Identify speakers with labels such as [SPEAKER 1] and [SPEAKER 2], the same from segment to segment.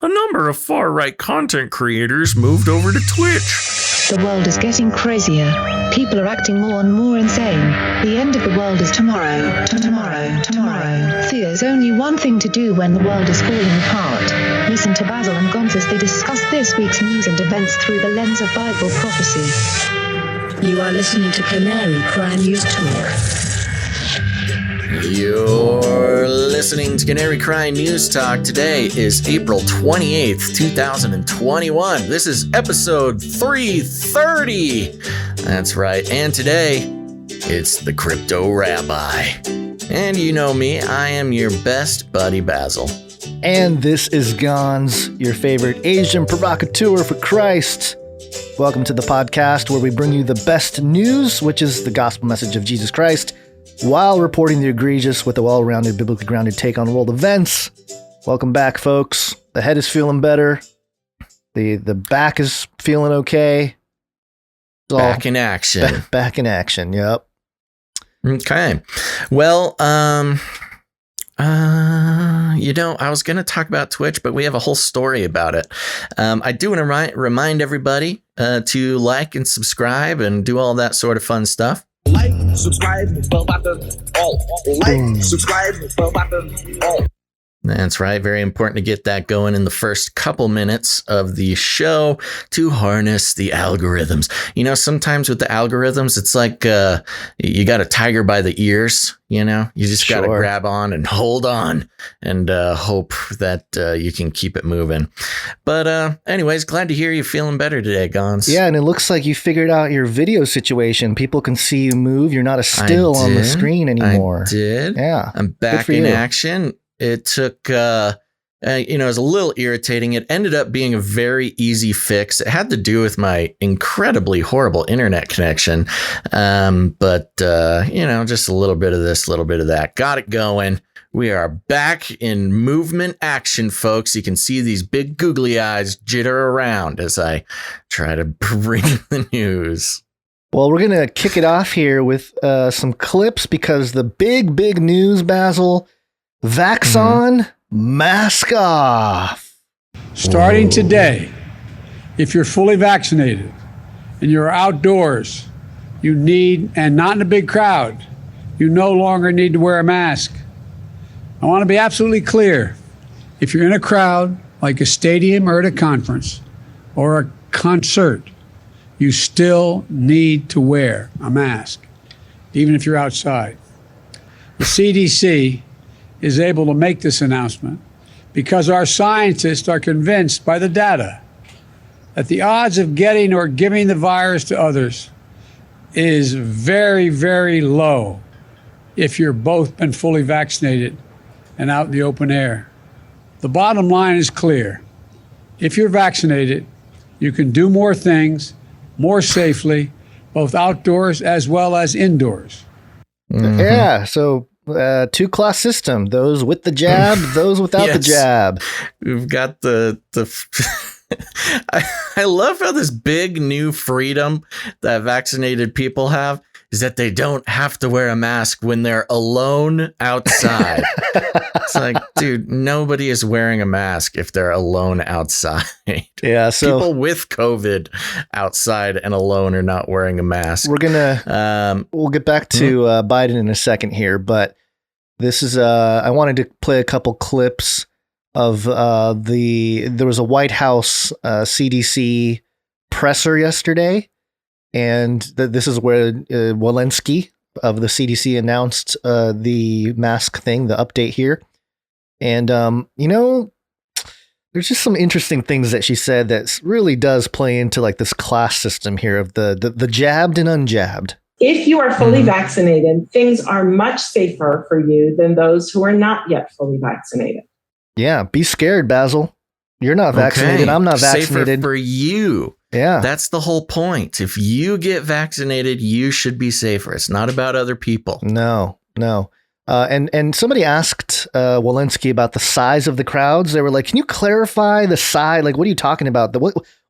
[SPEAKER 1] a number of far-right content creators moved over to Twitch.
[SPEAKER 2] The world is getting crazier. People are acting more and more insane. The end of the world is tomorrow. Tomorrow. There's only one thing to do when the world is falling apart. Listen to Basil and Gonz as they discuss this week's news and events through the lens of Bible prophecy. You are listening to Canary Crime News Talk.
[SPEAKER 1] You're listening to Canary Cry News Talk. Today is April 28th, 2021. This is episode 330. That's right. And today, it's the Crypto Rabbi. And you know me, I am your best buddy, Basil.
[SPEAKER 3] And this is Gonz, your favorite Asian provocateur for Christ. Welcome to the podcast where we bring you the best news, which is the gospel message of Jesus Christ, while reporting the egregious with a well-rounded, biblically grounded take on world events. Welcome back, folks. The head is feeling better. The back is feeling okay.
[SPEAKER 1] Back in action.
[SPEAKER 3] Back in action, yep.
[SPEAKER 1] Okay. Well, I was going to talk about Twitch, but we have a whole story about it. I do want to remind everybody to like and subscribe and do all that sort of fun stuff.
[SPEAKER 4] Like, subscribe, bell button, all. Like, subscribe, bell button, all.
[SPEAKER 1] That's right. Very important to get that going in the first couple minutes of the show to harness the algorithms. You know, sometimes with the algorithms, it's like you got a tiger by the ears, you know? You just got to grab on and hold on and hope that you can keep it moving. But anyways, glad to hear you feeling better today, Gonz.
[SPEAKER 3] Yeah, and it looks like you figured out your video situation. People can see you move. You're not still on the screen anymore.
[SPEAKER 1] I did.
[SPEAKER 3] Yeah.
[SPEAKER 1] I'm back in action. It took, it was a little irritating. It ended up being a very easy fix. It had to do with my incredibly horrible internet connection. But just a little bit of this, a little bit of that. Got it going. We are back in movement action, folks. You can see these big googly eyes jitter around as I try to bring the news.
[SPEAKER 3] Well, we're going to kick it off here with some clips because the big news, Basil. Vax on, mask off.
[SPEAKER 5] Starting today, if you're fully vaccinated and you're outdoors, you need, and not in a big crowd, you no longer need to wear a mask. I want to be absolutely clear. If you're in a crowd, like a stadium or at a conference or a concert, you still need to wear a mask, even if you're outside. The CDC is able to make this announcement because our scientists are convinced by the data that the odds of getting or giving the virus to others is very, very low if you're both been fully vaccinated and out in the open air. The bottom line is clear. If you're vaccinated, you can do more things more safely, both outdoors as well as indoors.
[SPEAKER 3] Mm-hmm. Yeah, so two-class system, those with the jab, those without the jab.
[SPEAKER 1] We've got the I love how this big new freedom that vaccinated people have is that they don't have to wear a mask when they're alone outside. It's like, dude, nobody is wearing a mask if they're alone outside.
[SPEAKER 3] Yeah, so
[SPEAKER 1] people with COVID outside and alone are not wearing a mask.
[SPEAKER 3] We're gonna we'll get back to Biden in a second here, but this is I wanted to play a couple clips of there was a White House CDC presser yesterday, and this is where Walensky of the CDC announced the mask thing, the update here. And there's just some interesting things that she said that really does play into like this class system here of the jabbed and unjabbed.
[SPEAKER 6] If you are fully vaccinated, things are much safer for you than those who are not yet fully vaccinated.
[SPEAKER 3] Yeah, be scared, Basil. You're not vaccinated. I'm not vaccinated.
[SPEAKER 1] Safer for you.
[SPEAKER 3] Yeah.
[SPEAKER 1] That's the whole point. If you get vaccinated, you should be safer. It's not about other people.
[SPEAKER 3] No. And somebody asked Walensky about the size of the crowds. They were like, "Can you clarify the size? Like, what are you talking about?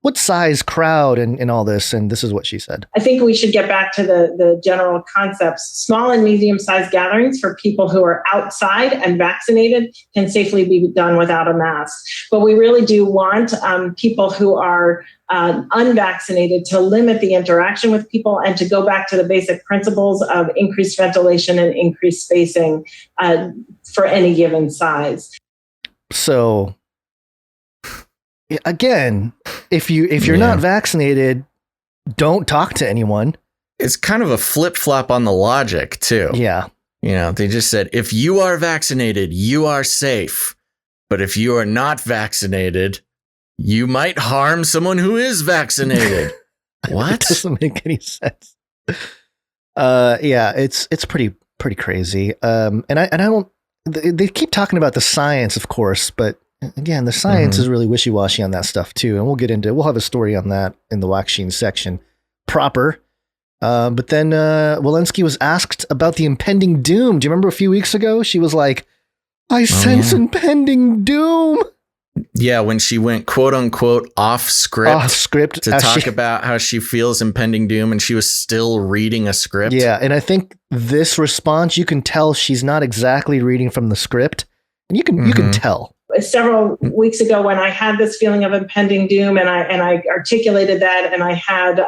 [SPEAKER 3] what size crowd and all this? And this is what she said.
[SPEAKER 6] I think we should get back to the general concepts. Small and medium-sized gatherings for people who are outside and vaccinated can safely be done without a mask. But we really do want people who are unvaccinated to limit the interaction with people and to go back to the basic principles of increased ventilation and increased spacing for any given size.
[SPEAKER 3] So again, if you're not vaccinated, don't talk to anyone.
[SPEAKER 1] It's kind of a flip-flop on the logic too.
[SPEAKER 3] Yeah.
[SPEAKER 1] They just said, if you are vaccinated, you are safe. But if you are not vaccinated, you might harm someone who is vaccinated. What?
[SPEAKER 3] It doesn't make any sense. Yeah, it's pretty crazy. And I don't. They keep talking about the science, of course, but again, the science is really wishy-washy on that stuff too. And we'll have a story on that in the WACCINE section proper. But then Walensky was asked about the impending doom. Do you remember a few weeks ago? She was like, "I sense impending doom."
[SPEAKER 1] Yeah, when she went quote unquote off script to talk about how she feels impending doom, and she was still reading a script.
[SPEAKER 3] Yeah, and I think this response, you can tell she's not exactly reading from the script, and you can tell.
[SPEAKER 6] Several weeks ago, when I had this feeling of impending doom, and I articulated that, and I had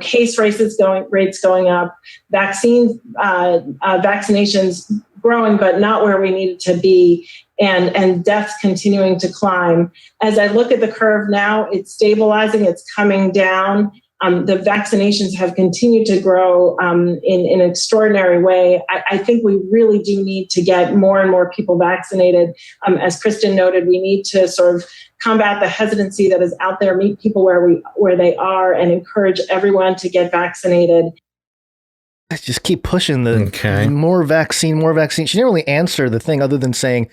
[SPEAKER 6] case rates going up, vaccinations growing, but not where we needed to be, and deaths continuing to climb. As I look at the curve now, it's stabilizing, it's coming down. The vaccinations have continued to grow in an extraordinary way. I think we really do need to get more and more people vaccinated. As Kristen noted, we need to sort of combat the hesitancy that is out there, meet people where they are, and encourage everyone to get vaccinated.
[SPEAKER 3] I just keep pushing the more vaccine. She didn't really answer the thing other than saying,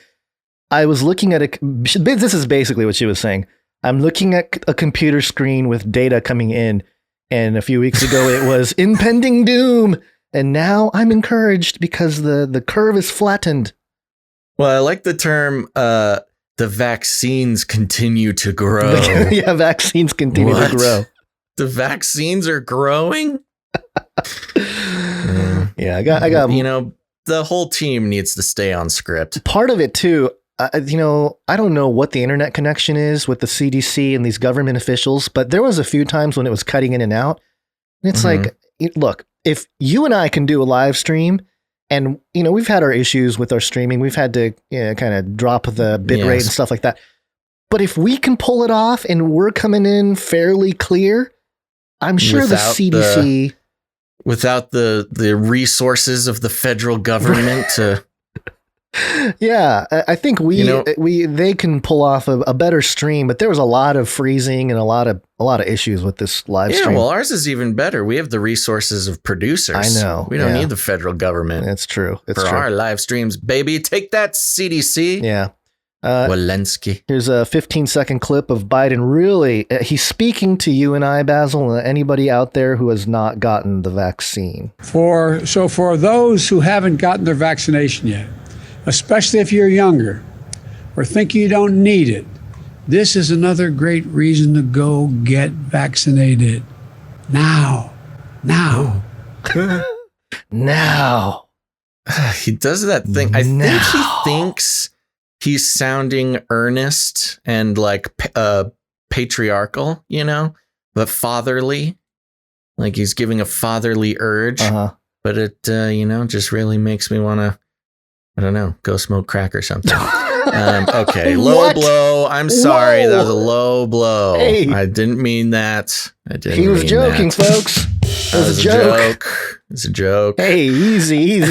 [SPEAKER 3] I was looking at this is basically what she was saying. I'm looking at a computer screen with data coming in. And a few weeks ago, it was impending doom. And now I'm encouraged because the curve is flattened.
[SPEAKER 1] Well, I like the term, the vaccines continue to grow.
[SPEAKER 3] Yeah, vaccines continue to grow.
[SPEAKER 1] The vaccines are growing?
[SPEAKER 3] Yeah, I got.
[SPEAKER 1] The whole team needs to stay on script.
[SPEAKER 3] Part of it, too, I don't know what the internet connection is with the CDC and these government officials, but there was a few times when it was cutting in and out. And it's like, look, if you and I can do a live stream, and, we've had our issues with our streaming, we've had to kind of drop the bit rate and stuff like that. But if we can pull it off and we're coming in fairly clear, I'm sure the CDC...
[SPEAKER 1] without the resources of the federal government to...
[SPEAKER 3] Yeah, I think they can pull off a better stream, but there was a lot of freezing and a lot of issues with this live stream.
[SPEAKER 1] Yeah, well, ours is even better. We have the resources of producers.
[SPEAKER 3] I know.
[SPEAKER 1] We don't need the federal government.
[SPEAKER 3] That's true.
[SPEAKER 1] For our live streams, baby. Take that, CDC.
[SPEAKER 3] Yeah.
[SPEAKER 1] Walensky.
[SPEAKER 3] Here's a 15-second clip of Biden. Really, he's speaking to you and I, Basil, and anybody out there who has not gotten the vaccine.
[SPEAKER 5] For those who haven't gotten their vaccination yet, especially if you're younger or think you don't need it, this is another great reason to go get vaccinated. Now.
[SPEAKER 3] Now.
[SPEAKER 1] He does that thing. I think he thinks he's sounding earnest and like patriarchal, but fatherly. Like he's giving a fatherly urge. But it, just really makes me want to, I don't know, go smoke crack or something. Okay, low blow. I'm sorry. Whoa. That was a low blow. Hey. I didn't mean that.
[SPEAKER 3] He was joking, folks. It was a joke.
[SPEAKER 1] It's a joke.
[SPEAKER 3] Hey, easy.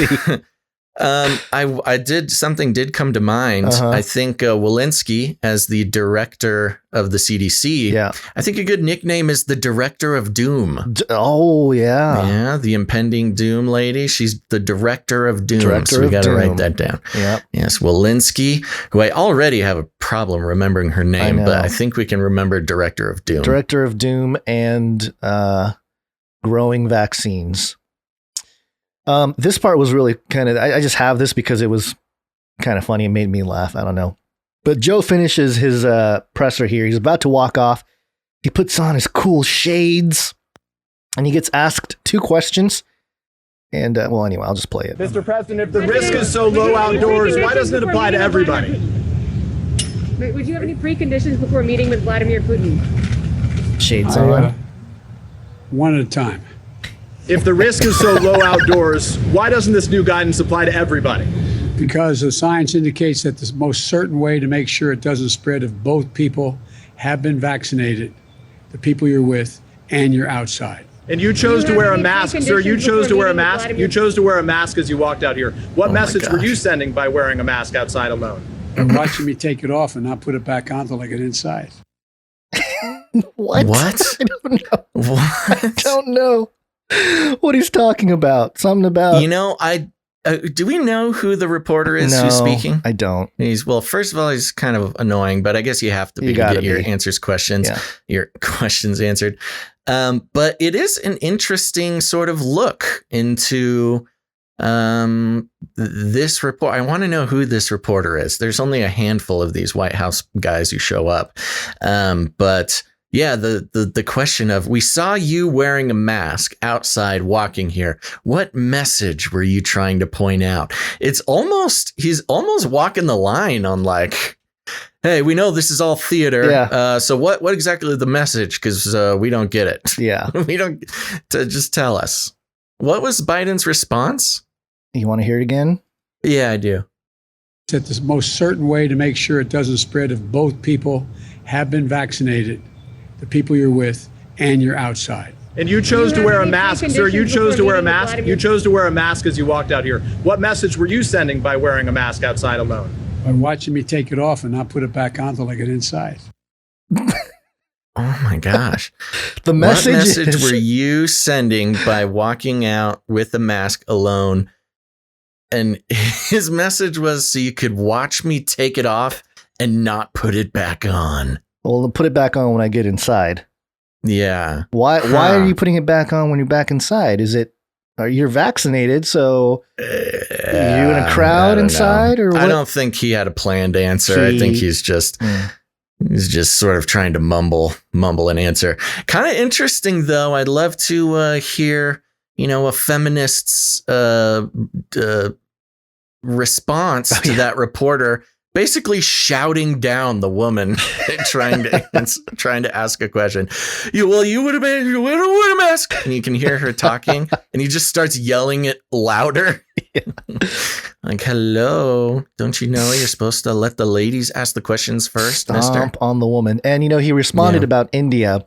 [SPEAKER 1] Something did come to mind. I think Walensky, as the director of the CDC, I think a good nickname is the Director of Doom.
[SPEAKER 3] Oh, yeah.
[SPEAKER 1] Yeah, the impending doom lady. She's the Director of Doom. So we got to write that down.
[SPEAKER 3] Yeah.
[SPEAKER 1] Yes, Walensky, who I already have a problem remembering her name, but I think we can remember Director of Doom.
[SPEAKER 3] Director of Doom and growing vaccines. This part was really kind of, I just have this because it was kind of funny. It made me laugh. I don't know. But Joe finishes his presser here. He's about to walk off. He puts on his cool shades and he gets asked 2 questions. And, well, anyway, I'll just play it.
[SPEAKER 7] Mr. President, if the risk is so low outdoors, why doesn't it apply to everybody?
[SPEAKER 8] Wait, would you have any preconditions before meeting with Vladimir Putin?
[SPEAKER 3] Shades on.
[SPEAKER 5] One at a time.
[SPEAKER 7] If the risk is so low outdoors, why doesn't this new guidance apply to everybody?
[SPEAKER 5] Because the science indicates that the most certain way to make sure it doesn't spread if both people have been vaccinated, the people you're with, and you're outside.
[SPEAKER 7] And you chose to wear a mask, sir. You chose to wear a mask. You chose to wear a mask as you walked out here. What message were you sending by wearing a mask outside alone?
[SPEAKER 5] And watching me take it off and not put it back on until I get inside.
[SPEAKER 3] What? I don't know.
[SPEAKER 1] What?
[SPEAKER 3] I don't know what he's talking about. Something about...
[SPEAKER 1] You know, do we know who the reporter is who's speaking?
[SPEAKER 3] I don't.
[SPEAKER 1] Well, first of all, he's kind of annoying, but I guess you have to get your questions answered. But it is an interesting sort of look into this report. I want to know who this reporter is. There's only a handful of these White House guys who show up. But yeah, the question of, we saw you wearing a mask outside walking here. What message were you trying to point out? He's almost walking the line on like, hey, we know this is all theater.
[SPEAKER 3] Yeah.
[SPEAKER 1] So what exactly is the message? Because we don't get it.
[SPEAKER 3] Yeah.
[SPEAKER 1] We don't. Just tell us. What was Biden's response?
[SPEAKER 3] You want to hear it again?
[SPEAKER 1] Yeah, I do.
[SPEAKER 5] That the most certain way to make sure it doesn't spread if both people have been vaccinated, the people you're with, and you're outside.
[SPEAKER 7] And you chose to wear a mask, sir. You chose to wear a mask. You chose to wear a mask as you walked out here. What message were you sending by wearing a mask outside alone?
[SPEAKER 5] By watching me take it off and not put it back on until I get inside.
[SPEAKER 1] Oh my gosh.
[SPEAKER 3] What
[SPEAKER 1] message were you sending by walking out with a mask alone? And his message was so you could watch me take it off and not put it back on.
[SPEAKER 3] Well, put it back on when I get inside.
[SPEAKER 1] Yeah.
[SPEAKER 3] Why are you putting it back on when you're back inside? You're vaccinated, so are you in a crowd inside? Or what?
[SPEAKER 1] I don't think he had a planned answer. I think he's just sort of trying to mumble an answer. Kind of interesting, though. I'd love to hear, a feminist's response to that reporter, basically shouting down the woman trying to ask a question. You would have been, you would have worn a mask. And you can hear her talking, and he just starts yelling it louder. Like, hello, don't you know you're supposed to let the ladies ask the questions first, mister?
[SPEAKER 3] On the woman. And, he responded about India.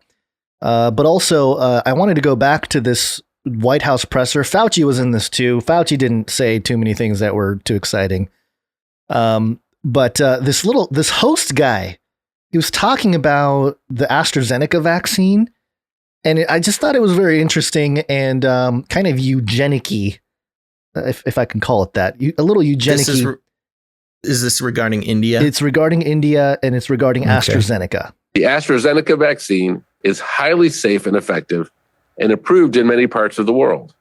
[SPEAKER 3] But also, I wanted to go back to this White House presser. Fauci was in this too. Fauci didn't say too many things that were too exciting. But this host guy, he was talking about the AstraZeneca vaccine, and I just thought it was very interesting and kind of eugenic-y, if I can call it that. A little eugenic-y.
[SPEAKER 1] Is this regarding India?
[SPEAKER 3] It's regarding India, and it's regarding AstraZeneca.
[SPEAKER 9] The AstraZeneca vaccine is highly safe and effective and approved in many parts of the world.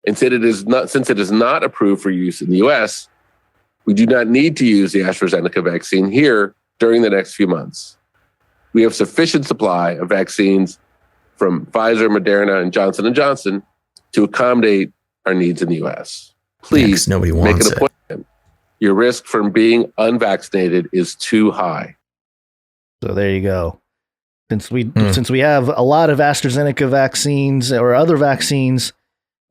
[SPEAKER 9] And since it is not approved for use in the U.S., we do not need to use the AstraZeneca vaccine here during the next few months. We have sufficient supply of vaccines from Pfizer, Moderna, and Johnson & Johnson to accommodate our needs in the U.S. Please
[SPEAKER 1] nobody
[SPEAKER 9] make
[SPEAKER 1] wants
[SPEAKER 9] an appointment. Your risk from being unvaccinated is too high.
[SPEAKER 3] So there you go. Since we have a lot of AstraZeneca vaccines or other vaccines,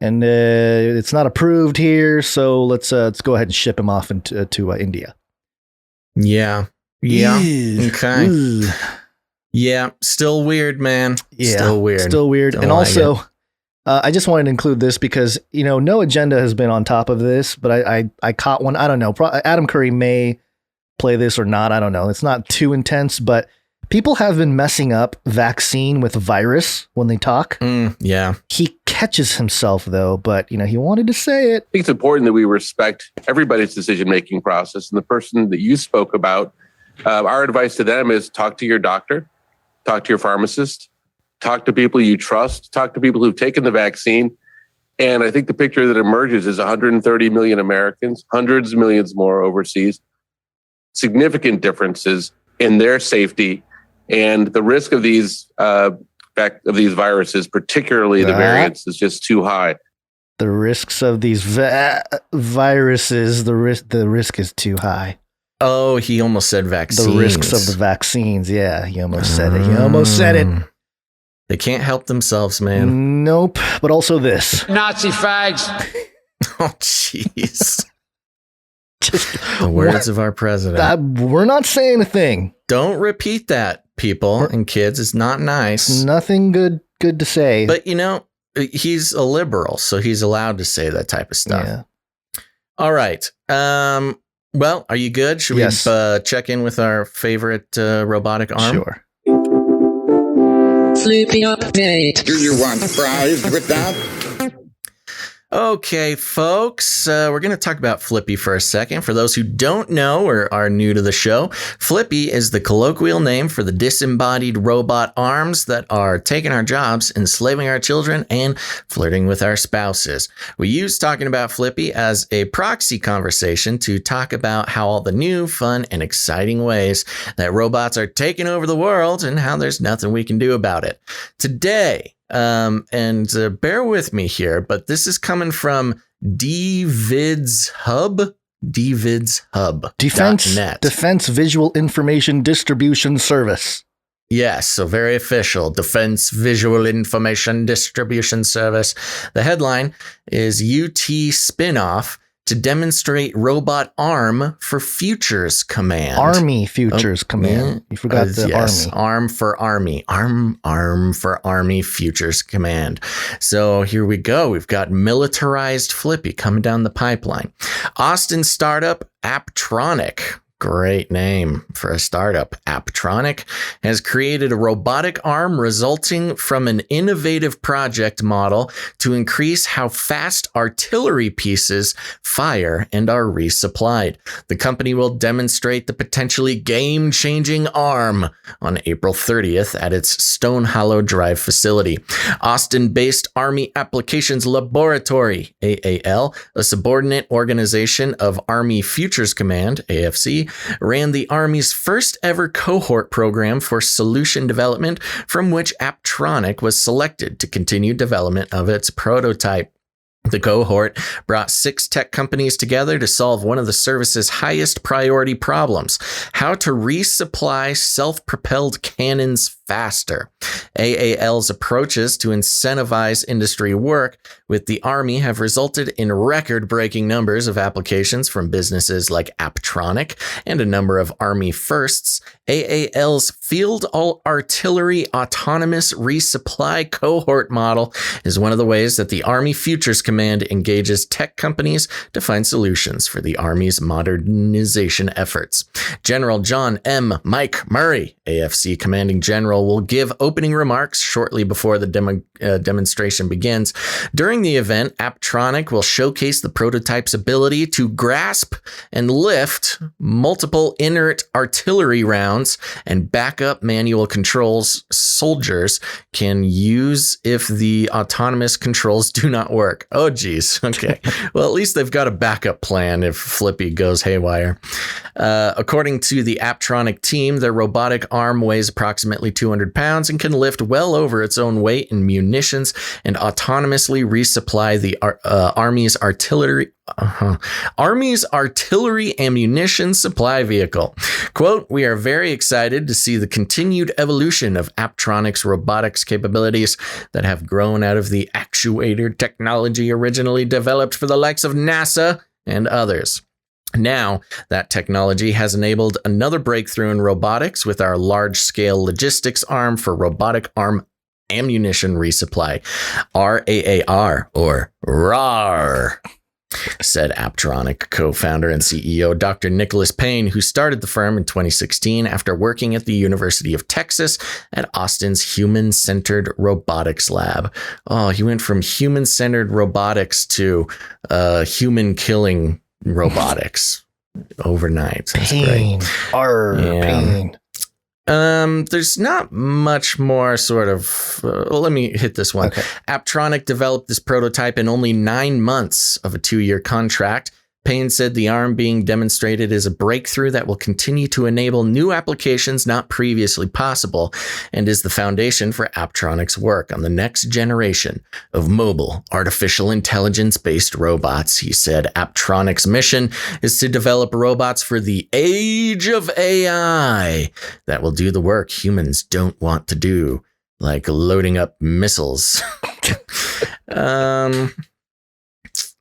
[SPEAKER 3] and it's not approved here, so let's go ahead and ship them off to India.
[SPEAKER 1] Yeah. Okay.
[SPEAKER 3] Ew.
[SPEAKER 1] Yeah. Still weird, man.
[SPEAKER 3] Yeah.
[SPEAKER 1] Still weird.
[SPEAKER 3] And
[SPEAKER 1] like
[SPEAKER 3] also, I just wanted to include this because No Agenda has been on top of this, but I caught one. I don't know. Adam Curry may play this or not. I don't know. It's not too intense, but people have been messing up vaccine with virus when they talk.
[SPEAKER 1] Yeah.
[SPEAKER 3] He catches himself, though, but, he wanted to say it.
[SPEAKER 9] I think it's important that we respect everybody's decision-making process. And the person that you spoke about, our advice to them is talk to your doctor, talk to your pharmacist, talk to people you trust, talk to people who've taken the vaccine. And I think the picture that emerges is 130 million Americans, hundreds of millions more overseas, significant differences in their safety And the risk of these viruses, particularly the variants, is just too high.
[SPEAKER 3] The risks of these viruses, the risk is too high.
[SPEAKER 1] Oh, he almost said vaccines.
[SPEAKER 3] The risks of the vaccines. Yeah, he almost said it. He almost said it.
[SPEAKER 1] They can't help themselves, man.
[SPEAKER 3] Nope. But also this.
[SPEAKER 5] Nazi fags.
[SPEAKER 1] Oh, jeez. The words of our president.
[SPEAKER 3] We're not saying a thing.
[SPEAKER 1] Don't repeat that, people and kids. It's not nice.
[SPEAKER 3] Nothing good to say.
[SPEAKER 1] But, he's a liberal, so he's allowed to say that type of stuff. Yeah. All right. Well, are you good? Should we check in with our favorite robotic arm?
[SPEAKER 3] Sure.
[SPEAKER 10] Flippy update.
[SPEAKER 11] Do you want fries with that?
[SPEAKER 1] Okay, folks, we're going to talk about Flippy for a second. For those who don't know or are new to the show, Flippy is the colloquial name for the disembodied robot arms that are taking our jobs, enslaving our children, and flirting with our spouses. We use talking about Flippy as a proxy conversation to talk about how all the new, fun, and exciting ways that robots are taking over the world and how there's nothing we can do about it. Today, bear with me here, but this is coming from DVids Hub.
[SPEAKER 3] Defense Visual Information Distribution Service.
[SPEAKER 1] Yes, so very official. Defense Visual Information Distribution Service. The headline is UT spinoff to demonstrate robot arm for Futures Command.
[SPEAKER 3] Army Futures Command. You forgot the Army.
[SPEAKER 1] Arm for Army. Arm for Army Futures Command. So here we go. We've got militarized Flippy coming down the pipeline. Austin startup Apptronik. Great name for a startup. Apptronik has created a robotic arm resulting from an innovative project model to increase how fast artillery pieces fire and are resupplied. The company will demonstrate the potentially game-changing arm on April 30th at its Stone Hollow Drive facility. Austin-based Army Applications Laboratory, AAL, a subordinate organization of Army Futures Command, AFC, ran the Army's first ever cohort program for solution development, from which Apptronik was selected to continue development of its prototype. The cohort brought 6 tech companies together to solve one of the service's highest priority problems: how to resupply self-propelled cannons faster. AAL's approaches to incentivize industry work with the Army have resulted in record-breaking numbers of applications from businesses like Apptronik and a number of Army firsts. AAL's Field Artillery Autonomous Resupply Cohort model is one of the ways that the Army Futures Command engages tech companies to find solutions for the Army's modernization efforts. General John M. Mike Murray, AFC Commanding General, will give opening remarks shortly before the demonstration begins. During the event, Apptronik will showcase the prototype's ability to grasp and lift multiple inert artillery rounds and backup manual controls soldiers can use if the autonomous controls do not work. Oh, geez. Okay. Well, at least they've got a backup plan if Flippy goes haywire. According to the Apptronik team, their robotic arm weighs approximately 200 pounds and can lift well over its own weight in munitions and autonomously resupply the Army's artillery ammunition supply vehicle. Quote, "We are very excited to see the continued evolution of Apptronik's robotics capabilities that have grown out of the actuator technology originally developed for the likes of NASA and others. Now, that technology has enabled another breakthrough in robotics with our large-scale logistics arm for robotic arm ammunition resupply, RAAR, or RAR, said Apptronik co-founder and CEO Dr. Nicholas Payne, who started the firm in 2016 after working at the University of Texas at Austin's Human-Centered Robotics Lab. Oh, he went from human-centered robotics to human-killing robotics overnight. That's
[SPEAKER 3] pain.
[SPEAKER 1] Great. Pain. There's not much more sort of, let me hit this one. Okay. Apptronik developed this prototype in only 9 months of a 2-year contract Payne said the arm being demonstrated is a breakthrough that will continue to enable new applications not previously possible and is the foundation for Apptronik's work on the next generation of mobile artificial intelligence-based robots. He said Apptronik's mission is to develop robots for the age of AI that will do the work humans don't want to do, like loading up missiles.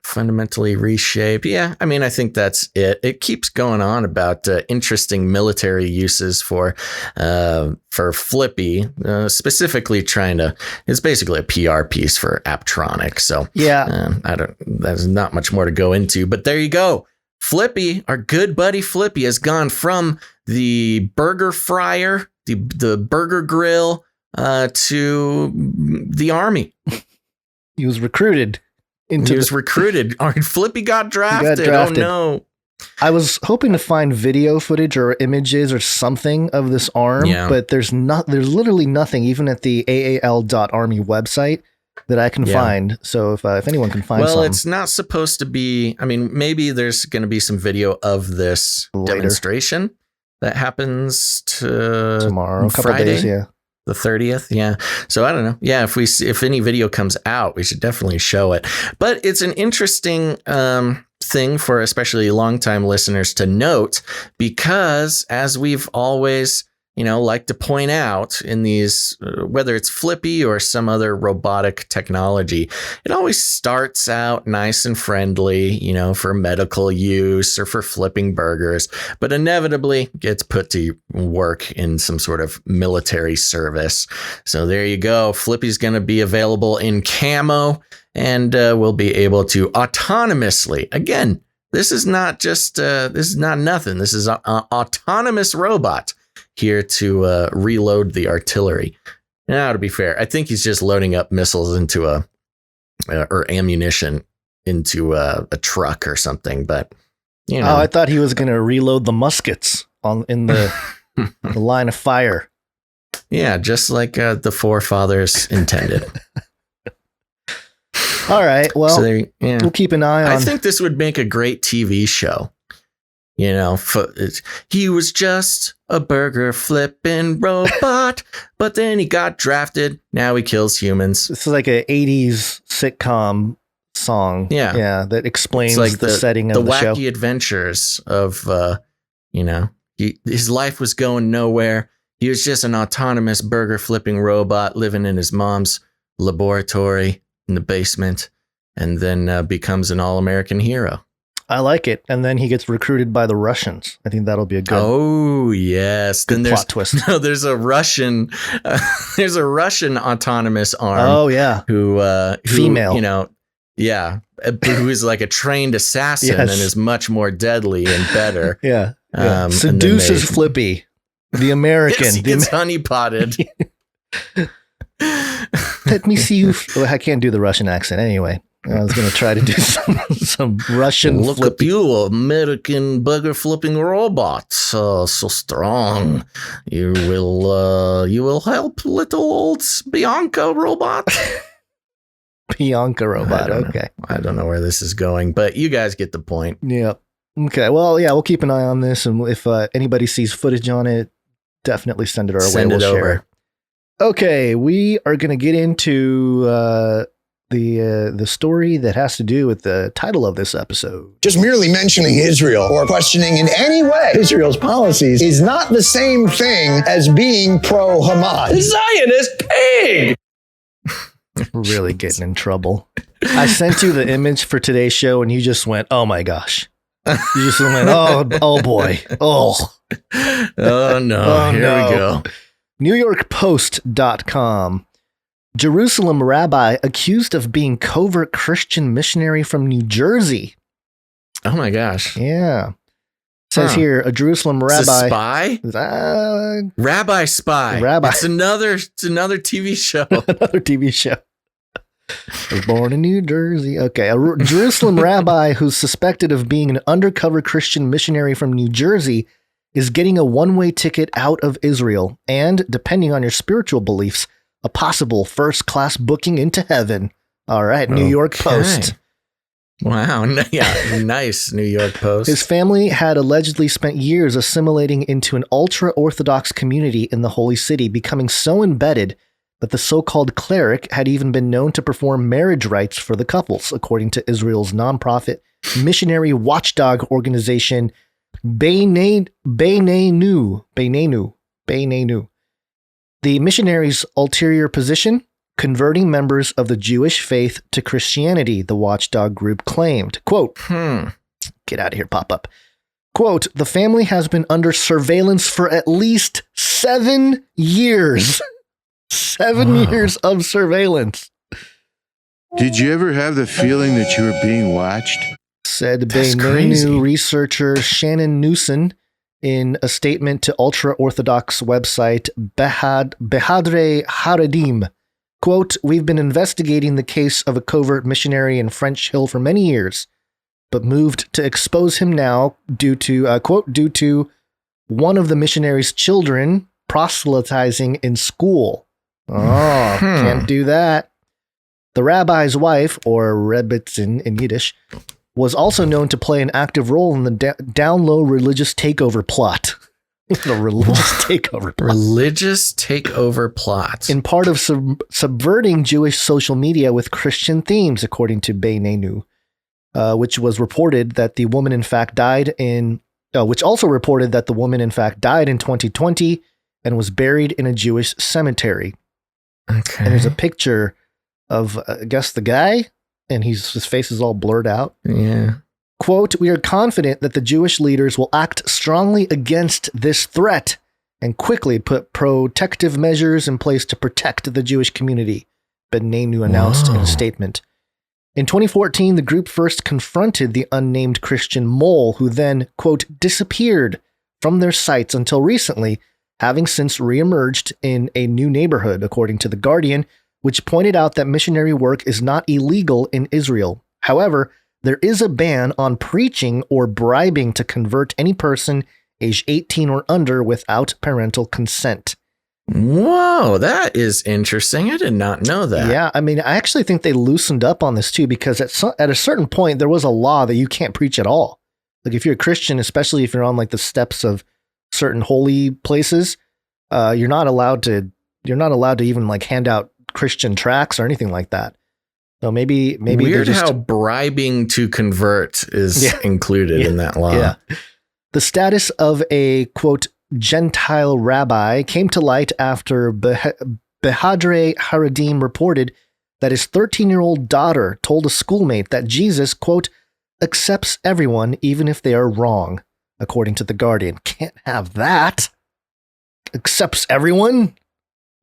[SPEAKER 1] Fundamentally reshape. Yeah, I mean, I think that's it. It keeps going on about interesting military uses for Flippy, specifically trying to. It's basically a PR piece for Apptronik. So
[SPEAKER 3] yeah,
[SPEAKER 1] there's not much more to go into. But there you go. Flippy, our good buddy Flippy, has gone from the burger fryer, the burger grill, to the army.
[SPEAKER 3] He was recruited.
[SPEAKER 1] Flippy got drafted. Oh no.
[SPEAKER 3] I was hoping to find video footage or images or something of this arm, but there's literally nothing, even at the AAL.Army website, that I can find. So if anyone can find something.
[SPEAKER 1] It's not supposed to be. I mean, maybe there's going to be some video of this demonstration that happens
[SPEAKER 3] tomorrow, a couple
[SPEAKER 1] Friday.
[SPEAKER 3] Days, yeah.
[SPEAKER 1] The 30th. Yeah. So I don't know. Yeah. If any video comes out, we should definitely show it. But it's an interesting thing for especially longtime listeners to note, because as we've always, like to point out in these, whether it's Flippy or some other robotic technology, it always starts out nice and friendly, for medical use or for flipping burgers, but inevitably gets put to work in some sort of military service. So there you go. Flippy's going to be available in camo and we'll be able to autonomously, again, this is not just, this is not nothing. This is an autonomous robot here to reload the artillery. Now, to be fair, I think he's just loading up missiles into or ammunition into a truck or something. But
[SPEAKER 3] Oh, I thought he was going to reload the muskets in the the line of fire.
[SPEAKER 1] Yeah, just like the forefathers intended.
[SPEAKER 3] All right. Well, we'll keep an eye on.
[SPEAKER 1] I think this would make a great TV show. He was just a burger flipping robot, but then he got drafted. Now he kills humans.
[SPEAKER 3] This is like an 80s sitcom song. Yeah. That explains like the setting of the show.
[SPEAKER 1] The wacky adventures of, his life was going nowhere. He was just an autonomous burger flipping robot living in his mom's laboratory in the basement, and then becomes an all-American hero.
[SPEAKER 3] I like it. And then he gets recruited by the Russians. I think that'll be a good.
[SPEAKER 1] Oh, yes.
[SPEAKER 3] Good plot twist.
[SPEAKER 1] No, there's a Russian autonomous arm.
[SPEAKER 3] Oh, yeah.
[SPEAKER 1] Who
[SPEAKER 3] female.
[SPEAKER 1] Who is like a trained assassin and is much more deadly and better.
[SPEAKER 3] Yeah. Seduces Flippy, the American.
[SPEAKER 1] He gets honeypotted.
[SPEAKER 3] Let me see you. Well, I can't do the Russian accent anyway. I was going to try to do some Russian.
[SPEAKER 1] Look at you, American burger flipping robot. So strong. You will help little old Bianca robot.
[SPEAKER 3] Bianca robot. Okay.
[SPEAKER 1] I don't know where this is going, but you guys get the point.
[SPEAKER 3] Yeah. Okay. Well, yeah, we'll keep an eye on this. And if anybody sees footage on it, definitely send it our way. We'll share it. Okay. We are going to get into, the story that has to do with the title of this episode.
[SPEAKER 11] Just merely mentioning Israel or questioning in any way Israel's policies is not the same thing as being pro-Hamas.
[SPEAKER 4] Zionist pig!
[SPEAKER 3] Really getting in trouble. I sent you the image for today's show and you just went, oh my gosh. You just went, oh boy. Oh
[SPEAKER 1] no. Here we go.
[SPEAKER 3] NewYorkPost.com. Jerusalem rabbi accused of being covert Christian missionary from New Jersey.
[SPEAKER 1] Oh my gosh.
[SPEAKER 3] Yeah. It says here, a Jerusalem rabbi.
[SPEAKER 1] It's a spy? Rabbi spy.
[SPEAKER 3] Rabbi.
[SPEAKER 1] It's another TV show.
[SPEAKER 3] Another TV show. Was born in New Jersey. Okay. A Jerusalem rabbi who's suspected of being an undercover Christian missionary from New Jersey is getting a one-way ticket out of Israel and, depending on your spiritual beliefs, a possible first-class booking into heaven. All right, New York Post.
[SPEAKER 1] Wow. Yeah. Nice, New York Post.
[SPEAKER 3] His family had allegedly spent years assimilating into an ultra-Orthodox community in the Holy City, becoming so embedded that the so-called cleric had even been known to perform marriage rites for the couples, according to Israel's nonprofit missionary watchdog organization Beinenu. The missionaries' ulterior position? Converting members of the Jewish faith to Christianity, the watchdog group claimed. Quote, get out of here, pop-up. Quote, the family has been under surveillance for at least 7 years. 7 years of surveillance.
[SPEAKER 10] Did you ever have the feeling that you were being watched?
[SPEAKER 3] Said Beinenu researcher Shannon Newsom in a statement to ultra-Orthodox website Behadre Haredim. Quote, we've been investigating the case of a covert missionary in French Hill for many years, but moved to expose him now due to, quote, due to one of the missionary's children proselytizing in school. Oh, can't do that. The rabbi's wife, or Rebbitzin in Yiddish, was also known to play an active role in the down-low religious takeover plot. The religious takeover plot.
[SPEAKER 1] Religious takeover plot.
[SPEAKER 3] In part of subverting Jewish social media with Christian themes, according to Beinenu, which was reported that the woman in fact died in, which also reported that the woman in fact died in 2020 and was buried in a Jewish cemetery.
[SPEAKER 1] Okay.
[SPEAKER 3] And there's a picture of, I guess, the guy, and his face is all blurred out.
[SPEAKER 1] Yeah.
[SPEAKER 3] Quote, we are confident that the Jewish leaders will act strongly against this threat and quickly put protective measures in place to protect the Jewish community, Beinenu announced in a statement. In 2014, the group first confronted the unnamed Christian mole, who then, quote, disappeared from their sites until recently, having since reemerged in a new neighborhood, according to The Guardian, which pointed out that missionary work is not illegal in Israel. However, there is a ban on preaching or bribing to convert any person age 18 or under without parental consent.
[SPEAKER 1] Whoa, that is interesting. I did not know that.
[SPEAKER 3] Yeah, I mean, I actually think they loosened up on this too, because at a certain point, there was a law that you can't preach at all. Like if you're a Christian, especially if you're on like the steps of certain holy places, you're not allowed to even like hand out Christian tracts or anything like that. So maybe
[SPEAKER 1] weird how bribing to convert is included in that law.
[SPEAKER 3] Yeah. The status of a, quote, Gentile rabbi came to light after Behadre Haredim reported that his 13-year-old daughter told a schoolmate that Jesus, quote, accepts everyone even if they are wrong, according to The Guardian. Can't have that. Accepts everyone?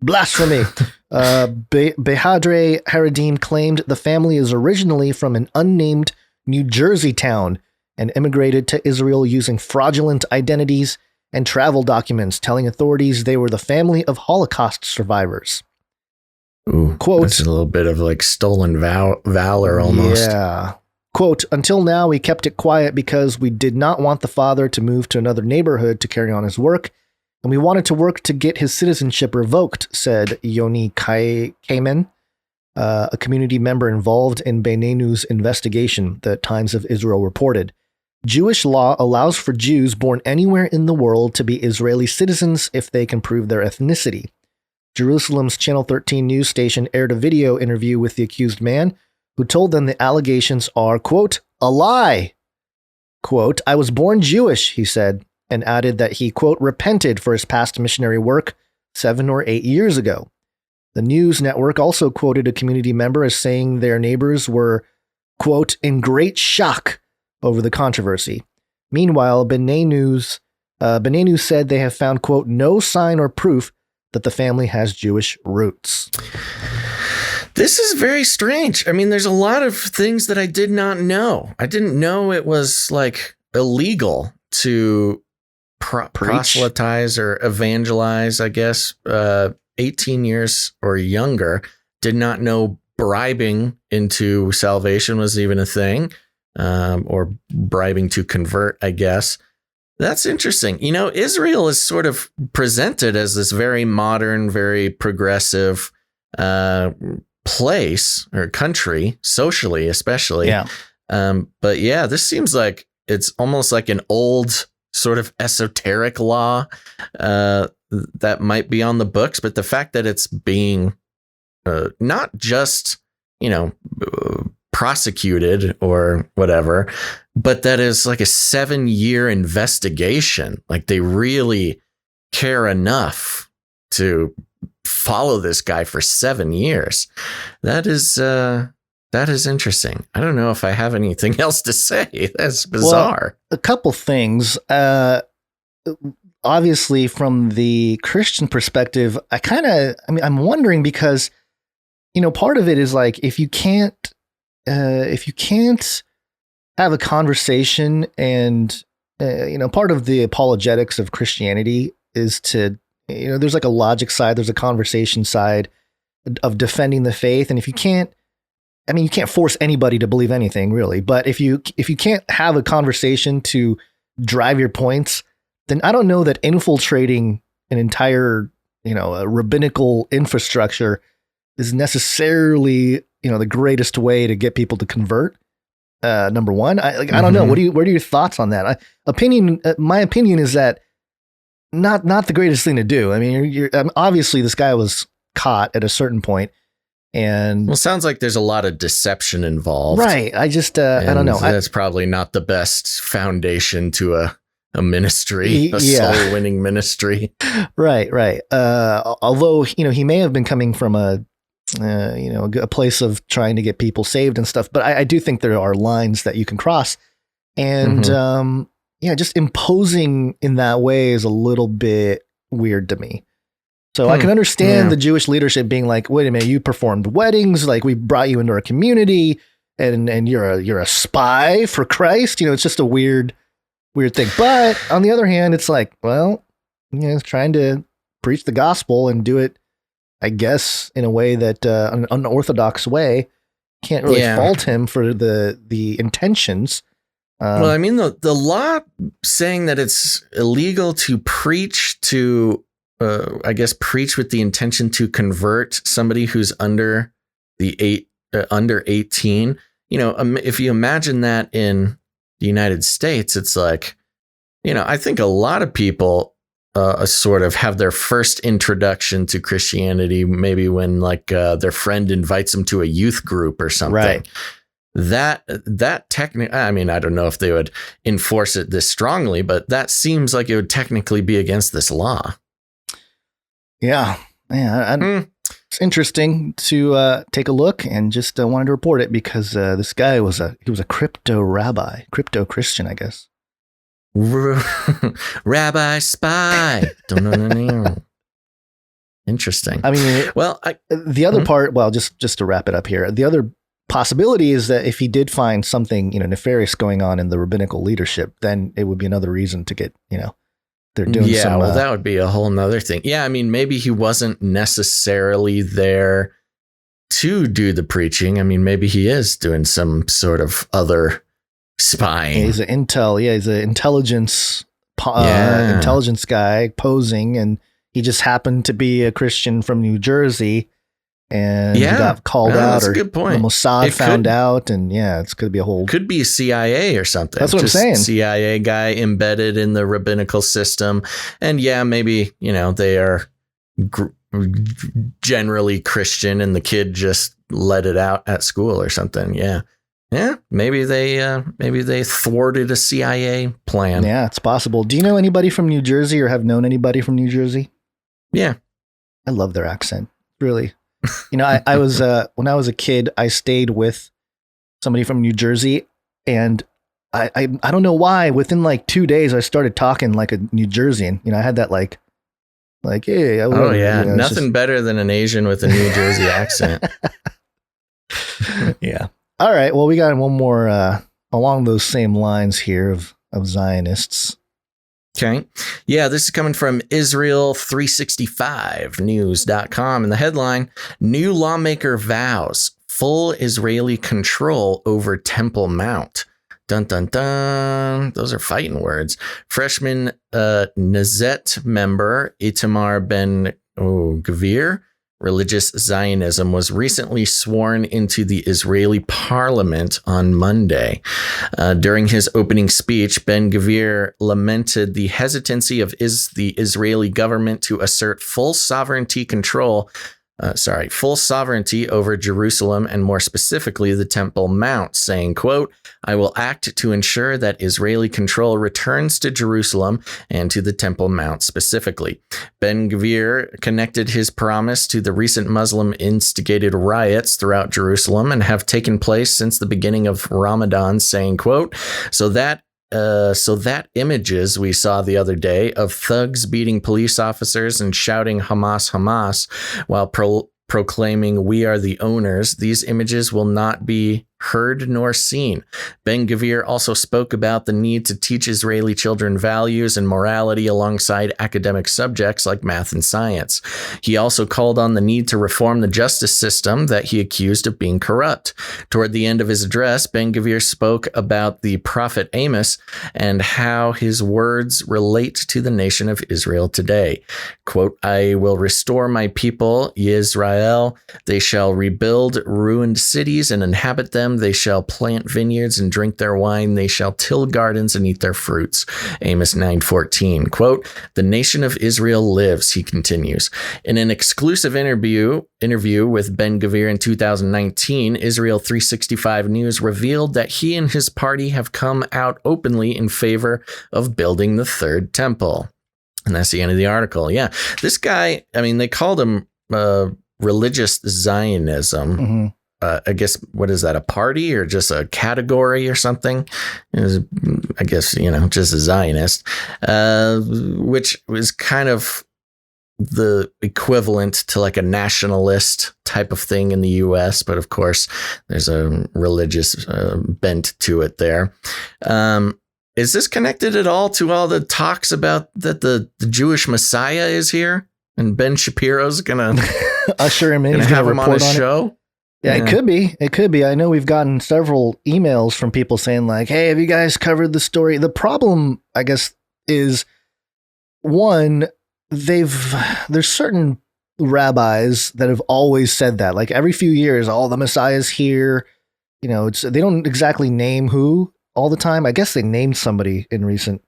[SPEAKER 3] Blasphemy. Behadre Haredim claimed the family is originally from an unnamed New Jersey town and immigrated to Israel using fraudulent identities and travel documents, telling authorities they were the family of Holocaust survivors.
[SPEAKER 1] Ooh,
[SPEAKER 3] quote,
[SPEAKER 1] that's a little bit of like stolen valor almost.
[SPEAKER 3] Yeah. Quote, until now, we kept it quiet because we did not want the father to move to another neighborhood to carry on his work, and we wanted to work to get his citizenship revoked, said Yoni Kamen, a community member involved in Beinenu's investigation, the Times of Israel reported. Jewish law allows for Jews born anywhere in the world to be Israeli citizens if they can prove their ethnicity. Jerusalem's Channel 13 news station aired a video interview with the accused man, who told them the allegations are, quote, a lie. Quote, I was born Jewish, he said, and added that he, quote, repented for his past missionary work 7 or 8 years ago. The news network also quoted a community member as saying their neighbors were, quote, in great shock over the controversy. Meanwhile, Beinenu said they have found, quote, no sign or proof that the family has Jewish roots.
[SPEAKER 1] This is very strange. I mean, there's a lot of things that I did not know. I didn't know it was like illegal to proselytize or evangelize, I guess, 18 years or younger. Did not know bribing into salvation was even a thing, or bribing to convert, I guess. That's interesting. You know, Israel is sort of presented as this very modern, very progressive place or country, socially especially.
[SPEAKER 3] Yeah.
[SPEAKER 1] But yeah, this seems like it's almost like an old sort of esoteric law that might be on the books. But the fact that it's being not just, prosecuted or whatever, but that is like a 7-year investigation. Like they really care enough to follow this guy for 7 years. That is interesting. I don't know if I have anything else to say. That's bizarre.
[SPEAKER 3] Well, a couple things. Obviously, from the Christian perspective, I'm wondering because, part of it is like if you can't have a conversation and part of the apologetics of Christianity is to, there's like a logic side, there's a conversation side of defending the faith, and if you can't force anybody to believe anything really, but if you can't have a conversation to drive your points, then I don't know that infiltrating an entire, a rabbinical infrastructure is necessarily, the greatest way to get people to convert. Number one, I don't know. What are your thoughts on that? My opinion is that not the greatest thing to do. I mean, obviously this guy was caught at a certain point. And
[SPEAKER 1] well, sounds like there's a lot of deception involved.
[SPEAKER 3] Right. I just, I don't know.
[SPEAKER 1] That's probably not the best foundation to a ministry, a soul winning ministry.
[SPEAKER 3] Right. Although, he may have been coming from a place of trying to get people saved and stuff, but I do think there are lines that you can cross, and just imposing in that way is a little bit weird to me. So I can understand the Jewish leadership being like, wait a minute, you performed weddings, like we brought you into our community, and you're a spy for Christ. It's just a weird thing. But on the other hand, it's like, well, trying to preach the gospel and do it, I guess, in a way that an unorthodox way, can't really fault him for the intentions.
[SPEAKER 1] Well, I mean, the law saying that it's illegal to preach to, preach with the intention to convert somebody who's under 18. If you imagine that in the United States, it's like, I think a lot of people sort of have their first introduction to Christianity, maybe when like their friend invites them to a youth group or something.
[SPEAKER 3] Right.
[SPEAKER 1] That technically, I mean, I don't know if they would enforce it this strongly, but that seems like it would technically be against this law.
[SPEAKER 3] Yeah. It's interesting to take a look, and just wanted to report it because this guy was a crypto rabbi, crypto Christian, I guess.
[SPEAKER 1] Rabbi spy. Interesting.
[SPEAKER 3] I mean,
[SPEAKER 1] well,
[SPEAKER 3] the other part, well, just to wrap it up here, the other possibility is that if he did find something, nefarious going on in the rabbinical leadership, then it would be another reason to get, they're doing some.
[SPEAKER 1] Well, that would be a whole nother thing. Yeah. I mean, maybe he wasn't necessarily there to do the preaching. I mean, maybe he is doing some sort of other spying.
[SPEAKER 3] Yeah, he's an he's an intelligence guy posing, and he just happened to be a Christian from New Jersey, and he got called out,
[SPEAKER 1] that's
[SPEAKER 3] or
[SPEAKER 1] a good point.
[SPEAKER 3] The Mossad found out, and it's going to be a whole.
[SPEAKER 1] Could be CIA or something.
[SPEAKER 3] That's what I'm saying.
[SPEAKER 1] CIA guy embedded in the rabbinical system, and maybe they are generally Christian, and the kid just let it out at school or something. Yeah, maybe they thwarted a CIA plan.
[SPEAKER 3] Yeah, it's possible. Do you know anybody from New Jersey, or have known anybody from New Jersey?
[SPEAKER 1] Yeah,
[SPEAKER 3] I love their accent. Really, I was when I was a kid, I stayed with somebody from New Jersey, and I don't know why. Within like 2 days, I started talking like a New Jerseyan. I had that like hey.
[SPEAKER 1] Nothing better than an Asian with a New Jersey accent.
[SPEAKER 3] Yeah. All right. Well, we got one more along those same lines here of Zionists.
[SPEAKER 1] Okay. Yeah, this is coming from Israel365news.com. And the headline, new lawmaker vows full Israeli control over Temple Mount. Dun, dun, dun. Those are fighting words. Freshman Knesset member Itamar Ben Gvir religious Zionism, was recently sworn into the Israeli parliament on Monday. During his opening speech, Ben-Gvir lamented the hesitancy of the Israeli government to assert full sovereignty over Jerusalem, and more specifically the Temple Mount, saying, quote, "I will act to ensure that Israeli control returns to Jerusalem and to the Temple Mount specifically." Ben-Gvir connected his promise to the recent Muslim-instigated riots throughout Jerusalem and have taken place since the beginning of Ramadan, saying, quote, So that images we saw the other day of thugs beating police officers and shouting Hamas, Hamas, while proclaiming we are the owners, these images will not be heard nor seen. Ben-Gvir also spoke about the need to teach Israeli children values and morality alongside academic subjects like math and science. He also called on the need to reform the justice system that he accused of being corrupt. Toward the end of his address, Ben-Gvir spoke about the prophet Amos and how his words relate to the nation of Israel today. Quote, "I will restore my people, Yisrael. They shall rebuild ruined cities and inhabit them. They shall plant vineyards and drink their wine. They shall till gardens and eat their fruits." Amos 9:14. Quote, "The nation of Israel lives," he continues. In an exclusive interview with Ben-Gvir in 2019, Israel 365 News revealed that he and his party have come out openly in favor of building the third temple. And that's the end of the article. Yeah, this guy, I mean, they called him religious Zionism. Mm-hmm. I guess, what is that, a party or just a category or something? It was, I guess, just a Zionist, which was kind of the equivalent to like a nationalist type of thing in the U.S. But of course, there's a religious bent to it there. Is this connected at all to all the talks about that the Jewish Messiah is here and Ben Shapiro's going to
[SPEAKER 3] usher him in,
[SPEAKER 1] have him on his show?
[SPEAKER 3] Yeah, it could be. It could be. I know we've gotten several emails from people saying like, "Hey, have you guys covered the story?" The problem, I guess, is one, there's certain rabbis that have always said that, like every few years, the Messiah's here. They don't exactly name who all the time. I guess they named somebody in recent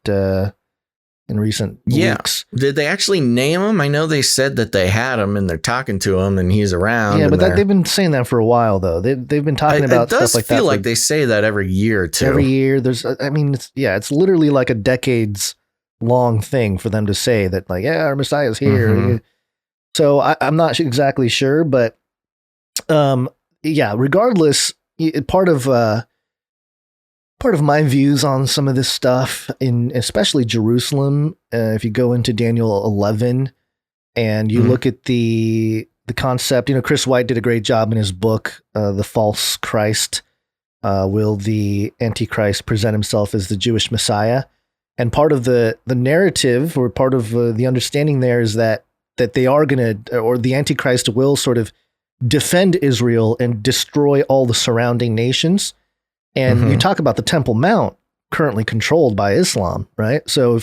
[SPEAKER 3] weeks.
[SPEAKER 1] Did they actually name him? I know they said that they had him and they're talking to him and he's around.
[SPEAKER 3] Yeah, but they've been saying that for a while though. They've been talking about stuff like that.
[SPEAKER 1] It does feel like they say that every year or two.
[SPEAKER 3] Every year it's literally like a decades long thing for them to say that, like, yeah, our Messiah's here. Mm-hmm. So I'm not exactly sure, but regardless, part of my views on some of this stuff, in especially Jerusalem, if you go into Daniel 11 and you look at the concept, Chris White did a great job in his book, The False Christ. Will the Antichrist present himself as the Jewish Messiah? And part of the narrative, or part of the understanding there, is that they are going to, or the Antichrist will sort of defend Israel and destroy all the surrounding nations. And you talk about the Temple Mount currently controlled by Islam, right? So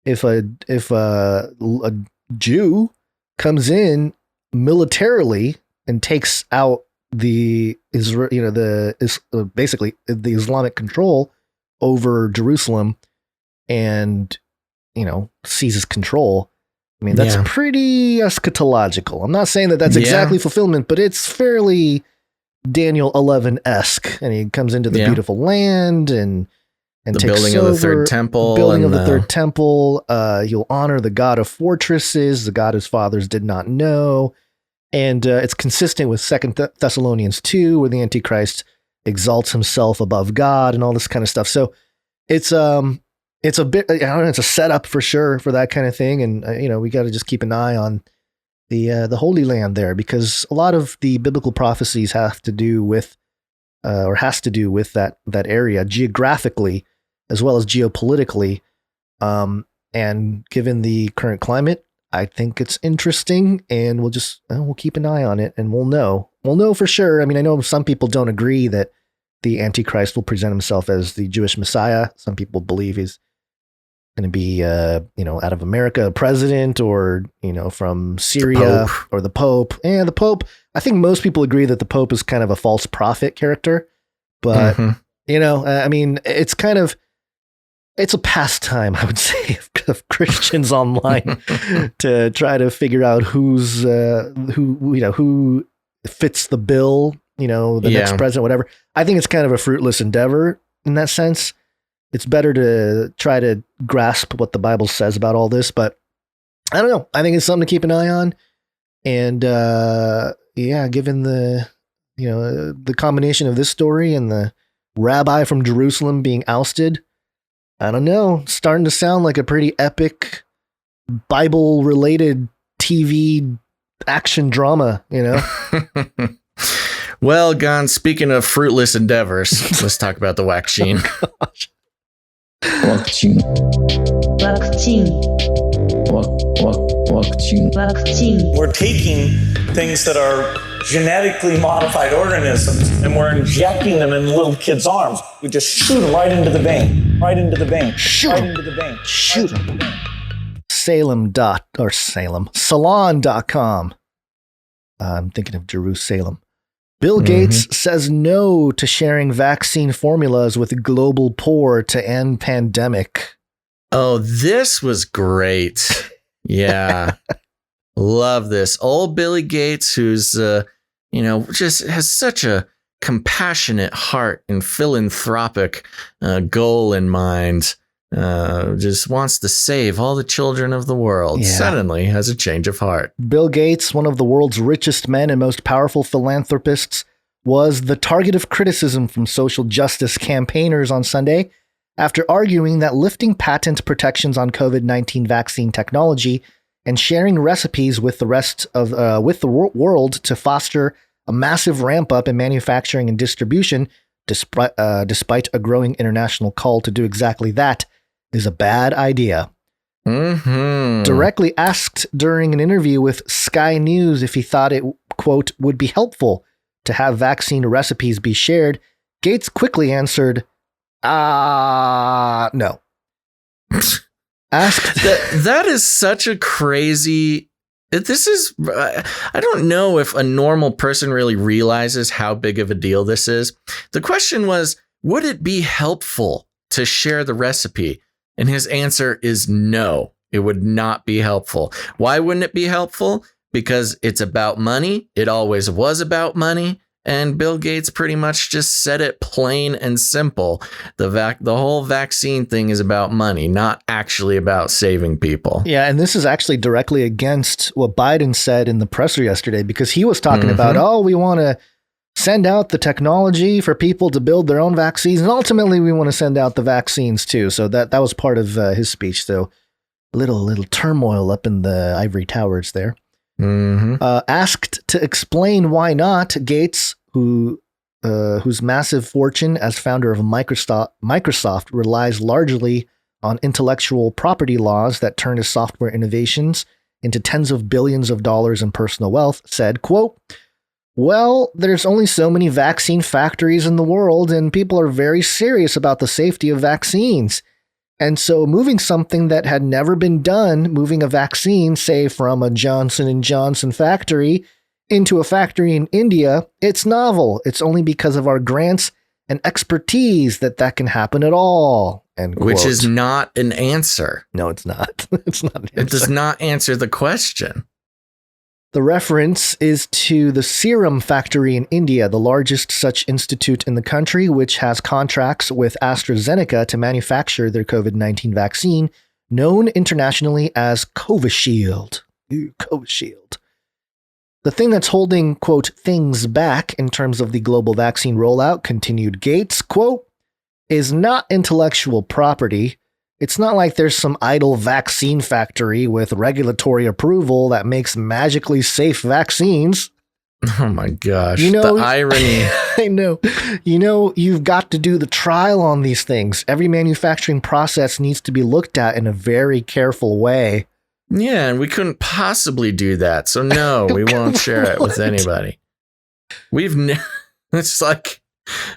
[SPEAKER 3] if a Jew comes in militarily and takes out basically the Islamic control over Jerusalem and seizes control, I mean, that's pretty eschatological. I'm not saying that that's exactly fulfillment, but it's fairly Daniel 11-esque, and he comes into the beautiful land and
[SPEAKER 1] the
[SPEAKER 3] takes
[SPEAKER 1] building
[SPEAKER 3] over,
[SPEAKER 1] of the third temple.
[SPEAKER 3] Building of the third temple. You'll honor the God of fortresses, the God his fathers did not know. And it's consistent with 2 Thessalonians 2, where the Antichrist exalts himself above God and all this kind of stuff. So it's a bit, it's a setup for sure for that kind of thing. And, we got to just keep an eye on the Holy Land there, because a lot of the biblical prophecies has to do with that area geographically as well as geopolitically. And given the current climate, I think it's interesting, and we'll keep an eye on it, and we'll know for sure. I mean, I know some people don't agree that the Antichrist will present himself as the Jewish Messiah. Some people believe he's going to be, out of America, a president, or, from Syria or the Pope. And the Pope, I think most people agree that the Pope is kind of a false prophet character. But, it's kind of, it's a pastime, I would say, of Christians online to try to figure out who fits the bill, the next president, whatever. I think it's kind of a fruitless endeavor in that sense. It's better to try to grasp what the Bible says about all this, but I don't know. I think it's something to keep an eye on. And given the combination of this story and the rabbi from Jerusalem being ousted, I don't know, starting to sound like a pretty epic Bible-related TV action drama,
[SPEAKER 1] Well, Gon, speaking of fruitless endeavors, let's talk about the WACCINE.
[SPEAKER 12] WACCINE.
[SPEAKER 13] We're taking things that are genetically modified organisms and we're injecting them in little kids' arms. We just shoot them right into the vein,
[SPEAKER 3] Shoot them. Salon.com. I'm thinking of Jerusalem. Bill Gates says no to sharing vaccine formulas with global poor to end pandemic.
[SPEAKER 1] Oh, this was great. Yeah. Love this. Old Billy Gates, who's, just has such a compassionate heart and philanthropic goal in mind. Just wants to save all the children of the world. Suddenly has a change of heart.
[SPEAKER 3] Bill Gates, one of the world's richest men and most powerful philanthropists, was the target of criticism from social justice campaigners on Sunday after arguing that lifting patent protections on COVID-19 vaccine technology and sharing recipes with the rest of world to foster a massive ramp up in manufacturing and distribution, despite a growing international call to do exactly that, is a bad idea. Directly asked during an interview with Sky News if he thought it, quote, would be helpful to have vaccine recipes be shared, Gates quickly answered, no.
[SPEAKER 1] That is such a crazy... This is... I don't know if a normal person really realizes how big of a deal this is. The question was, would it be helpful to share the recipe? And his answer is no, it would not be helpful. Why wouldn't it be helpful? Because it's about money. It always was about money. And Bill Gates pretty much just said it plain and simple. The whole vaccine thing is about money, not actually about saving people.
[SPEAKER 3] Yeah, and this is actually directly against what Biden said in the presser yesterday, because he was talking about, we want to send out the technology for people to build their own vaccines, and ultimately we want to send out the vaccines too. So that was part of his speech. So little turmoil up in the ivory towers there. Asked to explain why not, Gates, whose massive fortune as founder of Microsoft relies largely on intellectual property laws that turn his software innovations into tens of billions of dollars in personal wealth, said, quote, well, there's only so many vaccine factories in the world, and people are very serious about the safety of vaccines. And so moving something that had never been done, moving a vaccine, say from a Johnson & Johnson factory into a factory in India, it's novel. It's only because of our grants and expertise that can happen at all. End quote.
[SPEAKER 1] Which is not an answer.
[SPEAKER 3] No, it's not. It's not an answer.
[SPEAKER 1] It does not answer the question.
[SPEAKER 3] The reference is to the Serum Factory in India, the largest such institute in the country, which has contracts with AstraZeneca to manufacture their COVID-19 vaccine, known internationally as Covishield. Covishield. The thing that's holding, quote, things back in terms of the global vaccine rollout, continued Gates, quote, is not intellectual property. It's not like there's some idle vaccine factory with regulatory approval that makes magically safe vaccines.
[SPEAKER 1] Oh my gosh, the irony.
[SPEAKER 3] I know. You've got to do the trial on these things. Every manufacturing process needs to be looked at in a very careful way.
[SPEAKER 1] Yeah, and we couldn't possibly do that. So no, we won't share it with anybody. It's like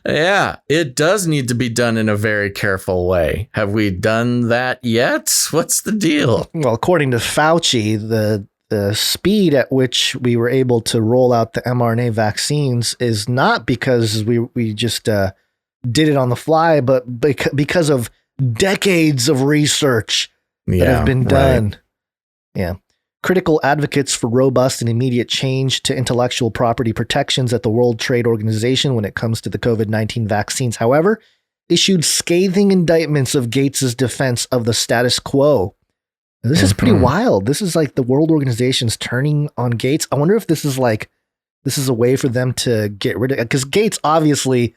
[SPEAKER 1] Yeah, it does need to be done in a very careful way. Have we done that yet? What's the deal?
[SPEAKER 3] Well, according to Fauci, the speed at which we were able to roll out the mRNA vaccines is not because we just did it on the fly, but because of decades of research that have been done. Right. Yeah. Critical advocates for robust and immediate change to intellectual property protections at the World Trade Organization when it comes to the COVID-19 vaccines, however, issued scathing indictments of Gates's defense of the status quo. Now, this is pretty wild. This is like the World Organization's turning on Gates. I wonder if this is a way for them to get rid of, because Gates obviously,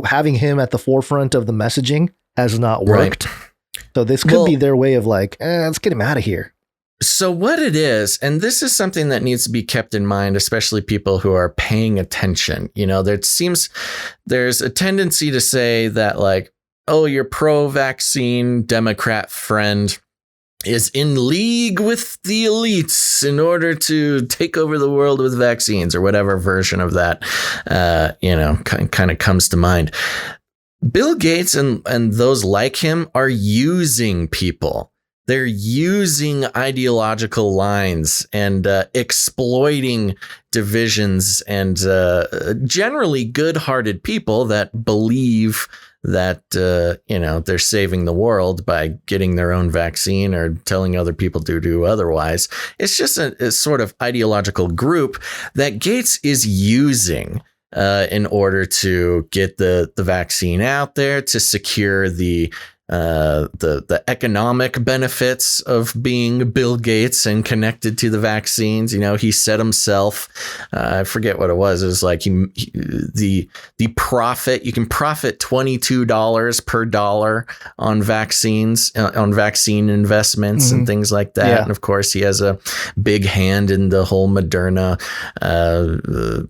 [SPEAKER 3] having him at the forefront of the messaging has not worked. Right. So this could be their way of let's get him out of here.
[SPEAKER 1] So what it is, and this is something that needs to be kept in mind, especially people who are paying attention. There seems there's a tendency to say that your pro-vaccine Democrat friend is in league with the elites in order to take over the world with vaccines, or whatever version of that, kind of comes to mind. Bill Gates and those like him are using people. They're using ideological lines and exploiting divisions and generally good-hearted people that believe that, they're saving the world by getting their own vaccine or telling other people to do otherwise. It's just a sort of ideological group that Gates is using in order to get the vaccine out there, to secure the economic benefits of being Bill Gates and connected to the vaccines. He said himself, I forget what it was. It was like the profit, you can profit $22 per dollar on vaccines, on vaccine investments and things like that. Yeah. And of course, he has a big hand in the whole Moderna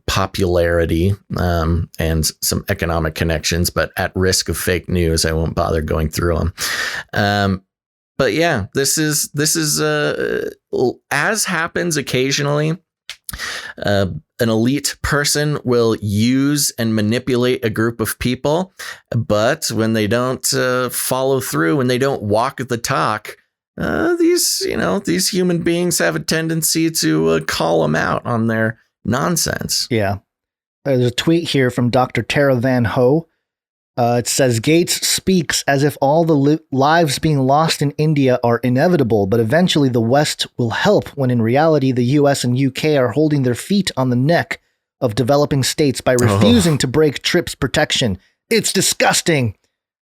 [SPEAKER 1] popularity and some economic connections, but at risk of fake news, I won't bother going through them. But yeah, this is as happens occasionally. An elite person will use and manipulate a group of people, but when they don't follow through, when they don't walk the talk, these human beings have a tendency to call them out on their nonsense.
[SPEAKER 3] Yeah. There's a tweet here from Dr. Tara Van Ho. It says, Gates speaks as if all the lives being lost in India are inevitable, but eventually the West will help, when in reality the US and UK are holding their feet on the neck of developing states by refusing to break TRIPS protection. It's disgusting.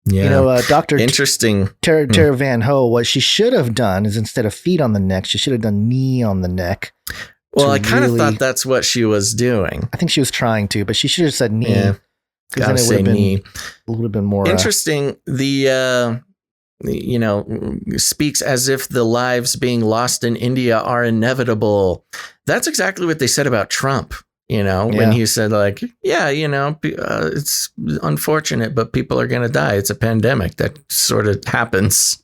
[SPEAKER 3] Yeah. Dr.
[SPEAKER 1] Interesting.
[SPEAKER 3] Tara Van Ho, what she should have done is, instead of feet on the neck, she should have done knee on the neck.
[SPEAKER 1] Well, I kind of thought that's what she was doing.
[SPEAKER 3] I think she was trying to, but she should have said knee.
[SPEAKER 1] Yeah.
[SPEAKER 3] Because then it would have been a little bit more
[SPEAKER 1] interesting. Speaks as if the lives being lost in India are inevitable. That's exactly what they said about Trump. When he said it's unfortunate, but people are going to die. It's a pandemic that sort of happens.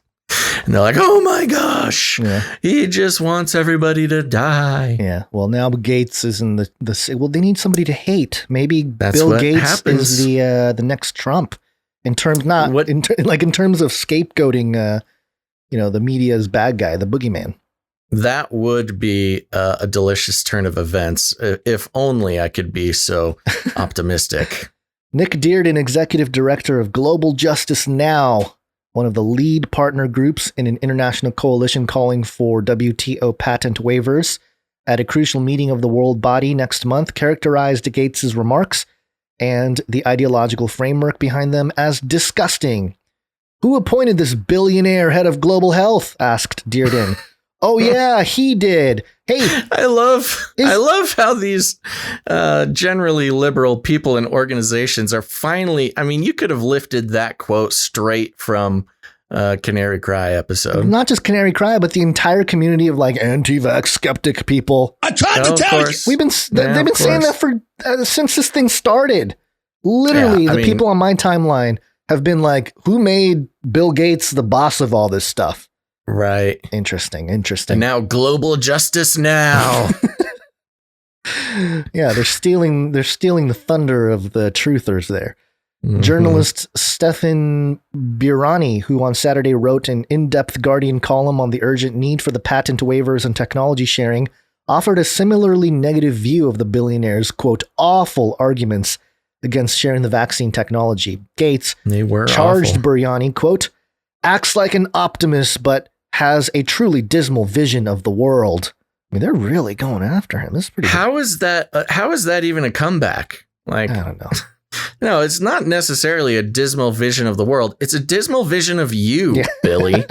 [SPEAKER 1] And they're like, oh my gosh, he just wants everybody to die.
[SPEAKER 3] Yeah. Well, now Gates is in well, they need somebody to hate. Maybe that's Bill Gates is the next Trump in terms, in terms of scapegoating, the media's bad guy, the boogeyman.
[SPEAKER 1] That would be a delicious turn of events. If only I could be so optimistic.
[SPEAKER 3] Nick Dearden, executive director of Global Justice Now, one of the lead partner groups in an international coalition calling for WTO patent waivers, at a crucial meeting of the world body next month, characterized Gates's remarks and the ideological framework behind them as disgusting. Who appointed this billionaire head of global health? Asked Dearden. Oh yeah, he did. Hey,
[SPEAKER 1] I love how these generally liberal people and organizations are finally. I mean, you could have lifted that quote straight from Canary Cry episode.
[SPEAKER 3] Not just Canary Cry, but the entire community of anti-vax skeptic people.
[SPEAKER 12] I tried to tell you.
[SPEAKER 3] They've been saying that for since this thing started. Literally, the people on my timeline have been like, "Who made Bill Gates the boss of all this stuff?"
[SPEAKER 1] Right.
[SPEAKER 3] Interesting.
[SPEAKER 1] And now Global Justice Now.
[SPEAKER 3] Yeah, they're stealing the thunder of the truthers there. Journalist Stefan Birani, who on Saturday wrote an in-depth Guardian column on the urgent need for the patent waivers and technology sharing, offered a similarly negative view of the billionaire's, quote, awful arguments against sharing the vaccine technology. Gates charged Birani, quote, acts like an optimist, but has a truly dismal vision of the world. I mean, they're really going after him. This is pretty.
[SPEAKER 1] How is that even a comeback? Like,
[SPEAKER 3] I don't know.
[SPEAKER 1] No, it's not necessarily a dismal vision of the world. It's a dismal vision of you, Billy.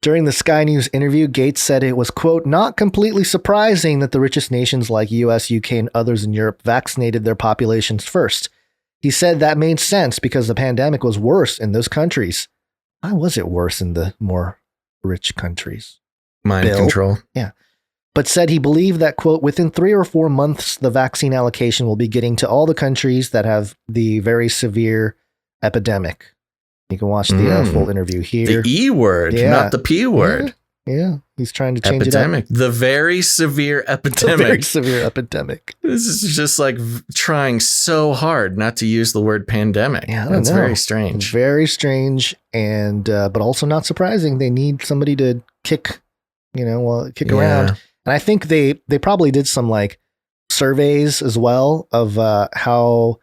[SPEAKER 3] During the Sky News interview, Gates said it was, quote, not completely surprising that the richest nations like US, UK, and others in Europe vaccinated their populations first. He said that made sense because the pandemic was worse in those countries. Why was it worse in the more rich countries?
[SPEAKER 1] Mind control.
[SPEAKER 3] Yeah. But said he believed that, quote, within 3 or 4 months, the vaccine allocation will be getting to all the countries that have the very severe epidemic. You can watch the full interview here.
[SPEAKER 1] The E word, not the P word.
[SPEAKER 3] Yeah. He's trying to change
[SPEAKER 1] epidemic.
[SPEAKER 3] it up.
[SPEAKER 1] The very severe epidemic.
[SPEAKER 3] The very severe epidemic.
[SPEAKER 1] This is just like trying so hard not to use the word pandemic.
[SPEAKER 3] Yeah, I don't know.
[SPEAKER 1] That's very strange.
[SPEAKER 3] Very strange, and but also not surprising. They need somebody to kick around. And I think they probably did some like surveys as well of how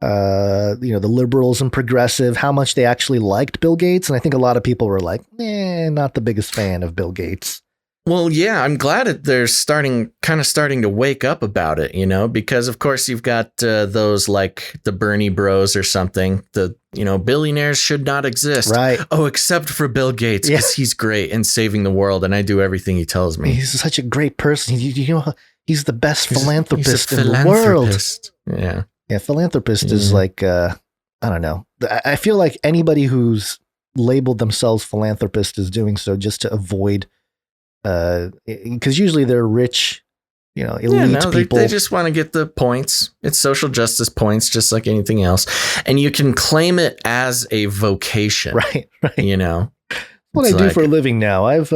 [SPEAKER 3] the liberals and progressive, how much they actually liked Bill Gates. And I think a lot of people were like, not the biggest fan of Bill Gates.
[SPEAKER 1] Well, yeah, I'm glad that they're starting to wake up about it, because of course you've got those like the Bernie bros or something. The billionaires should not exist,
[SPEAKER 3] right?
[SPEAKER 1] Oh, except for Bill Gates, because he's great and saving the world, and I do everything he tells me.
[SPEAKER 3] He's such a great person. He's the best philanthropist in the world. Yeah, philanthropist is like I don't know. I feel like anybody who's labeled themselves philanthropist is doing so just to avoid. Because usually they're rich, elite people.
[SPEAKER 1] They just want to get the points. It's social justice points, just like anything else. And you can claim it as a vocation,
[SPEAKER 3] right? What I do
[SPEAKER 1] like,
[SPEAKER 3] for a living now. I've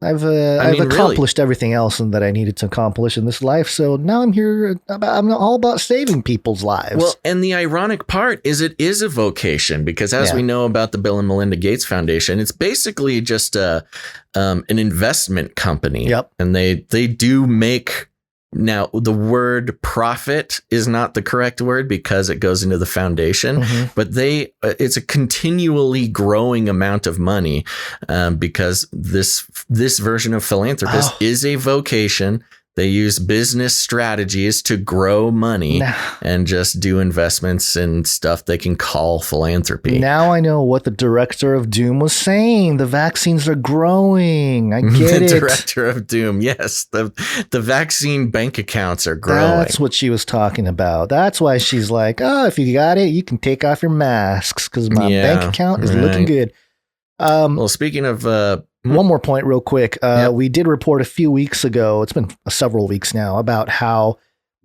[SPEAKER 3] accomplished everything else that I needed to accomplish in this life. So now I'm here. I'm all about saving people's lives.
[SPEAKER 1] Well, and the ironic part is it is a vocation because as we know about the Bill and Melinda Gates Foundation, it's basically just an investment company.
[SPEAKER 3] Yep.
[SPEAKER 1] And they do make. Now, the word profit is not the correct word because it goes into the foundation, but it's a continually growing amount of money because this version of philanthropist is a vocation. They use business strategies to grow money and just do investments in stuff they can call philanthropy.
[SPEAKER 3] Now I know what the director of Doom was saying. The vaccines are growing. I get it.
[SPEAKER 1] The director of Doom. Yes. The vaccine bank accounts are growing.
[SPEAKER 3] That's what she was talking about. That's why she's like, if you got it, you can take off your masks because my bank account is looking good.
[SPEAKER 1] Well, speaking of...
[SPEAKER 3] one more point real quick. We did report a few weeks ago, it's been several weeks now, about how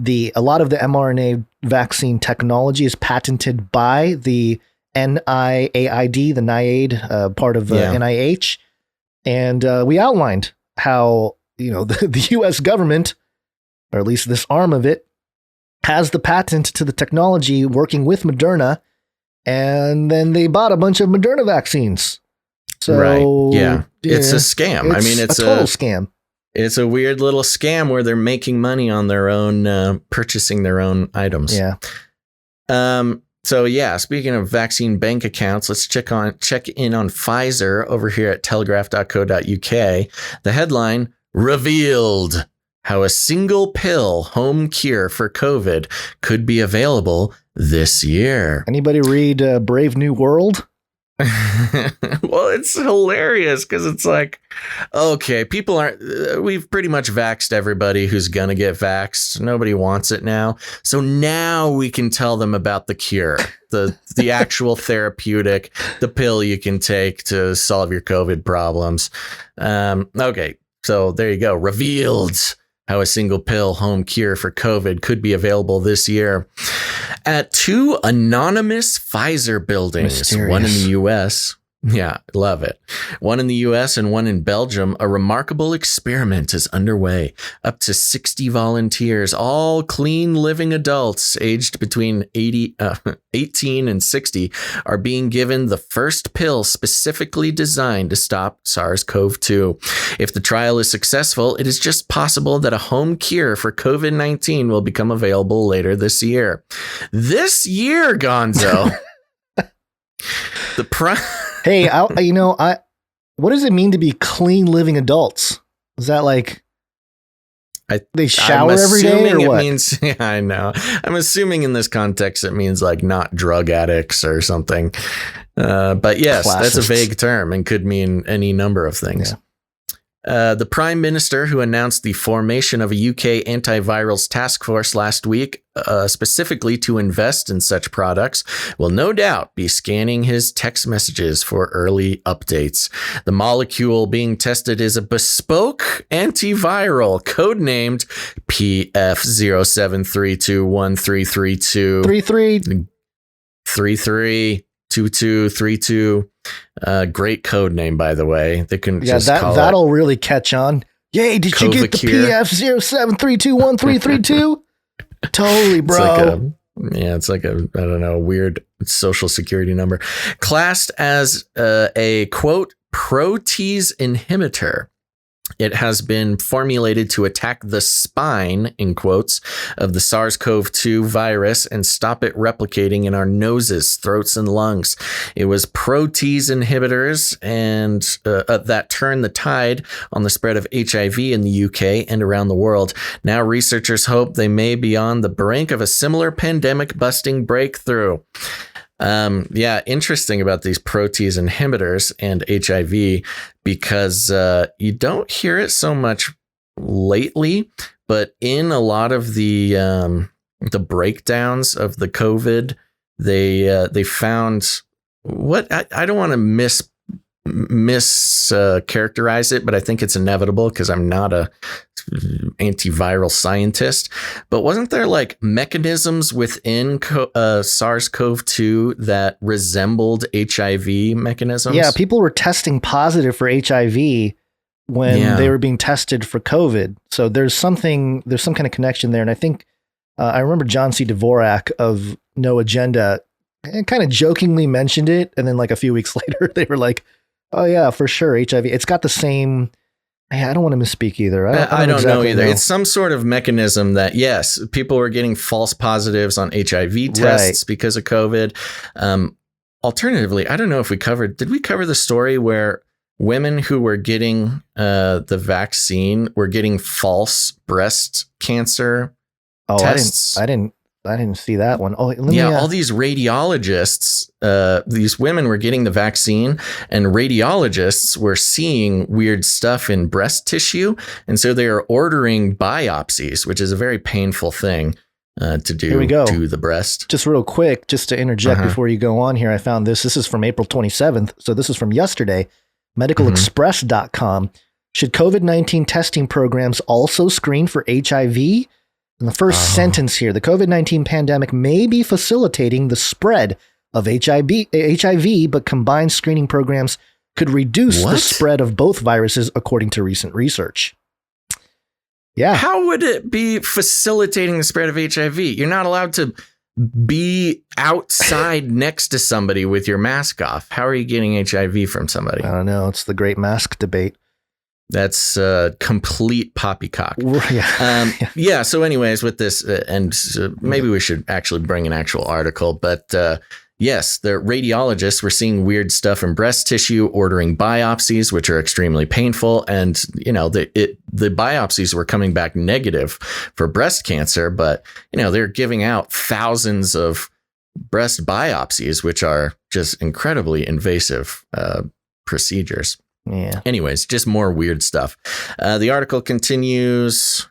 [SPEAKER 3] a lot of the mRNA vaccine technology is patented by the NIAID, the NIAID part of NIH. And we outlined how, the US government, or at least this arm of it, has the patent to the technology working with Moderna. And then they bought a bunch of Moderna vaccines. So,
[SPEAKER 1] right. Yeah. It's a scam. It's
[SPEAKER 3] a total scam.
[SPEAKER 1] It's a weird little scam where they're making money on their own, purchasing their own items.
[SPEAKER 3] Yeah.
[SPEAKER 1] So yeah, speaking of vaccine bank accounts, let's check in on Pfizer over here at telegraph.co.uk. The headline, revealed how a single pill home cure for COVID could be available this year.
[SPEAKER 3] Anybody read Brave New World?
[SPEAKER 1] Well, it's hilarious because it's like, okay, we've pretty much vaxxed everybody who's going to get vaxxed. Nobody wants it now. So now we can tell them about the cure, the actual therapeutic, the pill you can take to solve your COVID problems. Okay, so there you go. Revealed how a single pill home cure for COVID could be available this year at 2 anonymous Pfizer buildings, one in the US, Yeah, love it. One in the US and one in Belgium. A remarkable experiment is underway. Up to 60 volunteers, all clean living adults aged between 18 and 60, are being given the first pill specifically designed to stop SARS-CoV-2. If the trial is successful, it is just possible that a home cure for COVID-19 will become available later this year. This year, Gonzo.
[SPEAKER 3] Hey, what does it mean to be clean living adults? Is that like they shower every day or what?
[SPEAKER 1] Means, yeah, I know. I'm assuming in this context it means like not drug addicts or something. But yes, that's a vague term and could mean any number of things. Yeah. The Prime Minister, who announced the formation of a UK antivirals task force last week, specifically to invest in such products, will no doubt be scanning his text messages for early updates. The molecule being tested is a bespoke antiviral codenamed PF07321332. 332232. Great code name, by the way. They can
[SPEAKER 3] that'll really catch on. Yay! Did you get the PF07321332? Totally, bro.
[SPEAKER 1] It's like a I don't know, weird social security number. Classed as a quote protease inhibitor. It has been formulated to attack the spine, in quotes, of the SARS-CoV-2 virus and stop it replicating in our noses, throats, and lungs. It was protease inhibitors and that turned the tide on the spread of HIV in the UK and around the world. Now researchers hope they may be on the brink of a similar pandemic-busting breakthrough. Interesting about these protease inhibitors and HIV because you don't hear it so much lately, but in a lot of the breakdowns of the COVID, they found what I don't want to mischaracterize it, but I think it's inevitable because I'm not a antiviral scientist. But wasn't there like mechanisms within SARS-CoV-2 that resembled HIV mechanisms?
[SPEAKER 3] Yeah, people were testing positive for HIV when they were being tested for COVID. So there's some kind of connection there. And I think I remember John C. Dvorak of No Agenda kind of jokingly mentioned it. And then like a few weeks later, they were like, oh yeah, for sure, HIV. It's got the same. I don't want to misspeak either.
[SPEAKER 1] I don't know either. It's some sort of mechanism that, yes, people were getting false positives on HIV tests because of COVID. Alternatively, I don't know if did we cover the story where women who were getting the vaccine were getting false breast cancer tests?
[SPEAKER 3] I didn't see that one. Oh,
[SPEAKER 1] all these radiologists, these women were getting the vaccine and radiologists were seeing weird stuff in breast tissue. And so they are ordering biopsies, which is a very painful thing to do to the breast.
[SPEAKER 3] Just real quick, just to interject before you go on here, I found this. This is from April 27th. So this is from yesterday, medicalexpress.com. Should COVID-19 testing programs also screen for HIV? In the first sentence here, the COVID-19 pandemic may be facilitating the spread of HIV, but combined screening programs could reduce the spread of both viruses, according to recent research. Yeah.
[SPEAKER 1] How would it be facilitating the spread of HIV? You're not allowed to be outside next to somebody with your mask off. How are you getting HIV from somebody?
[SPEAKER 3] I don't know. It's the great mask debate.
[SPEAKER 1] That's complete poppycock.
[SPEAKER 3] Yeah.
[SPEAKER 1] So anyways, with this, maybe we should actually bring an actual article, but yes, the radiologists were seeing weird stuff in breast tissue, ordering biopsies, which are extremely painful. And, the biopsies were coming back negative for breast cancer, but, they're giving out thousands of breast biopsies, which are just incredibly invasive procedures.
[SPEAKER 3] Yeah.
[SPEAKER 1] Anyways, just more weird stuff. The article continues.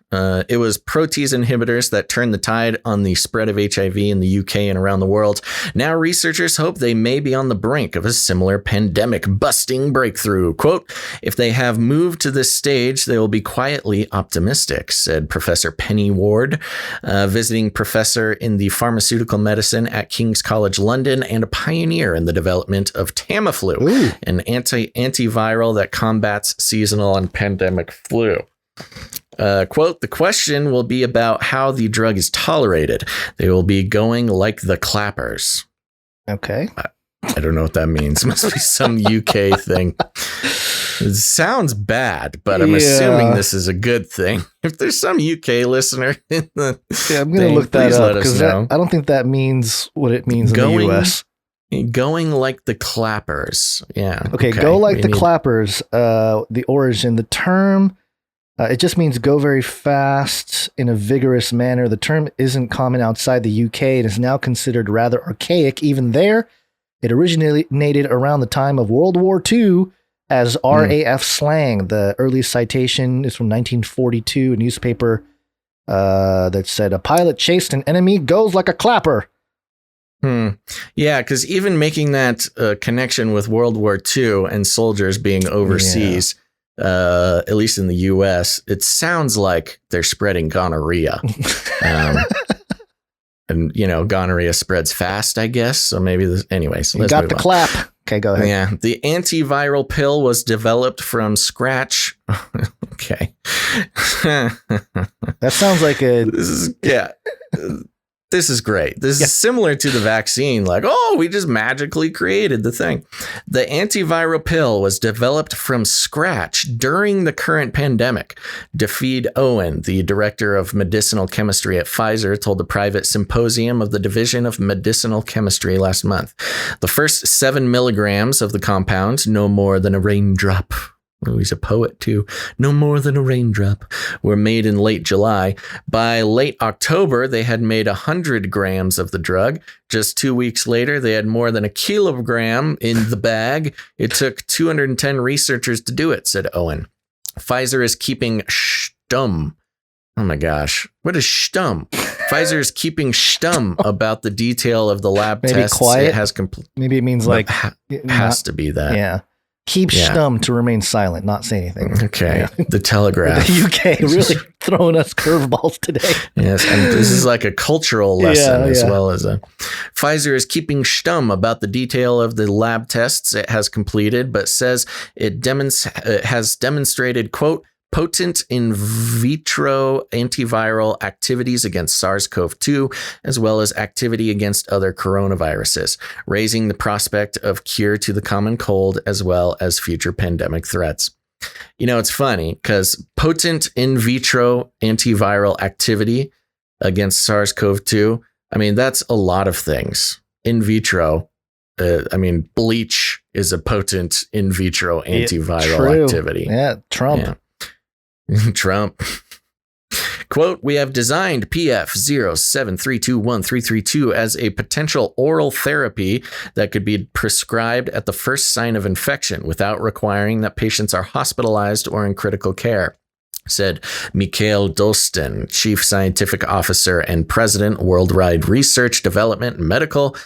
[SPEAKER 1] It was protease inhibitors that turned the tide on the spread of HIV in the UK and around the world. Now researchers hope they may be on the brink of a similar pandemic-busting breakthrough. Quote, if they have moved to this stage, they will be quietly optimistic, said Professor Penny Ward, visiting professor in the pharmaceutical medicine at King's College London and a pioneer in the development of Tamiflu, an antiviral that combats seasonal and pandemic flu. Quote, the question will be about how the drug is tolerated. They will be going like the clappers.
[SPEAKER 3] Okay.
[SPEAKER 1] I don't know what that means. Must be some UK thing. It sounds bad, but I'm assuming this is a good thing. If there's some UK listener in the
[SPEAKER 3] I'm going to look that up because I don't think that means what it means in the US.
[SPEAKER 1] Going like the clappers. Yeah.
[SPEAKER 3] Okay. Go like the clappers. The origin, the term, it just means go very fast in a vigorous manner. The term isn't common outside the UK and is now considered rather archaic even there. It originated around the time of World War II as RAF slang. The earliest citation is from 1942, a newspaper that said, a pilot chased an enemy, goes like a clapper.
[SPEAKER 1] Yeah, because even making that connection with World War II and soldiers being overseas, at least in the US, it sounds like they're spreading gonorrhea. And, you know, gonorrhea spreads fast, I guess. So maybe this, anyways.
[SPEAKER 3] You got the clap. Okay, go ahead.
[SPEAKER 1] Yeah. The antiviral pill was developed from scratch. Okay.
[SPEAKER 3] That sounds like a...
[SPEAKER 1] This is great. This is similar to the vaccine. Like, oh, we just magically created the thing. The antiviral pill was developed from scratch during the current pandemic. Dafid Owen, the director of medicinal chemistry at Pfizer, told the private symposium of the Division of Medicinal Chemistry last month. The first 7 milligrams of the compound, no more than a raindrop. Oh, he's a poet too. No more than a raindrop. Were made in late July. By late October, they had made 100 grams of the drug. Just 2 weeks later, they had more than a kilogram in the bag. It took 210 researchers to do it, said Owen. Pfizer is keeping stum. Oh my gosh. What is stum? Pfizer is keeping stum about the detail of the lab tests.
[SPEAKER 3] Quiet.
[SPEAKER 1] It has
[SPEAKER 3] maybe it means like
[SPEAKER 1] has to be that.
[SPEAKER 3] Yeah. Keep stum to remain silent, not say anything.
[SPEAKER 1] Okay. Yeah. The Telegraph.
[SPEAKER 3] The UK really throwing us curveballs today.
[SPEAKER 1] Yes. And this is like a cultural lesson as well as a... Pfizer is keeping stum about the detail of the lab tests it has completed, but says it has demonstrated, quote, potent in vitro antiviral activities against SARS-CoV-2, as well as activity against other coronaviruses, raising the prospect of cure to the common cold, as well as future pandemic threats. You know, it's funny because potent in vitro antiviral activity against SARS-CoV-2, I mean, that's a lot of things. In vitro, I mean, bleach is a potent in vitro antiviral activity.
[SPEAKER 3] Yeah, Trump. Yeah.
[SPEAKER 1] Trump. Quote, we have designed PF 073213332 as a potential oral therapy that could be prescribed at the first sign of infection without requiring that patients are hospitalized or in critical care, said Mikhail Dostin, Chief Scientific Officer and President, Worldwide Research, Development, and Medical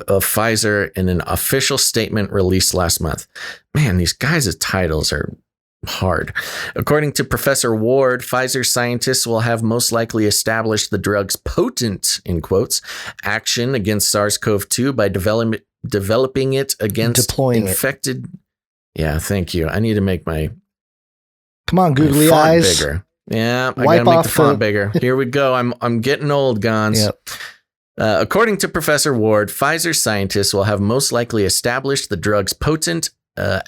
[SPEAKER 1] of Pfizer in an official statement released last month. Man, these guys' titles are hard. According to Professor Ward, Pfizer scientists will have most likely established the drug's potent, in quotes, action against SARS-CoV-2 by developing it against infected. Yeah, thank you. I need to make my
[SPEAKER 3] come on, googly eyes
[SPEAKER 1] bigger. Yeah, I gotta make the font bigger. Here we go. I'm getting old, Gons.
[SPEAKER 3] Yep.
[SPEAKER 1] According to Professor Ward, Pfizer scientists will have most likely established the drug's potent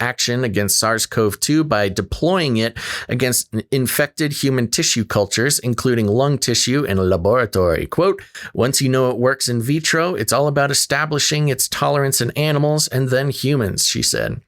[SPEAKER 1] action against SARS-CoV-2 by deploying it against infected human tissue cultures, including lung tissue in a laboratory. Quote, once you know it works in vitro, it's all about establishing its tolerance in animals and then humans, she said.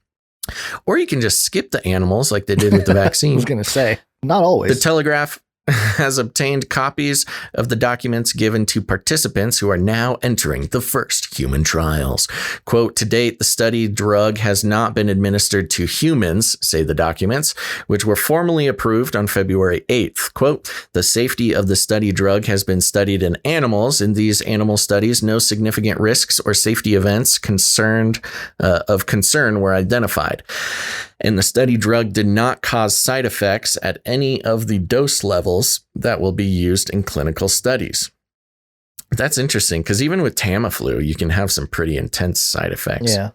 [SPEAKER 1] Or you can just skip the animals like they did with the vaccine.
[SPEAKER 3] I was going to say, not always.
[SPEAKER 1] The Telegraph has obtained copies of the documents given to participants who are now entering the first human trials. Quote, to date, the study drug has not been administered to humans, say the documents, which were formally approved on February 8th. Quote, the safety of the study drug has been studied in animals. In these animal studies, no significant risks or safety events of concern were identified. And the study drug did not cause side effects at any of the dose levels that will be used in clinical studies. That's interesting because even with Tamiflu, you can have some pretty intense side effects.
[SPEAKER 3] Yeah.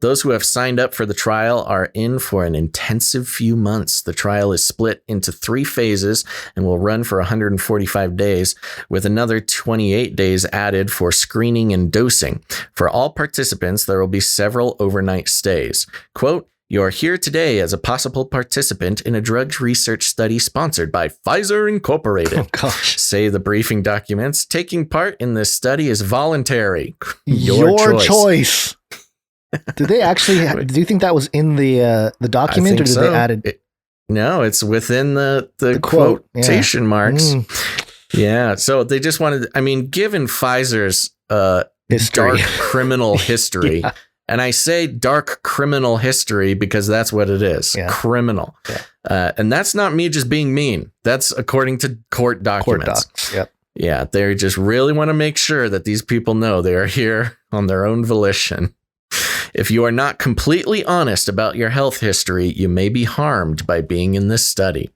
[SPEAKER 1] Those who have signed up for the trial are in for an intensive few months. The trial is split into 3 phases and will run for 145 days, with another 28 days added for screening and dosing. For all participants, there will be several overnight stays. Quote, you are here today as a possible participant in a drug research study sponsored by Pfizer Incorporated.
[SPEAKER 3] Oh, gosh.
[SPEAKER 1] Say the briefing documents. Taking part in this study is voluntary.
[SPEAKER 3] Your choice. Did they actually? Do you think that was in the document, or did they add it?
[SPEAKER 1] No, it's within the quotation marks. Yeah. So they just wanted. I mean, given Pfizer's dark criminal history. Yeah. And I say dark criminal history because that's what it is. Yeah. Criminal. Yeah. And that's not me just being mean. That's according to court documents.
[SPEAKER 3] Court docs. Yep.
[SPEAKER 1] Yeah. They just really want to make sure that these people know they are here on their own volition. If you are not completely honest about your health history, you may be harmed by being in this study.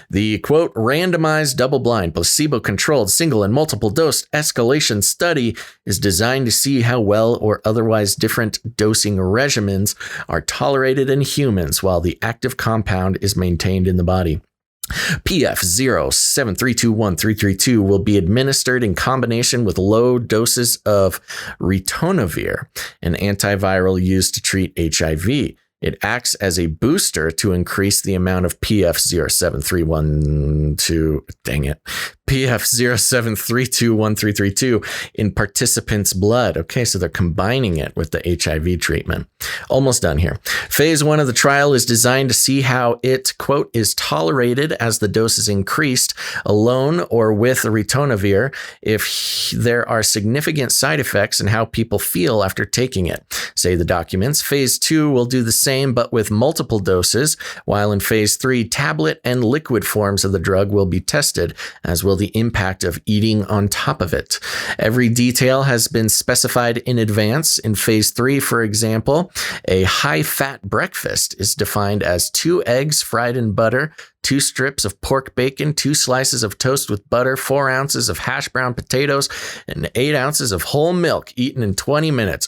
[SPEAKER 1] The, quote, randomized, double-blind, placebo-controlled, single and multiple dose escalation study is designed to see how well or otherwise different dosing regimens are tolerated in humans while the active compound is maintained in the body. PF07321332 will be administered in combination with low doses of ritonavir, an antiviral used to treat HIV. It acts as a booster to increase the amount of PF07321332 in participants' blood. Okay, so they're combining it with the HIV treatment. Almost done here. Phase 1 of the trial is designed to see how it, quote, is tolerated as the dose is increased alone or with ritonavir, if there are significant side effects and how people feel after taking it, say the documents. Phase 2 will do the same, but with multiple doses, while in phase 3, tablet and liquid forms of the drug will be tested, as will the impact of eating on top of it. Every detail has been specified in advance. In phase 3, for example, a high-fat breakfast is defined as 2 eggs fried in butter, 2 strips of pork bacon, 2 slices of toast with butter, 4 ounces of hash brown potatoes, and 8 ounces of whole milk eaten in 20 minutes.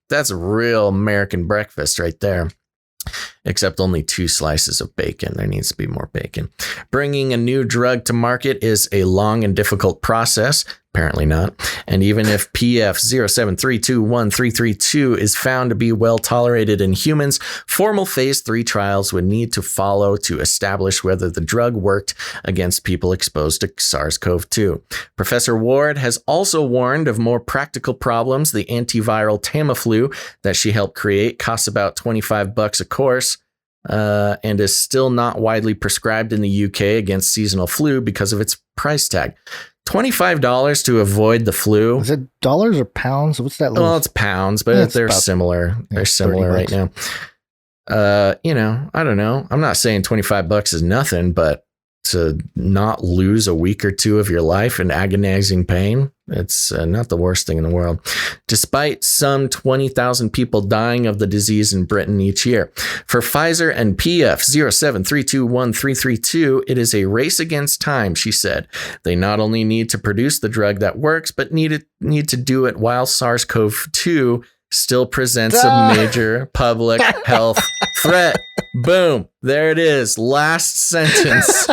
[SPEAKER 1] That's a real American breakfast right there. Except only 2 slices of bacon. There needs to be more bacon. Bringing a new drug to market is a long and difficult process. Apparently not. And even if PF07321332 is found to be well tolerated in humans, formal phase 3 trials would need to follow to establish whether the drug worked against people exposed to SARS-CoV-2. Professor Ward has also warned of more practical problems. The antiviral Tamiflu that she helped create costs about $25 a course. And is still not widely prescribed in the UK against seasonal flu because of its price tag. $25 to avoid the flu.
[SPEAKER 3] Is it dollars or pounds? What's that?
[SPEAKER 1] Well, it's pounds, but they're similar. They're similar right now. I don't know. I'm not saying $25 is nothing, but to not lose a week or 2 of your life in agonizing pain, it's not the worst thing in the world. Despite some 20,000 people dying of the disease in Britain each year. For Pfizer and PF07321332, it is a race against time, she said. They not only need to produce the drug that works, but need to do it while SARS-CoV-2 still presents a major public health threat. Boom. There it is. Last sentence.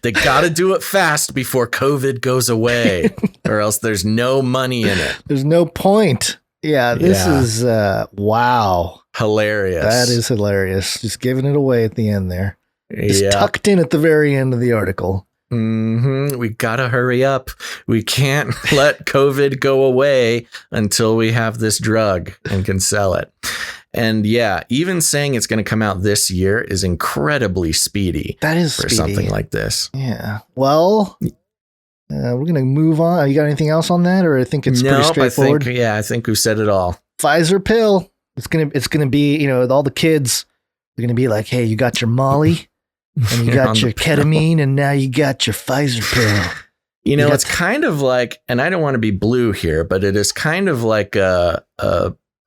[SPEAKER 1] They got to do it fast before COVID goes away, or else there's no money in it.
[SPEAKER 3] There's no point. Yeah, this is, wow.
[SPEAKER 1] Hilarious.
[SPEAKER 3] That is hilarious. Just giving it away at the end there. It's tucked in at the very end of the article.
[SPEAKER 1] We got to hurry up. We can't let COVID go away until we have this drug and can sell it. And yeah, even saying it's going to come out this year is incredibly speedy.
[SPEAKER 3] That is
[SPEAKER 1] for
[SPEAKER 3] speedy.
[SPEAKER 1] something like this.
[SPEAKER 3] Yeah. Well, we're going to move on. You got anything else on that, or I think it's pretty straightforward?
[SPEAKER 1] I think we've said it all.
[SPEAKER 3] Pfizer pill. It's gonna be, all the kids are gonna be like, hey, you got your Molly, and you got your ketamine, and now you got your Pfizer pill.
[SPEAKER 1] It's kind of like, and I don't want to be blue here, but it is kind of like a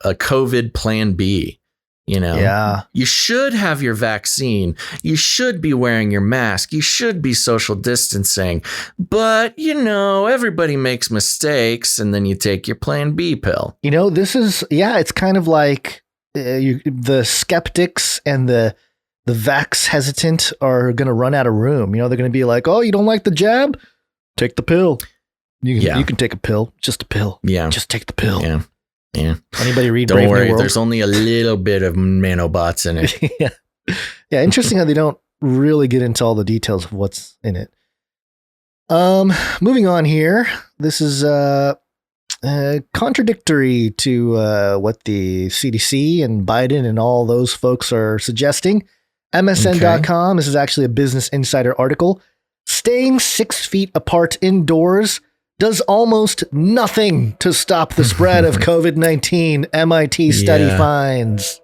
[SPEAKER 1] COVID plan B.
[SPEAKER 3] Yeah.
[SPEAKER 1] You should have your vaccine. You should be wearing your mask. You should be social distancing. But, everybody makes mistakes, and then you take your plan B pill.
[SPEAKER 3] It's kind of like the skeptics and the vax hesitant are going to run out of room. They're going to be like, oh, you don't like the jab? Take the pill. You can take a pill. Just a pill.
[SPEAKER 1] Yeah.
[SPEAKER 3] Just take the pill.
[SPEAKER 1] Yeah. Yeah.
[SPEAKER 3] Anybody read
[SPEAKER 1] Don't
[SPEAKER 3] Brave
[SPEAKER 1] worry,
[SPEAKER 3] New World?
[SPEAKER 1] there's only a little bit of nanobots in it.
[SPEAKER 3] Yeah. Interesting how they don't really get into all the details of what's in it. Moving on here. This is contradictory to what the CDC and Biden and all those folks are suggesting. MSN.com. This is actually a Business Insider article. Staying 6 feet apart indoors does almost nothing to stop the spread of COVID-19, MIT study finds.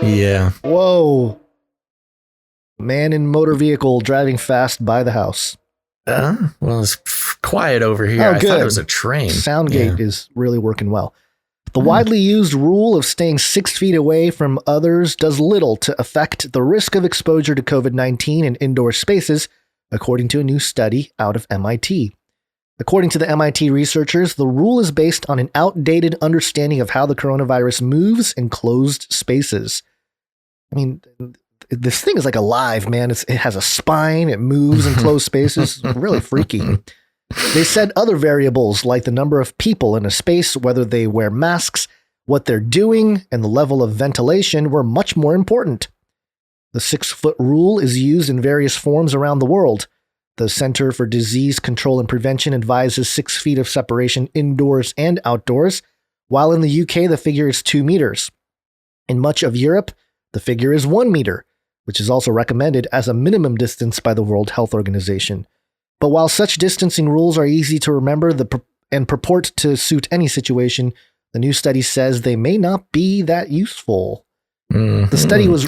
[SPEAKER 1] Yeah.
[SPEAKER 3] Whoa. Man in motor vehicle driving fast by the house.
[SPEAKER 1] Well, it's quiet over here. I thought it was a train.
[SPEAKER 3] Soundgate is really working well. The widely used rule of staying 6 feet away from others does little to affect the risk of exposure to COVID-19 in indoor spaces, according to a new study out of MIT. According to the MIT researchers, the rule is based on an outdated understanding of how the coronavirus moves in closed spaces. I mean, this thing is like alive, man. It has a spine. It moves in closed spaces. Really freaky. They said other variables like the number of people in a space, whether they wear masks, what they're doing, and the level of ventilation were much more important. The 6-foot rule is used in various forms around the world. The Center for Disease Control and Prevention advises 6 feet of separation indoors and outdoors, while in the UK the figure is 2 meters. In much of Europe, the figure is 1 meter, which is also recommended as a minimum distance by the World Health Organization. But while such distancing rules are easy to remember and purport to suit any situation, the new study says they may not be that useful. Mm-hmm. The study was...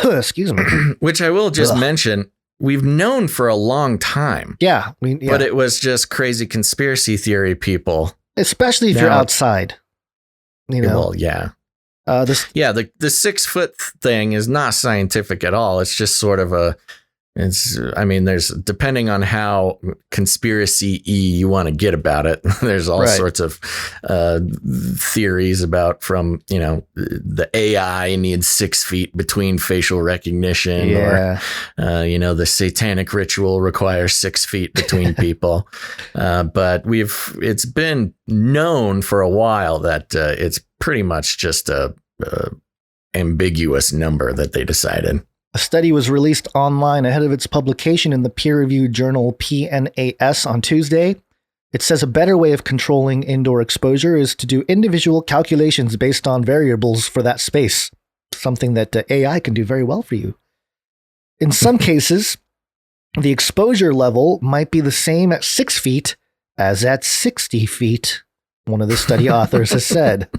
[SPEAKER 3] excuse me.
[SPEAKER 1] Which I will just mention, we've known for a long time.
[SPEAKER 3] Yeah,
[SPEAKER 1] but it was just crazy conspiracy theory people.
[SPEAKER 3] Especially if you're outside.
[SPEAKER 1] Well, yeah. The 6 foot thing is not scientific at all. It's just sort of there's, depending on how conspiracy-y you want to get about it, there's all sorts of theories about from, the AI needs 6 feet between facial recognition or, the satanic ritual requires 6 feet between people. But it's been known for a while that it's pretty much just a ambiguous number that they decided.
[SPEAKER 3] A study was released online ahead of its publication in the peer-reviewed journal PNAS on Tuesday. It says a better way of controlling indoor exposure is to do individual calculations based on variables for that space, something that AI can do very well for you. In some cases, the exposure level might be the same at 6 feet as at 60 feet, one of the study authors has said.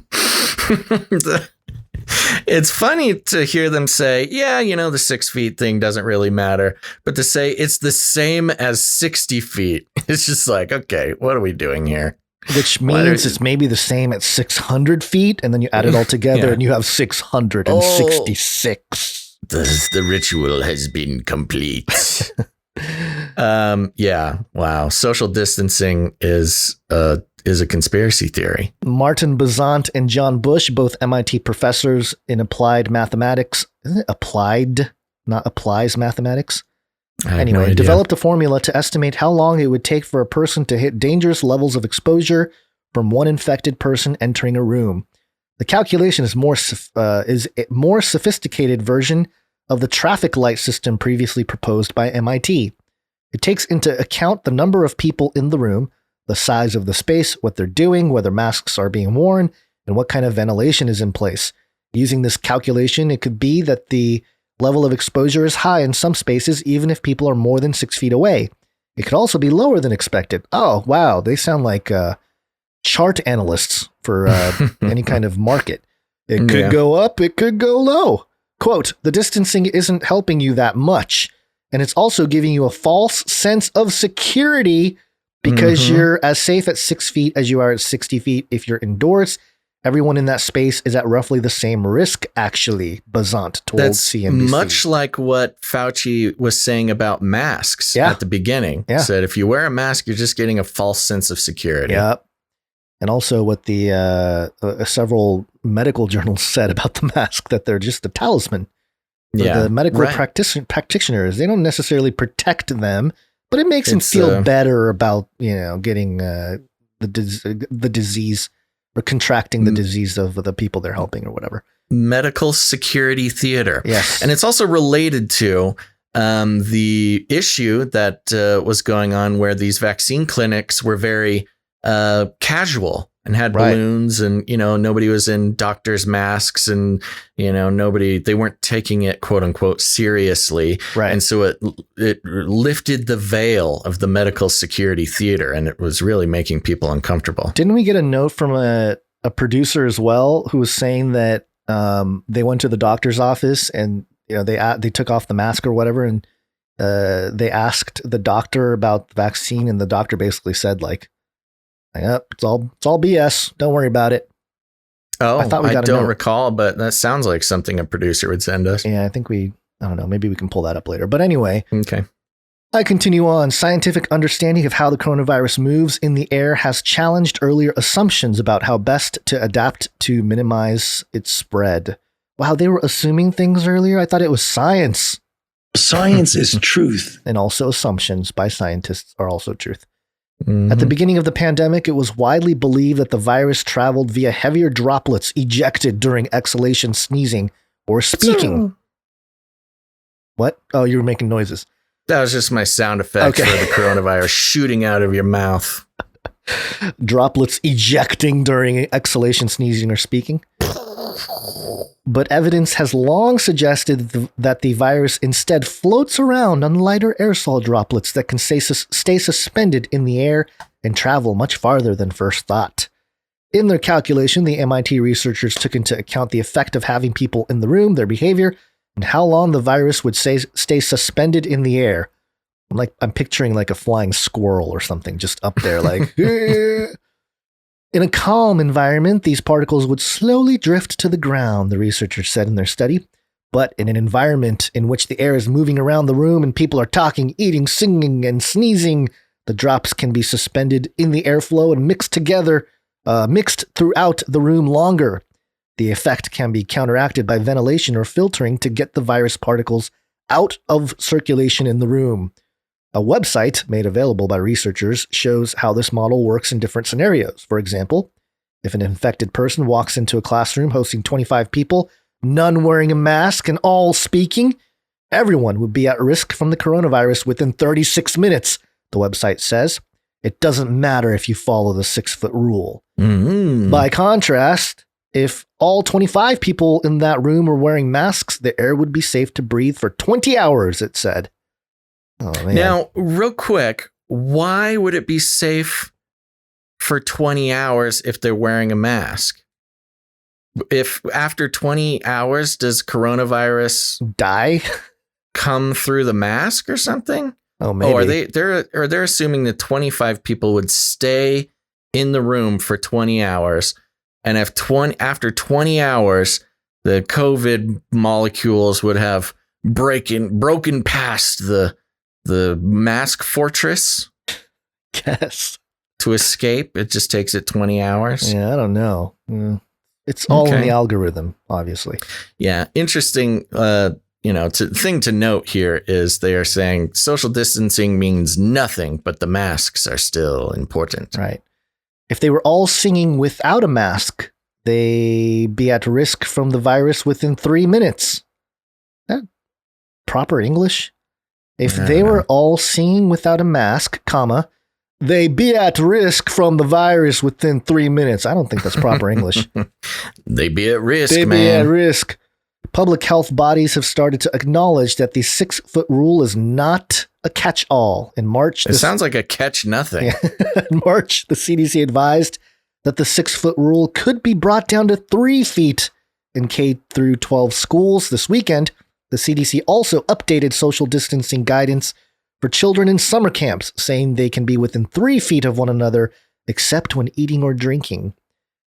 [SPEAKER 1] It's funny to hear them say, the 6 feet thing doesn't really matter. But to say it's the same as 60 feet, it's just like, okay, what are we doing here?
[SPEAKER 3] Which means it's maybe the same at 600 feet. And then you add it all together and you have 666.
[SPEAKER 1] The ritual has been complete. Wow. Social distancing is a conspiracy theory.
[SPEAKER 3] Martin Bezant and John Bush, both MIT professors in applied mathematics. Isn't it applied, not applies mathematics? Anyway, developed a formula to estimate how long it would take for a person to hit dangerous levels of exposure from one infected person entering a room. The calculation is a more sophisticated version of the traffic light system previously proposed by MIT. It takes into account the number of people in the room, the size of the space, what they're doing, whether masks are being worn, and what kind of ventilation is in place. Using this calculation, it could be that the level of exposure is high in some spaces, even if people are more than 6 feet away. It could also be lower than expected. Oh, wow. They sound like chart analysts for any kind of market. It could go up. It could go low. Quote, the distancing isn't helping you that much. And it's also giving you a false sense of security because you're as safe at 6 feet as you are at 60 feet if you're indoors. Everyone in that space is at roughly the same risk, actually, Bazant told CNBC.
[SPEAKER 1] Much like what Fauci was saying about masks at the beginning.
[SPEAKER 3] Yeah.
[SPEAKER 1] Said if you wear a mask, you're just getting a false sense of security.
[SPEAKER 3] Yep. And also what the several medical journals said about the mask, that they're just a talisman for the medical practitioners. They don't necessarily protect them, but it makes them feel better about, getting the disease or contracting the disease of the people they're helping or whatever.
[SPEAKER 1] Medical security theater.
[SPEAKER 3] Yes.
[SPEAKER 1] And it's also related to the issue that was going on where these vaccine clinics were very casual and had balloons and, nobody was in doctors' masks and, they weren't taking it, quote unquote, seriously.
[SPEAKER 3] Right.
[SPEAKER 1] And so it lifted the veil of the medical security theater and it was really making people uncomfortable.
[SPEAKER 3] Didn't we get a note from a producer as well who was saying that they went to the doctor's office and, they took off the mask or whatever and they asked the doctor about the vaccine and the doctor basically said it's all BS. Don't worry about it.
[SPEAKER 1] Oh, I don't recall, but that sounds like something a producer would send us.
[SPEAKER 3] Yeah, I think I don't know. Maybe we can pull that up later. But anyway.
[SPEAKER 1] Okay.
[SPEAKER 3] I continue on. Scientific understanding of how the coronavirus moves in the air has challenged earlier assumptions about how best to adapt to minimize its spread. Wow, they were assuming things earlier? I thought it was science.
[SPEAKER 12] Science is truth.
[SPEAKER 3] And also assumptions by scientists are also truth. At the beginning of the pandemic, it was widely believed that the virus traveled via heavier droplets ejected during exhalation, sneezing, or speaking. What? Oh, you were making noises.
[SPEAKER 1] That was just my sound effects for the coronavirus shooting out of your mouth.
[SPEAKER 3] Droplets ejecting during exhalation, sneezing, or speaking. But evidence has long suggested that the virus instead floats around on lighter aerosol droplets that can stay suspended in the air and travel much farther than first thought. In their calculation, the MIT researchers took into account the effect of having people in the room, their behavior, and how long the virus would stay suspended in the air. I'm picturing like a flying squirrel or something just up there like... In a calm environment, these particles would slowly drift to the ground, the researchers said in their study. But in an environment in which the air is moving around the room and people are talking, eating, singing, and sneezing, the drops can be suspended in the airflow and mixed throughout the room longer. The effect can be counteracted by ventilation or filtering to get the virus particles out of circulation in the room. A website made available by researchers shows how this model works in different scenarios. For example, if an infected person walks into a classroom hosting 25 people, none wearing a mask and all speaking, everyone would be at risk from the coronavirus within 36 minutes, the website says. It doesn't matter if you follow the 6-foot rule. By contrast, if all 25 people in that room were wearing masks, the air would be safe to breathe for 20 hours, it said. Oh, man.
[SPEAKER 1] Now, real quick, why would it be safe for 20 hours if they're wearing a mask? If after 20 hours, does coronavirus
[SPEAKER 3] die?
[SPEAKER 1] Come through the mask or something?
[SPEAKER 3] Oh, maybe.
[SPEAKER 1] Or they're assuming that 25 people would stay in the room for 20 hours. And after 20 hours, the COVID molecules would have broken past the mask fortress.
[SPEAKER 3] Yes.
[SPEAKER 1] To escape, it just takes it 20 hours.
[SPEAKER 3] Yeah, I don't know. It's all in the algorithm, obviously.
[SPEAKER 1] Yeah, interesting. Thing to note here is they are saying social distancing means nothing, but the masks are still important.
[SPEAKER 3] Right. If they were all singing without a mask, they'd be at risk from the virus within 3 minutes. That proper English? If they were all singing without a mask, They be at risk from the virus within 3 minutes. I don't think that's proper English.
[SPEAKER 1] They be at risk,
[SPEAKER 3] They
[SPEAKER 1] man.
[SPEAKER 3] be at risk. Public health bodies have started to acknowledge that the 6-foot rule is not a catch-all. In March,
[SPEAKER 1] It sounds like a catch nothing.
[SPEAKER 3] in March, the CDC advised that the 6-foot rule could be brought down to 3 feet in K through 12 schools. This weekend, the CDC also updated social distancing guidance for children in summer camps, saying they can be within 3 feet of one another, except when eating or drinking.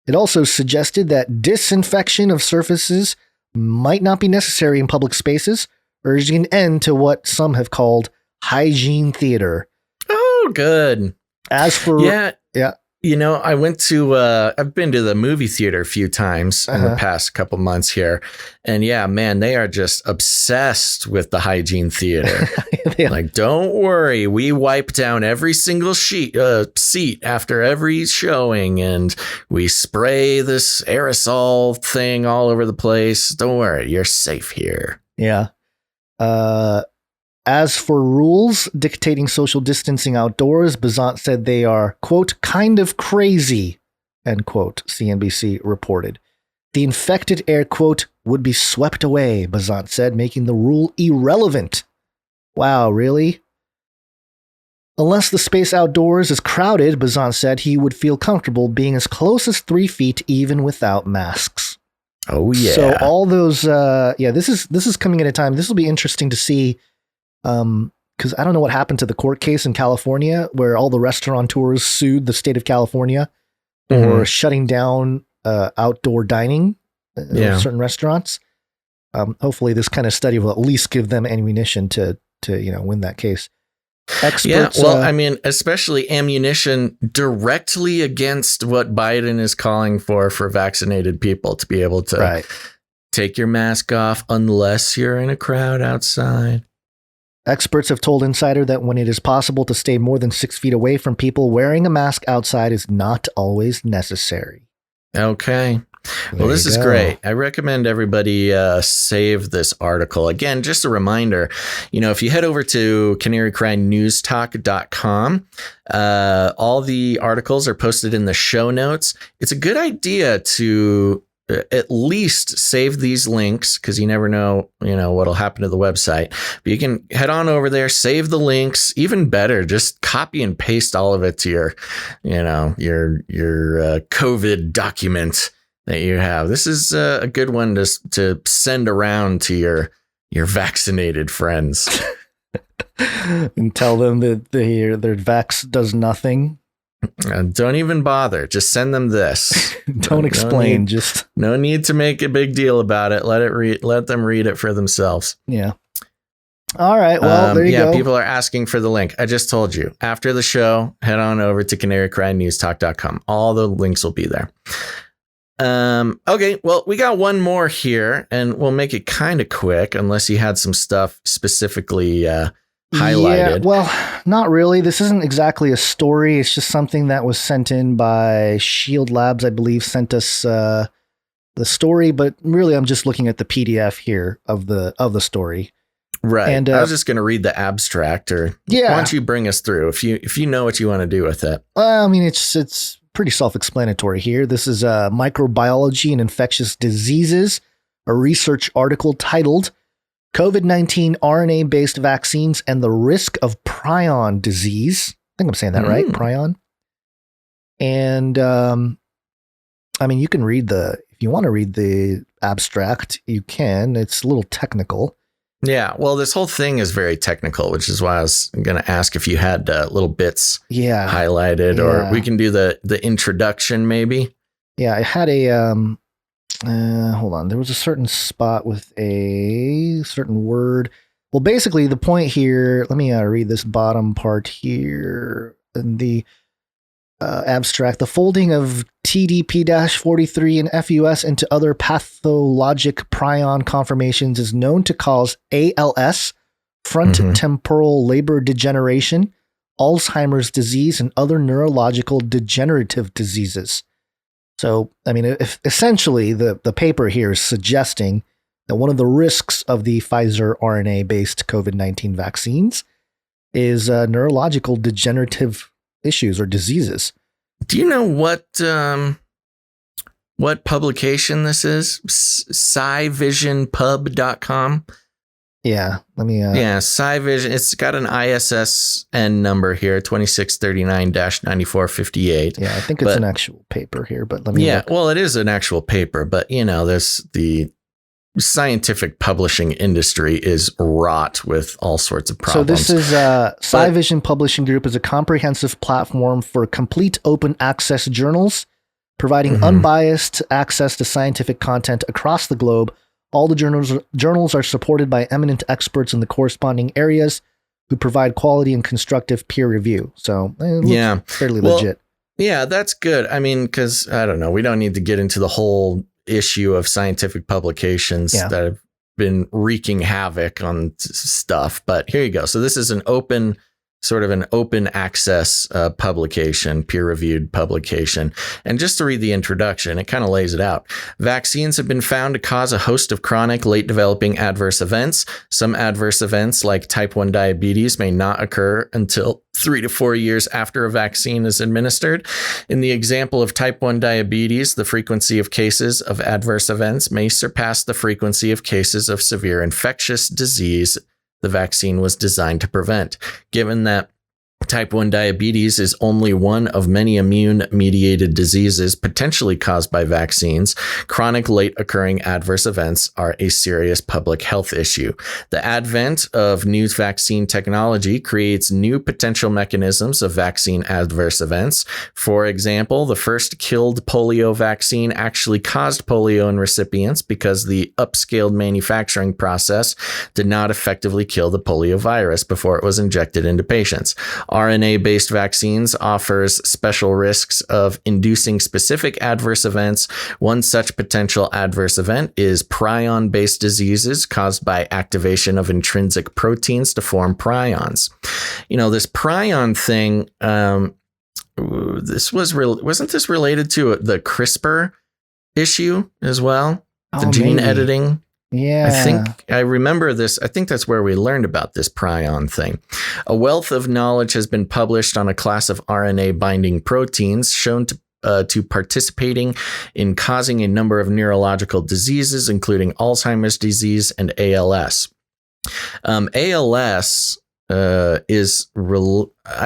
[SPEAKER 3] It also suggested that disinfection of surfaces might not be necessary in public spaces, urging an end to what some have called hygiene theater.
[SPEAKER 1] Oh, good.
[SPEAKER 3] As for
[SPEAKER 1] yeah,
[SPEAKER 3] yeah.
[SPEAKER 1] You know, I've been to the movie theater a few times in the past couple months here. And yeah, man, they are just obsessed with the hygiene theater. Like, don't worry. We wipe down every single seat after every showing, and we spray this aerosol thing all over the place. Don't worry. You're safe here.
[SPEAKER 3] Yeah. As for rules dictating social distancing outdoors, Bazant said they are, quote, kind of crazy, end quote, CNBC reported. The infected air, quote, would be swept away, Bazant said, making the rule irrelevant. Wow, really? Unless the space outdoors is crowded, Bazant said he would feel comfortable being as close as 3 feet even without masks.
[SPEAKER 1] Oh, yeah.
[SPEAKER 3] So all those, this is coming at a time. This will be interesting to see. Because I don't know what happened to the court case in California where all the restaurateurs sued the state of California for shutting down outdoor dining in certain restaurants. Hopefully this kind of study will at least give them ammunition to win that case. Experts,
[SPEAKER 1] I mean, especially ammunition directly against what Biden is calling for vaccinated people to be able to take your mask off unless you're in a crowd outside.
[SPEAKER 3] Experts have told Insider that when it is possible to stay more than 6 feet away from people, wearing a mask outside is not always necessary.
[SPEAKER 1] Okay. Well, this is great. I recommend everybody save this article. Again, just a reminder, if you head over to canarycrynewstalk.com, all the articles are posted in the show notes. It's a good idea to at least save these links because you never know, what'll happen to the website. But you can head on over there, save the links. Even better, just copy and paste all of it to your COVID document that you have. This is a good one to send around to your vaccinated friends
[SPEAKER 3] and tell them that their vax does nothing.
[SPEAKER 1] Don't even bother. Just send them this.
[SPEAKER 3] Don't explain.
[SPEAKER 1] No need to make a big deal about it. Let them read it for themselves.
[SPEAKER 3] Yeah. All right. Well, there you go.
[SPEAKER 1] People are asking for the link. I just told you. After the show, head on over to canarycrynewstalk.com. All the links will be there. Okay. Well, we got one more here, and we'll make it kind of quick, unless you had some stuff specifically highlighted.
[SPEAKER 3] Yeah, well, not really. This isn't exactly a story. It's just something that was sent in by Shield Labs, I believe, sent us the story. But really, I'm just looking at the PDF here of the story.
[SPEAKER 1] Right.
[SPEAKER 3] And
[SPEAKER 1] I was just going to read the abstract, or why don't you bring us through if you know what you want to do with it?
[SPEAKER 3] Well, I mean, it's pretty self-explanatory here. This is Microbiology and Infectious Diseases, a research article titled COVID-19 RNA-based vaccines and the risk of prion disease. I think I'm saying that right, prion. And I mean, you can read if you want to read the abstract, you can. It's a little technical.
[SPEAKER 1] Yeah, well, this whole thing is very technical, which is why I was going to ask if you had little bits highlighted, or we can do the introduction maybe.
[SPEAKER 3] Yeah, I had a hold on. There was a certain spot with a certain word. Well, basically, the point here, let me read this bottom part here in the abstract. The folding of TDP-43 and FUS into other pathologic prion conformations is known to cause ALS, frontotemporal labor degeneration, Alzheimer's disease, and other neurological degenerative diseases. So, I mean, essentially, the paper here is suggesting that one of the risks of the Pfizer RNA-based COVID-19 vaccines is neurological degenerative issues or diseases.
[SPEAKER 1] Do you know what publication this is? SciVisionPub.com.
[SPEAKER 3] Yeah, let me.
[SPEAKER 1] SciVision. It's got an ISSN number here, 2639-9458.
[SPEAKER 3] Yeah, I think it's an actual paper here, but let me.
[SPEAKER 1] Yeah,
[SPEAKER 3] look.
[SPEAKER 1] well, it is an actual paper, but there's the scientific publishing industry is wrought with all sorts of problems.
[SPEAKER 3] So this is SciVision Publishing Group is a comprehensive platform for complete open access journals, providing unbiased access to scientific content across the globe. All the journals are supported by eminent experts in the corresponding areas who provide quality and constructive peer review. So fairly legit.
[SPEAKER 1] Yeah, that's good. I mean, because I don't know, we don't need to get into the whole issue of scientific publications that have been wreaking havoc on stuff. But here you go. So this is an open access publication, peer-reviewed publication. And just to read the introduction, it kind of lays it out. Vaccines have been found to cause a host of chronic, late-developing adverse events. Some adverse events, like type 1 diabetes, may not occur until 3 to 4 years after a vaccine is administered. In the example of type 1 diabetes, the frequency of cases of adverse events may surpass the frequency of cases of severe infectious disease the vaccine was designed to prevent. Given that type 1 diabetes is only one of many immune-mediated diseases potentially caused by vaccines, chronic late-occurring adverse events are a serious public health issue. The advent of new vaccine technology creates new potential mechanisms of vaccine adverse events. For example, the first killed polio vaccine actually caused polio in recipients because the upscaled manufacturing process did not effectively kill the polio virus before it was injected into patients. RNA-based vaccines offers special risks of inducing specific adverse events. One such potential adverse event is prion-based diseases caused by activation of intrinsic proteins to form prions. This prion thing, wasn't this related to the CRISPR issue as well? The gene editing?
[SPEAKER 3] Yeah.
[SPEAKER 1] I think I remember this. I think that's where we learned about this prion thing. A wealth of knowledge has been published on a class of RNA binding proteins shown to participating in causing a number of neurological diseases, including Alzheimer's disease and ALS. ALS I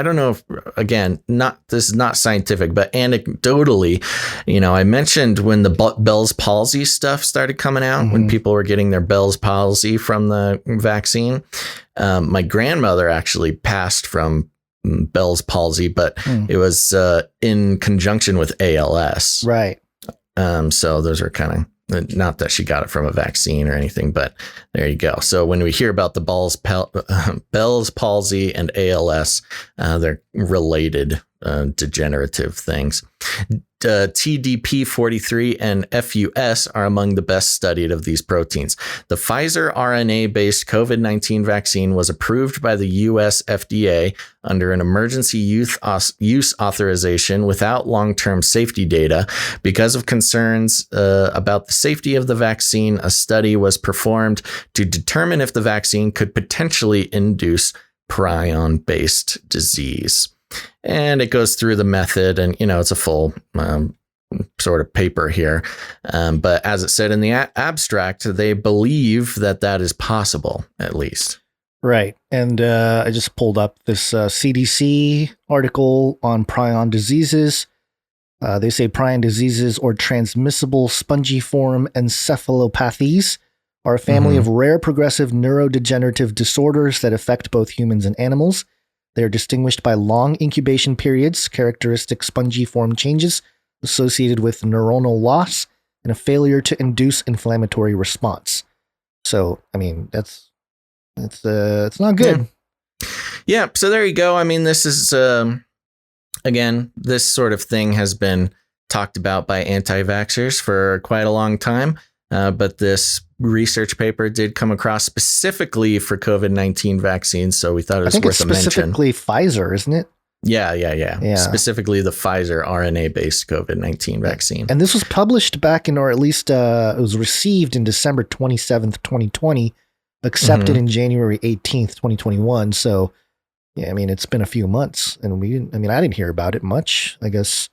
[SPEAKER 1] don't know if, again, this is not scientific, but anecdotally, I mentioned when the Bell's palsy stuff started coming out, when people were getting their Bell's palsy from the vaccine. My grandmother actually passed from Bell's palsy, but it was in conjunction with ALS.
[SPEAKER 3] Right.
[SPEAKER 1] So those are kind of, not that she got it from a vaccine or anything, but there you go. So when we hear about the Bell's palsy and ALS, they're related degenerative things. TDP43 and FUS are among the best studied of these proteins. The Pfizer RNA-based COVID-19 vaccine was approved by the U.S. FDA under an emergency use authorization without long-term safety data. Because of concerns about the safety of the vaccine, a study was performed to determine if the vaccine could potentially induce prion-based disease. And it goes through the method, and it's a full sort of paper here. But as it said in the abstract, they believe that is possible, at least.
[SPEAKER 3] Right. And I just pulled up this CDC article on prion diseases. They say prion diseases, or transmissible spongiform encephalopathies, are a family of rare progressive neurodegenerative disorders that affect both humans and animals. They are distinguished by long incubation periods, characteristic spongiform changes associated with neuronal loss, and a failure to induce inflammatory response. So, I mean, it's not good.
[SPEAKER 1] Yeah. So there you go. I mean, this is, again, this sort of thing has been talked about by anti-vaxxers for quite a long time. But this research paper did come across specifically for COVID-19 vaccines, so we thought it was worth a mention.
[SPEAKER 3] Specifically Pfizer, isn't it?
[SPEAKER 1] Yeah. Specifically the Pfizer RNA-based COVID-19 vaccine.
[SPEAKER 3] And this was published back in, or at least it was received in December 27th, 2020, accepted in January 18th, 2021. So Yeah, I mean, it's been a few months, and I didn't hear about it much. I guess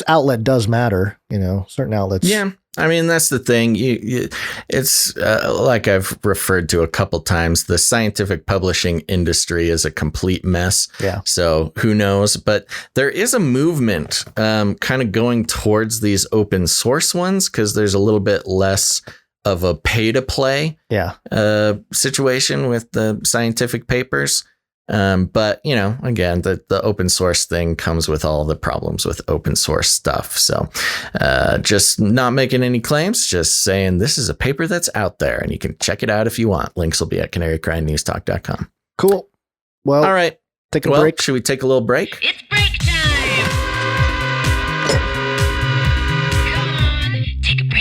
[SPEAKER 3] outlet does matter, certain outlets.
[SPEAKER 1] Yeah. I mean, that's the thing. It's like I've referred to a couple times, the scientific publishing industry is a complete mess.
[SPEAKER 3] Yeah.
[SPEAKER 1] So who knows? But there is a movement kind of going towards these open source ones because there's a little bit less of a pay to play situation with the scientific papers. But again, the open source thing comes with all the problems with open source stuff. So, just not making any claims, just saying this is a paper that's out there and you can check it out if you want. Links will be at canarycrynewstalk.com.
[SPEAKER 3] Cool. Well,
[SPEAKER 1] all right.
[SPEAKER 3] Take a break.
[SPEAKER 1] Should we take a little break?
[SPEAKER 14] It's break time. Come on, take a break.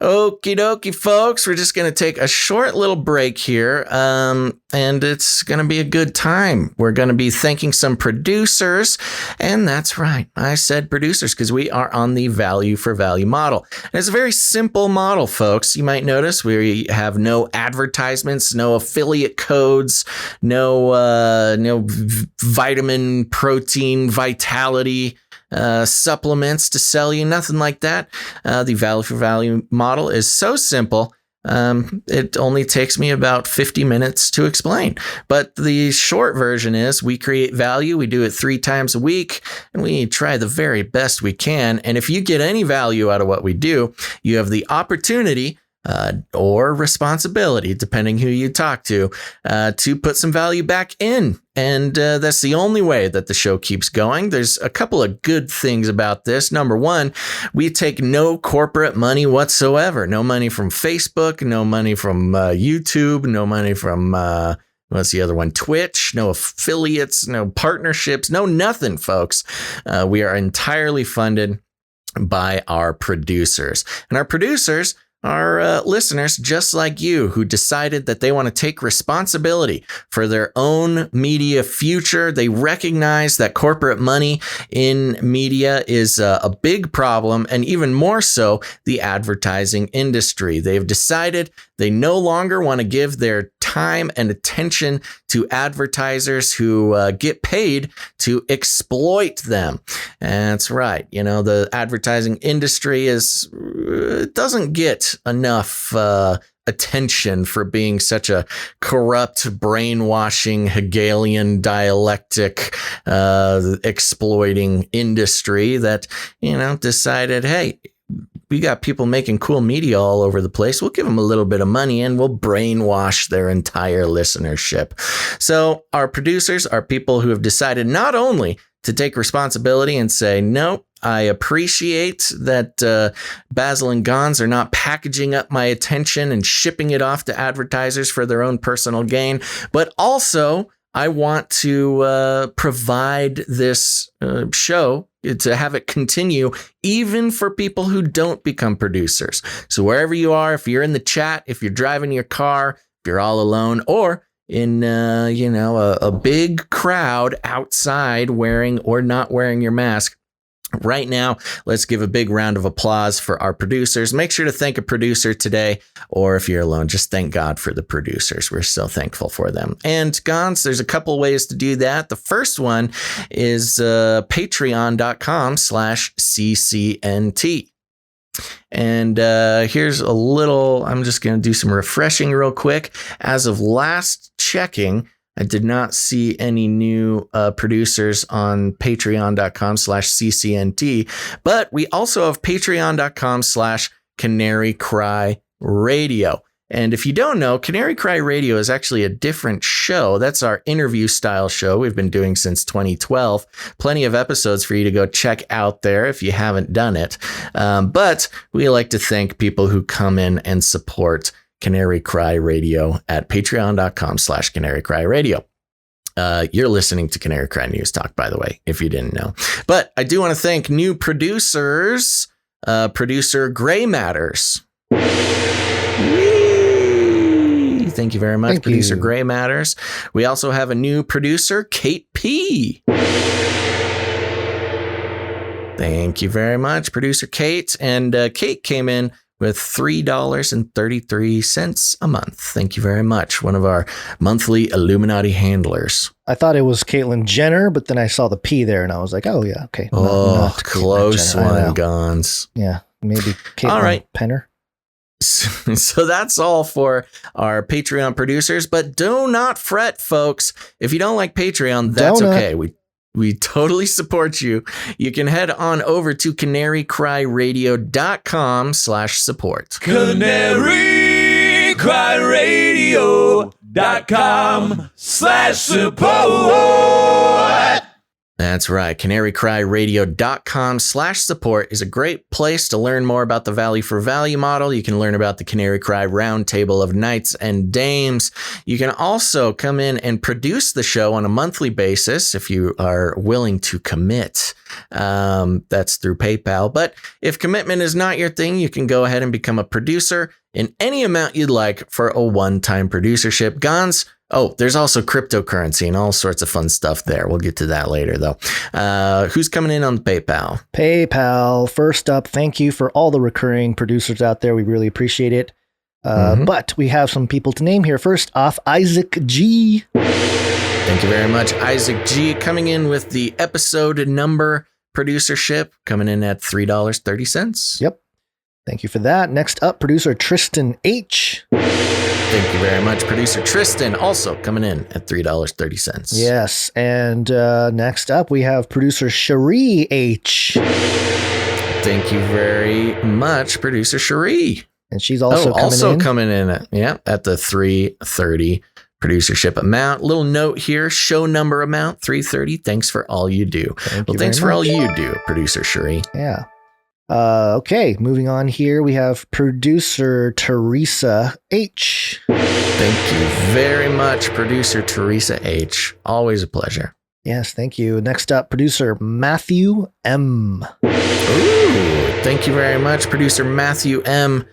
[SPEAKER 1] Okie dokie, folks. We're just going to take a short little break here, and it's going to be a good time. We're going to be thanking some producers, and that's right. I said producers because we are on the value for value model. And it's a very simple model, folks. You might notice we have no advertisements, no affiliate codes, no vitamin, protein, vitality supplements to sell you, nothing like that. The value for value model is so simple. It only takes me about 50 minutes to explain. But the short version is we create value. We do it 3 times a week and we try the very best we can. And if you get any value out of what we do, you have the opportunity or responsibility, depending who you talk to put some value back in. And that's the only way that the show keeps going. There's a couple of good things about this. Number one, we take no corporate money whatsoever. No money from Facebook, no money from YouTube, no money from what's the other one? Twitch, no affiliates, no partnerships, no nothing, folks. We are entirely funded by our producers. And our producers are listeners just like you who decided that they want to take responsibility for their own media future. They recognize that corporate money in media is a big problem, and even more so, the advertising industry. They've decided they no longer want to give their time and attention to advertisers who get paid to exploit them. And that's right. The advertising industry doesn't get enough attention for being such a corrupt, brainwashing, Hegelian dialectic exploiting industry that, decided, hey, we got people making cool media all over the place. We'll give them a little bit of money and we'll brainwash their entire listenership. So our producers are people who have decided not only to take responsibility and say, no, I appreciate that Basil and Gons are not packaging up my attention and shipping it off to advertisers for their own personal gain, but also I want to provide this show to have it continue even for people who don't become producers. So wherever you are, if you're in the chat, if you're driving your car, if you're all alone, or in a big crowd outside wearing or not wearing your mask, right now, let's give a big round of applause for our producers. Make sure to thank a producer today, or if you're alone, just thank God for the producers. We're so thankful for them. And Gons, there's a couple ways to do that. The first one is patreon.com/CCNT. And here's a little, I'm just going to do some refreshing real quick. As of last checking, I did not see any new producers on patreon.com/CCNT, but we also have patreon.com/Canary Cry Radio. And if you don't know, Canary Cry Radio is actually a different show. That's our interview style show we've been doing since 2012. Plenty of episodes for you to go check out there if you haven't done it. But we like to thank people who come in and support Canary Cry Radio at patreon.com/Canary Cry Radio. You're listening to Canary Cry News Talk, by the way, if you didn't know. But I do want to thank new producers, producer Gray Matters. Thank you very much,
[SPEAKER 3] Thank
[SPEAKER 1] producer
[SPEAKER 3] you.
[SPEAKER 1] Gray Matters. We also have a new producer, Kate P. Thank you very much, producer Kate. And Kate came in with $3.33 a month. Thank you very much. One of our monthly Illuminati handlers.
[SPEAKER 3] I thought it was Caitlyn Jenner, but then I saw the P there and I was like, oh, yeah, okay.
[SPEAKER 1] Not close one, Gons.
[SPEAKER 3] Yeah, maybe Caitlyn
[SPEAKER 1] all right.
[SPEAKER 3] Penner.
[SPEAKER 1] So that's all for our Patreon producers, but do not fret, folks. If you don't like Patreon, that's okay. We totally support you. You can head on over to canarycryradio.com/support.
[SPEAKER 15] canarycryradio.com/support.
[SPEAKER 1] That's right. canarycryradio.com/support is a great place to learn more about the value for value model. You can learn about the Canary Cry Roundtable of Knights and Dames. You can also come in and produce the show on a monthly basis if you are willing to commit. That's through PayPal. But if commitment is not your thing, you can go ahead and become a producer in any amount you'd like for a one-time producership. Gons. Oh, there's also cryptocurrency and all sorts of fun stuff there. We'll get to that later, though. Who's coming in on PayPal?
[SPEAKER 3] PayPal. First up, thank you for all the recurring producers out there. We really appreciate it. But we have some people to name here. First off, Isaac G.
[SPEAKER 1] Thank you very much, Isaac G. Coming in with the episode number producership, coming in at $3.30.
[SPEAKER 3] Yep. Thank you for that. Next up, producer Tristan H.
[SPEAKER 1] Thank you very much, producer Tristan, also coming in at $3.30.
[SPEAKER 3] Yes, and next up we have producer Cherie H.
[SPEAKER 1] Thank you very much, producer Cherie.
[SPEAKER 3] And she's also
[SPEAKER 1] coming in at the $3.30 producership amount. Little note here, show number amount $3.30. Thanks for all you do. Thanks for all you do, producer Cherie.
[SPEAKER 3] Yeah. Okay, moving on here, we have producer Teresa H.
[SPEAKER 1] Thank you very much, producer Teresa H. Always a pleasure.
[SPEAKER 3] Yes, thank you. Next up, producer Matthew M.
[SPEAKER 1] Ooh, thank you very much, producer Matthew M.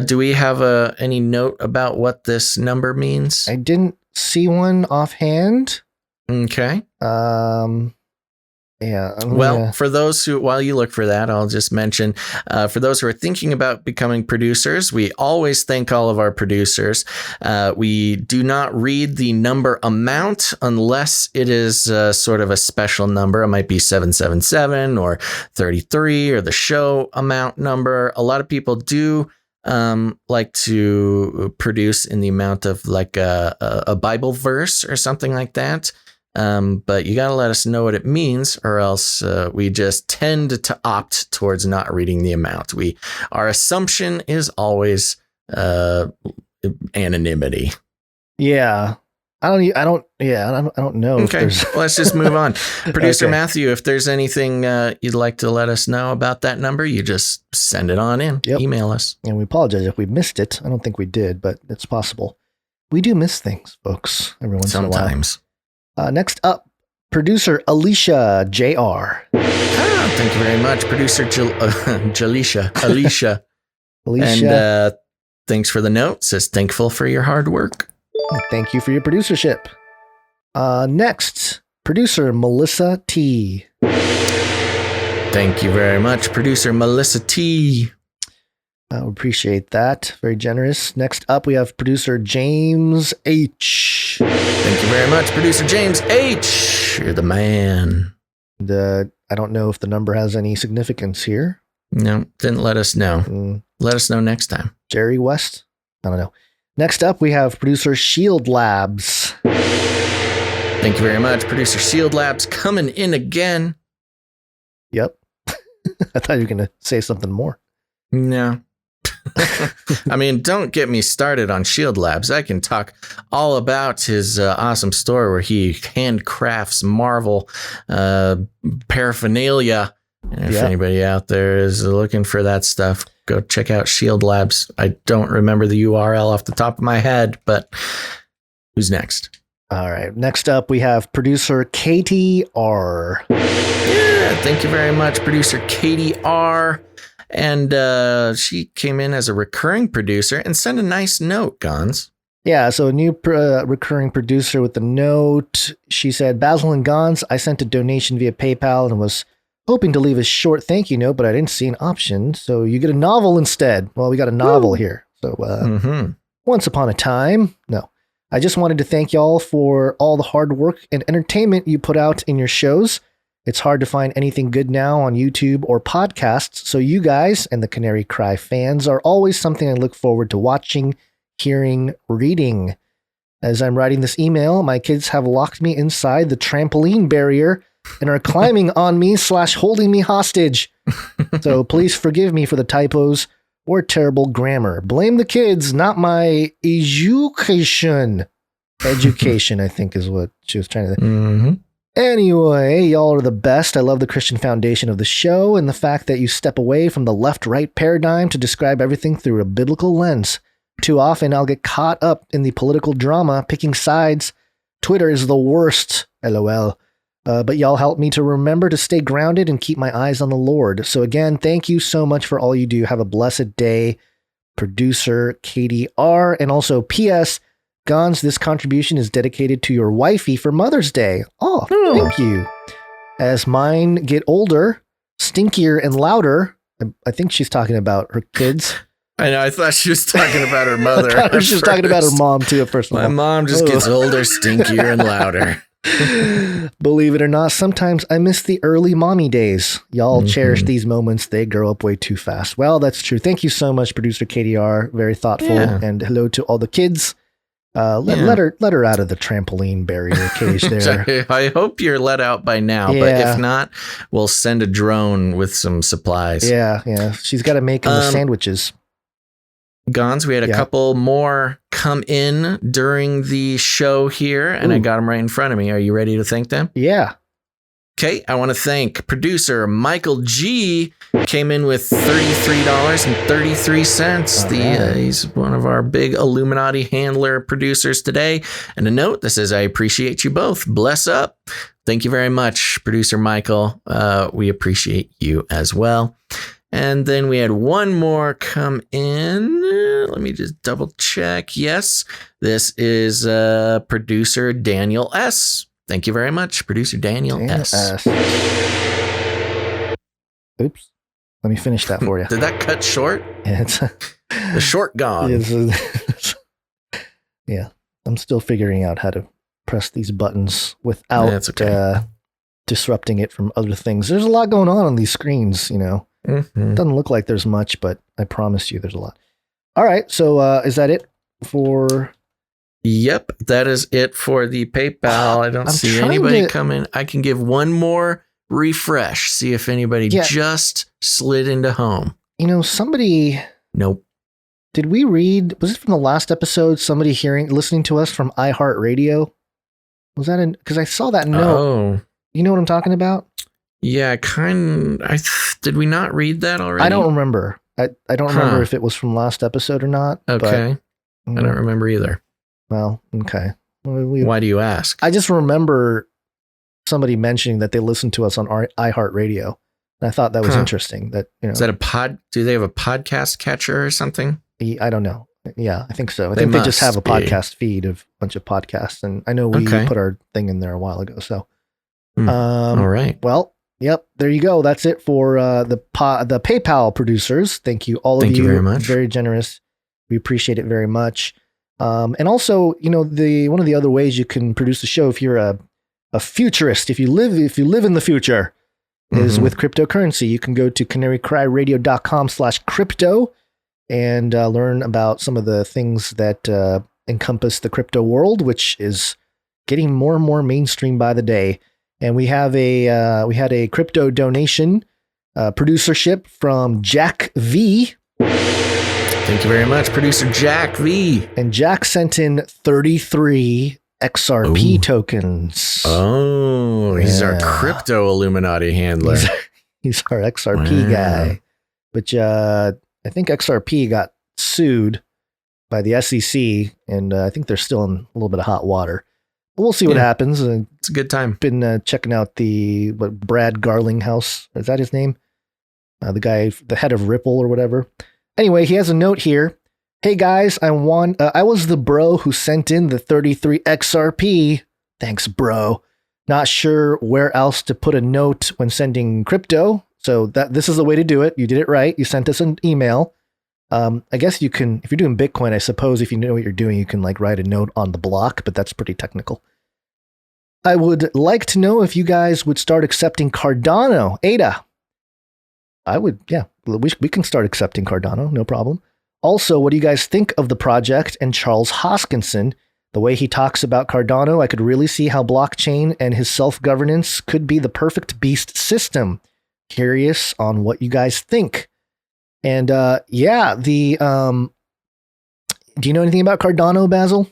[SPEAKER 1] Do we have any note about what this number means?
[SPEAKER 3] I didn't see one offhand.
[SPEAKER 1] Okay.
[SPEAKER 3] Yeah.
[SPEAKER 1] Well, for those who, while you look for that, I'll just mention, for those who are thinking about becoming producers, we always thank all of our producers. We do not read the number amount unless it is sort of a special number. It might be 777 or 33 or the show amount number. A lot of people do like to produce in the amount of like a Bible verse or something like that. But you got to let us know what it means, or else we just tend to opt towards not reading the amount. Our assumption is always anonymity.
[SPEAKER 3] Yeah. I don't know.
[SPEAKER 1] Okay, let's just move on. Producer Matthew, if there's anything you'd like to let us know about that number, you just send it on in. Yep. Email us.
[SPEAKER 3] And we apologize if we missed it. I don't think we did, but it's possible. We do miss things, folks, every once in a while.
[SPEAKER 1] Sometimes.
[SPEAKER 3] Next up, producer Alicia Jr.
[SPEAKER 1] Thank you very much, producer Alicia.
[SPEAKER 3] Alicia.
[SPEAKER 1] And thanks for the note. Says thankful for your hard work.
[SPEAKER 3] Thank you for your producership. Next, producer Melissa T.
[SPEAKER 1] Thank you very much, producer Melissa T.
[SPEAKER 3] I appreciate that. Very generous. Next up, we have producer James H.
[SPEAKER 1] Thank you very much, producer James H. You're the man.
[SPEAKER 3] I don't know if the number has any significance here.
[SPEAKER 1] No, didn't let us know. Let us know next time.
[SPEAKER 3] Jerry West? I don't know. Next up, we have producer Shield Labs.
[SPEAKER 1] Thank you very much, producer Shield Labs, coming in again.
[SPEAKER 3] Yep. I thought you were going to say something more.
[SPEAKER 1] No. I mean, don't get me started on Shield Labs. I can talk all about his awesome store where he handcrafts Marvel paraphernalia. And if anybody out there is looking for that stuff, go check out Shield Labs. I don't remember the URL off the top of my head, but who's next?
[SPEAKER 3] All right. Next up, we have producer Katie R.
[SPEAKER 1] Yeah, thank you very much, producer Katie R. And she came in as a recurring producer and sent a nice note, Gons.
[SPEAKER 3] Yeah, so a new recurring producer with the note. She said, Basil and Gons, I sent a donation via PayPal and was Hoping to leave a short thank you note, but I didn't see an option, so you get a novel instead. Well, we got a novel here. So, Once upon a time. No. I just wanted to thank y'all for all the hard work and entertainment you put out in your shows. It's hard to find anything good now on YouTube or podcasts, so you guys and the Canary Cry fans are always something I look forward to watching, hearing, reading. As I'm writing this email, my kids have locked me inside the trampoline barrier and are climbing on me / holding me hostage. So please forgive me for the typos or terrible grammar. Blame the kids, not my education. Education, I think, is what she was trying to say. Anyway, y'all are the best. I love the Christian foundation of the show and the fact that you step away from the left-right paradigm to describe everything through a biblical lens. Too often, I'll get caught up in the political drama, picking sides. Twitter is the worst, LOL. But y'all help me to remember to stay grounded and keep my eyes on the Lord. So again, thank you so much for all you do. Have a blessed day. Producer Katie R. And also P.S. Gons, this contribution is dedicated to your wifey for Mother's Day. Oh, thank you. As mine get older, stinkier and louder, I think she's talking about her kids.
[SPEAKER 1] I know. I thought she was talking about her mother.
[SPEAKER 3] I thought she was talking about her mom too at first.
[SPEAKER 1] My mom just gets older, stinkier, and louder.
[SPEAKER 3] Believe it or not, sometimes I miss the early mommy days. Y'all cherish these moments. They grow up way too fast. Well, that's true. Thank you so much, producer KDR. Very thoughtful. Yeah. And hello to all the kids. Let her out of the trampoline barrier cage there.
[SPEAKER 1] I hope you're let out by now, but if not, we'll send a drone with some supplies.
[SPEAKER 3] Yeah. She's got to make them the sandwiches.
[SPEAKER 1] Gons, we had a couple more come in during the show here, and I got them right in front of me. Are you ready to thank them?
[SPEAKER 3] Yeah.
[SPEAKER 1] Okay, I want to thank producer Michael G. Came in with $33.33. He's one of our big Illuminati handler producers today. And a note that says, I appreciate you both. Bless up. Thank you very much, producer Michael. We appreciate you as well. And then we had one more come in. Let me just double check. Yes, this is producer Daniel S. Thank you very much, producer Daniel S.
[SPEAKER 3] Oops. Let me finish that for you.
[SPEAKER 1] Did that cut short?
[SPEAKER 3] Yeah, it's
[SPEAKER 1] the short gone.
[SPEAKER 3] Yeah, I'm still figuring out how to press these buttons without disrupting it from other things. There's a lot going on these screens, you know. It doesn't look like there's much, but I promise you there's a lot. All right, so is that it for...
[SPEAKER 1] Yep, that is it for the PayPal. I don't see anybody come in. I can give one more refresh, see if anybody just slid into home.
[SPEAKER 3] You know, somebody...
[SPEAKER 1] Nope.
[SPEAKER 3] Did we read... Was it from the last episode, somebody listening to us from iHeartRadio? Was that in... Because I saw that note.
[SPEAKER 1] Oh.
[SPEAKER 3] You know what I'm talking about?
[SPEAKER 1] Yeah, did we not read that already?
[SPEAKER 3] I don't remember. I don't remember if it was from last episode or not.
[SPEAKER 1] Okay. But, I don't remember either.
[SPEAKER 3] Well, okay.
[SPEAKER 1] Why do you ask?
[SPEAKER 3] I just remember somebody mentioning that they listened to us on iHeartRadio. And I thought that was interesting. That, you know,
[SPEAKER 1] is that a pod? Do they have a podcast catcher or something?
[SPEAKER 3] I don't know. Yeah, I think so. I think they just have a podcast feed of a bunch of podcasts. And I know we put our thing in there a while ago. So,
[SPEAKER 1] all right.
[SPEAKER 3] Well, yep. There you go. That's it for the PayPal producers. Thank you, all of you.
[SPEAKER 1] Thank you very much.
[SPEAKER 3] Very generous. We appreciate it very much. And also, you know, one of the other ways you can produce the show if you're a futurist, if you live in the future, is with cryptocurrency. You can go to canarycryradio.com/crypto and learn about some of the things that encompass the crypto world, which is getting more and more mainstream by the day. And we had a crypto donation producership from Jack V.
[SPEAKER 1] Thank you very much, producer Jack V.
[SPEAKER 3] And Jack sent in 33 XRP tokens.
[SPEAKER 1] Oh, he's our crypto Illuminati handler.
[SPEAKER 3] He's our XRP guy. But I think XRP got sued by the SEC, and I think they're still in a little bit of hot water. But we'll see what happens.
[SPEAKER 1] It's a good time.
[SPEAKER 3] Been checking out Brad Garlinghouse. Is that his name? The guy, the head of Ripple or whatever. Anyway, he has a note here. Hey guys, I was the bro who sent in the 33 XRP. Thanks, bro. not sure where else to put a note when sending crypto. So this is the way to do it. You did it right. You sent us an email. I guess you can, if you're doing Bitcoin, I suppose if you know what you're doing, you can like write a note on the block, but that's pretty technical. I would like to know if you guys would start accepting Cardano, ADA. I would, yeah, we can start accepting Cardano, no problem. Also, what do you guys think of the project and Charles Hoskinson? The way he talks about Cardano, I could really see how blockchain and his self-governance could be the perfect beast system. Curious on what you guys think. And do you know anything about Cardano, Basil?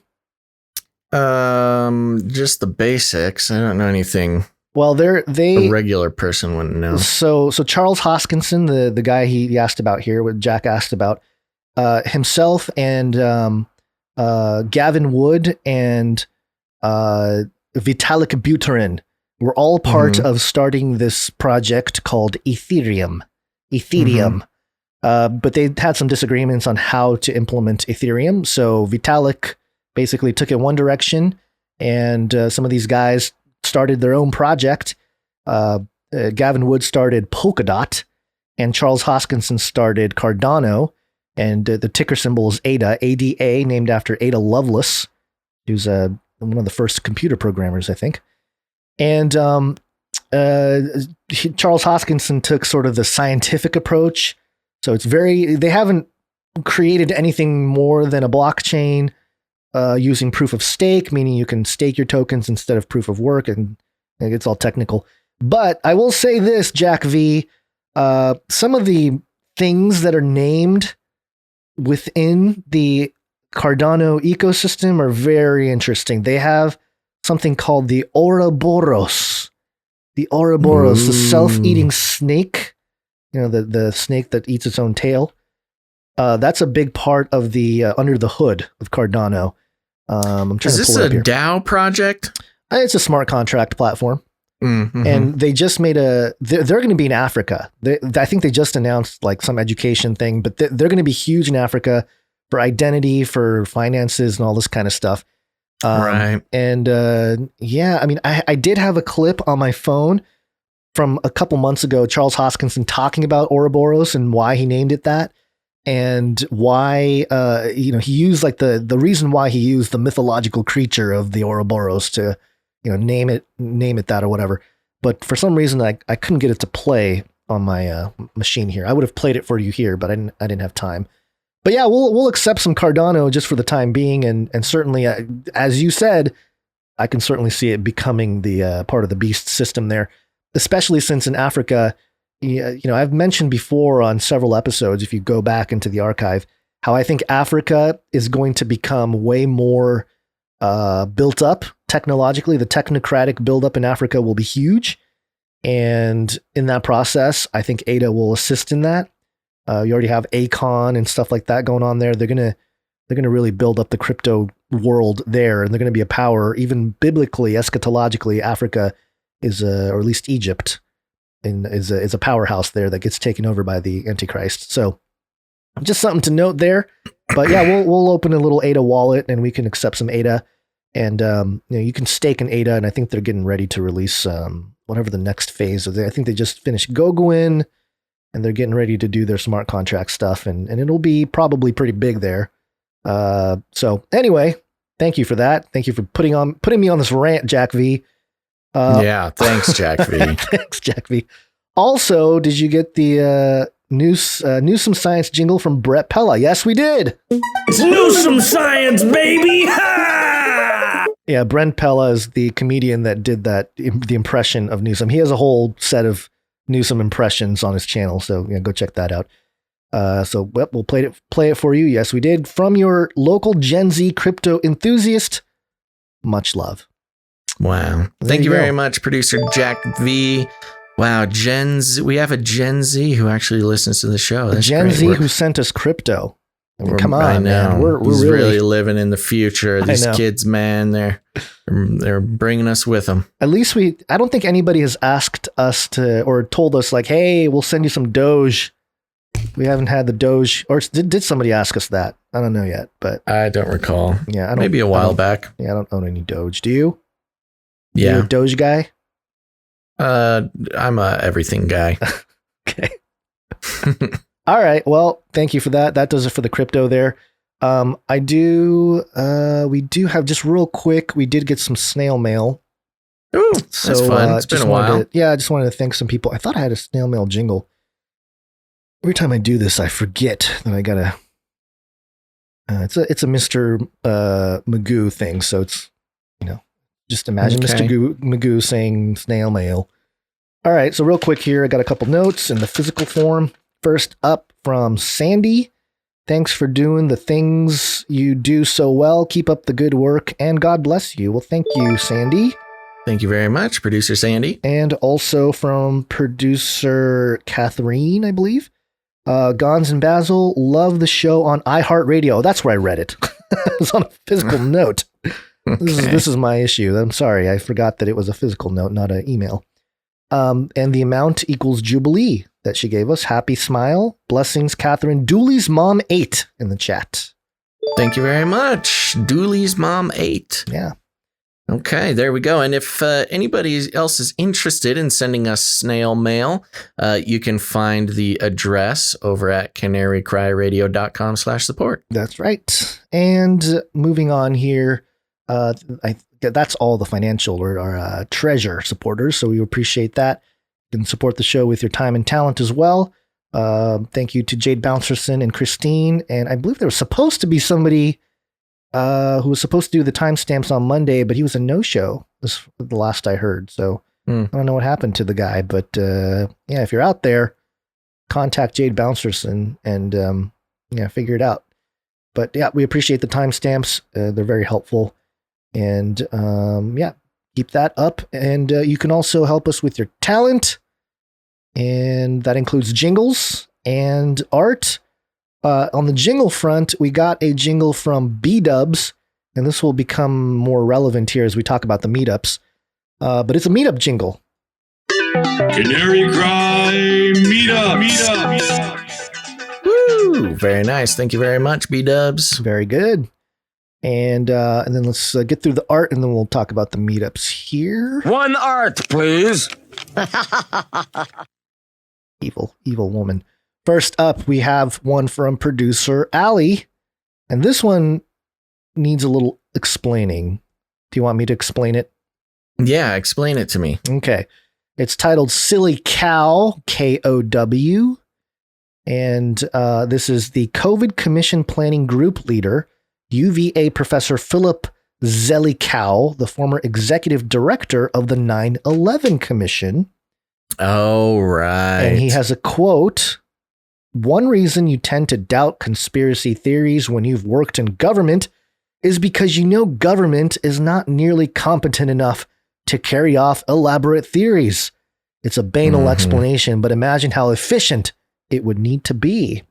[SPEAKER 1] Just the basics. I don't know anything.
[SPEAKER 3] Well, a
[SPEAKER 1] regular person wouldn't know.
[SPEAKER 3] So Charles Hoskinson, the guy he asked about here, what Jack asked about, himself and Gavin Wood and Vitalik Buterin were all part of starting this project called Ethereum. But they had some disagreements on how to implement Ethereum. So Vitalik basically took it one direction, and some of these guys started their own project. Gavin Wood started Polkadot, and Charles Hoskinson started Cardano, and the ticker symbol is ADA, ADA, named after Ada Lovelace, who's one of the first computer programmers, I think. And Charles Hoskinson took sort of the scientific approach. So they haven't created anything more than a blockchain using proof of stake, meaning you can stake your tokens instead of proof of work, and it's all technical. But I will say this, Jack V, some of the things that are named within the Cardano ecosystem are very interesting. They have something called the Ouroboros. The Ouroboros, the self-eating snake, the snake that eats its own tail. That's a big part of the under the hood of Cardano.
[SPEAKER 1] Is this a DAO project?
[SPEAKER 3] It's a smart contract platform.
[SPEAKER 1] Mm-hmm.
[SPEAKER 3] And they just made they're going to be in Africa. I think they just announced like some education thing, but they're going to be huge in Africa for identity, for finances, and all this kind of stuff.
[SPEAKER 1] Right.
[SPEAKER 3] And I did have a clip on my phone from a couple months ago, Charles Hoskinson talking about Ouroboros and why he named it that, and why he used like the reason why he used the mythological creature of the Ouroboros to name it that or whatever. But for some reason I couldn't get it to play on my machine here. I would have played it for you here, but I didn't have time. But yeah, we'll accept some Cardano just for the time being, and certainly, as you said, I can certainly see it becoming the part of the beast system there, especially since in Africa, I've mentioned before on several episodes, if you go back into the archive, how I think Africa is going to become way more built up technologically. The technocratic buildup in Africa will be huge, and in that process, I think ADA will assist in that. You already have Akon and stuff like that going on there. They're gonna really build up the crypto world there, and they're gonna be a power. Even biblically, eschatologically, Africa is, or at least Egypt, is a powerhouse there that gets taken over by the Antichrist. So, just something to note there. But yeah, we'll open a little ADA wallet, and we can accept some ADA, and you can stake an ADA, and I think they're getting ready to release whatever the next phase is. I think they just finished Goguin, and they're getting ready to do their smart contract stuff, and it'll be probably pretty big there. So anyway, thank you for that. Thank you for putting me on this rant, Jack V.
[SPEAKER 1] Yeah, thanks, Jack V.
[SPEAKER 3] Thanks, Jack V. Also, did you get the Newsom Science jingle from Brett Pella? Yes, we did.
[SPEAKER 12] It's Newsom Science, baby! Ha!
[SPEAKER 3] Yeah, Brent Pella is the comedian that did that, the impression of Newsom. He has a whole set of Newsom impressions on his channel, so go check that out. We'll play it for you. Yes, we did. From your local Gen Z crypto enthusiast. Much love.
[SPEAKER 1] Wow. Thank you very much, producer Jack V. Wow, we have a Gen Z who actually listens to the show. That's
[SPEAKER 3] Gen
[SPEAKER 1] great.
[SPEAKER 3] Z who sent us crypto. I mean, come on, man. We're
[SPEAKER 1] really living in the future. These kids, man, they're bringing us with them.
[SPEAKER 3] At least I don't think anybody has asked us to, or told us like, hey, we'll send you some Doge. We haven't had the Doge, or did somebody ask us that? I don't know yet, but
[SPEAKER 1] I don't recall.
[SPEAKER 3] Yeah,
[SPEAKER 1] maybe a while back.
[SPEAKER 3] Yeah, I don't own any Doge. Do you?
[SPEAKER 1] Yeah.
[SPEAKER 3] You a Doge guy?
[SPEAKER 1] I'm a everything guy.
[SPEAKER 3] Okay. All right. Well, thank you for that. That does it for the crypto there. We do have, just real quick, we did get some snail mail.
[SPEAKER 1] Ooh, that's fun. It's been a while.
[SPEAKER 3] I just wanted to thank some people. I thought I had a snail mail jingle. Every time I do this, I forget that I gotta. It's a Mr. Magoo thing, so it's, just imagine Mr. Magoo saying snail mail. All right, so real quick here, I got a couple notes in the physical form. First up from Sandy. Thanks for doing the things you do so well. Keep up the good work, and God bless you. Well, thank you, Sandy.
[SPEAKER 1] Thank you very much, producer Sandy.
[SPEAKER 3] And also from producer Catherine, I believe. Gons and Basil, love the show on iHeartRadio. That's where I read it. It's on a physical note. This is my issue. I'm sorry. I forgot that it was a physical note, not an email. And the amount equals Jubilee that she gave us. Happy smile. Blessings, Catherine. Dooley's mom 8 in the chat.
[SPEAKER 1] Thank you very much. Dooley's mom 8.
[SPEAKER 3] Yeah.
[SPEAKER 1] Okay, there we go. And if anybody else is interested in sending us snail mail, you can find the address over at canarycryradio.com/support.
[SPEAKER 3] That's right. And moving on here, that's all the financial or treasure supporters. So we appreciate that. You can support the show with your time and talent as well. Thank you to Jade Bouncerson and Christine. And I believe there was supposed to be somebody who was supposed to do the timestamps on Monday, but he was a no-show. This is the last I heard. So I don't know what happened to the guy, but if you're out there, contact Jade Bouncerson and figure it out. But yeah, we appreciate the timestamps. They're very helpful. And keep that up. And you can also help us with your talent. And that includes jingles and art. On the jingle front, we got a jingle from B-Dubs, and this will become more relevant here as we talk about the meetups. But it's a meetup jingle.
[SPEAKER 12] Canary Cry Meetup.
[SPEAKER 1] Woo! Very nice. Thank you very much, B-Dubs.
[SPEAKER 3] Very good. And then let's get through the art, and then we'll talk about the meetups here.
[SPEAKER 12] One art, please.
[SPEAKER 3] Evil woman. First up, we have one from producer Allie, and this one needs a little explaining. Do you want me to explain it?
[SPEAKER 1] Yeah, explain it to me.
[SPEAKER 3] Okay. It's titled Silly Cow, KOW, and this is the COVID Commission Planning Group leader, UVA Professor Philip Zelikow, the former executive director of the 9/11 Commission.
[SPEAKER 1] Oh, right.
[SPEAKER 3] And he has a quote. One reason you tend to doubt conspiracy theories when you've worked in government is because you know government is not nearly competent enough to carry off elaborate theories. It's a banal explanation, but imagine how efficient it would need to be.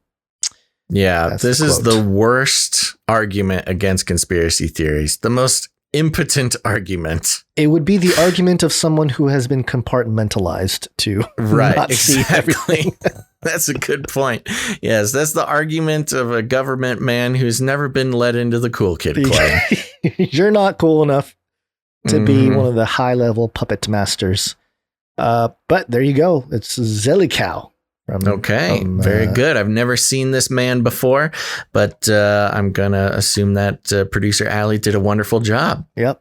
[SPEAKER 1] Yeah, this is the worst argument against conspiracy theories. The most impotent argument.
[SPEAKER 3] It would be the argument of someone who has been compartmentalized to not see everything.
[SPEAKER 1] That's a good point. Yes, that's the argument of a government man who's never been let into the cool kid club.
[SPEAKER 3] You're not cool enough to be one of the high-level puppet masters. But there you go. It's Zelikow.
[SPEAKER 1] Very good. I've never seen this man before, but I'm going to assume that producer Allie did a wonderful job.
[SPEAKER 3] Yep.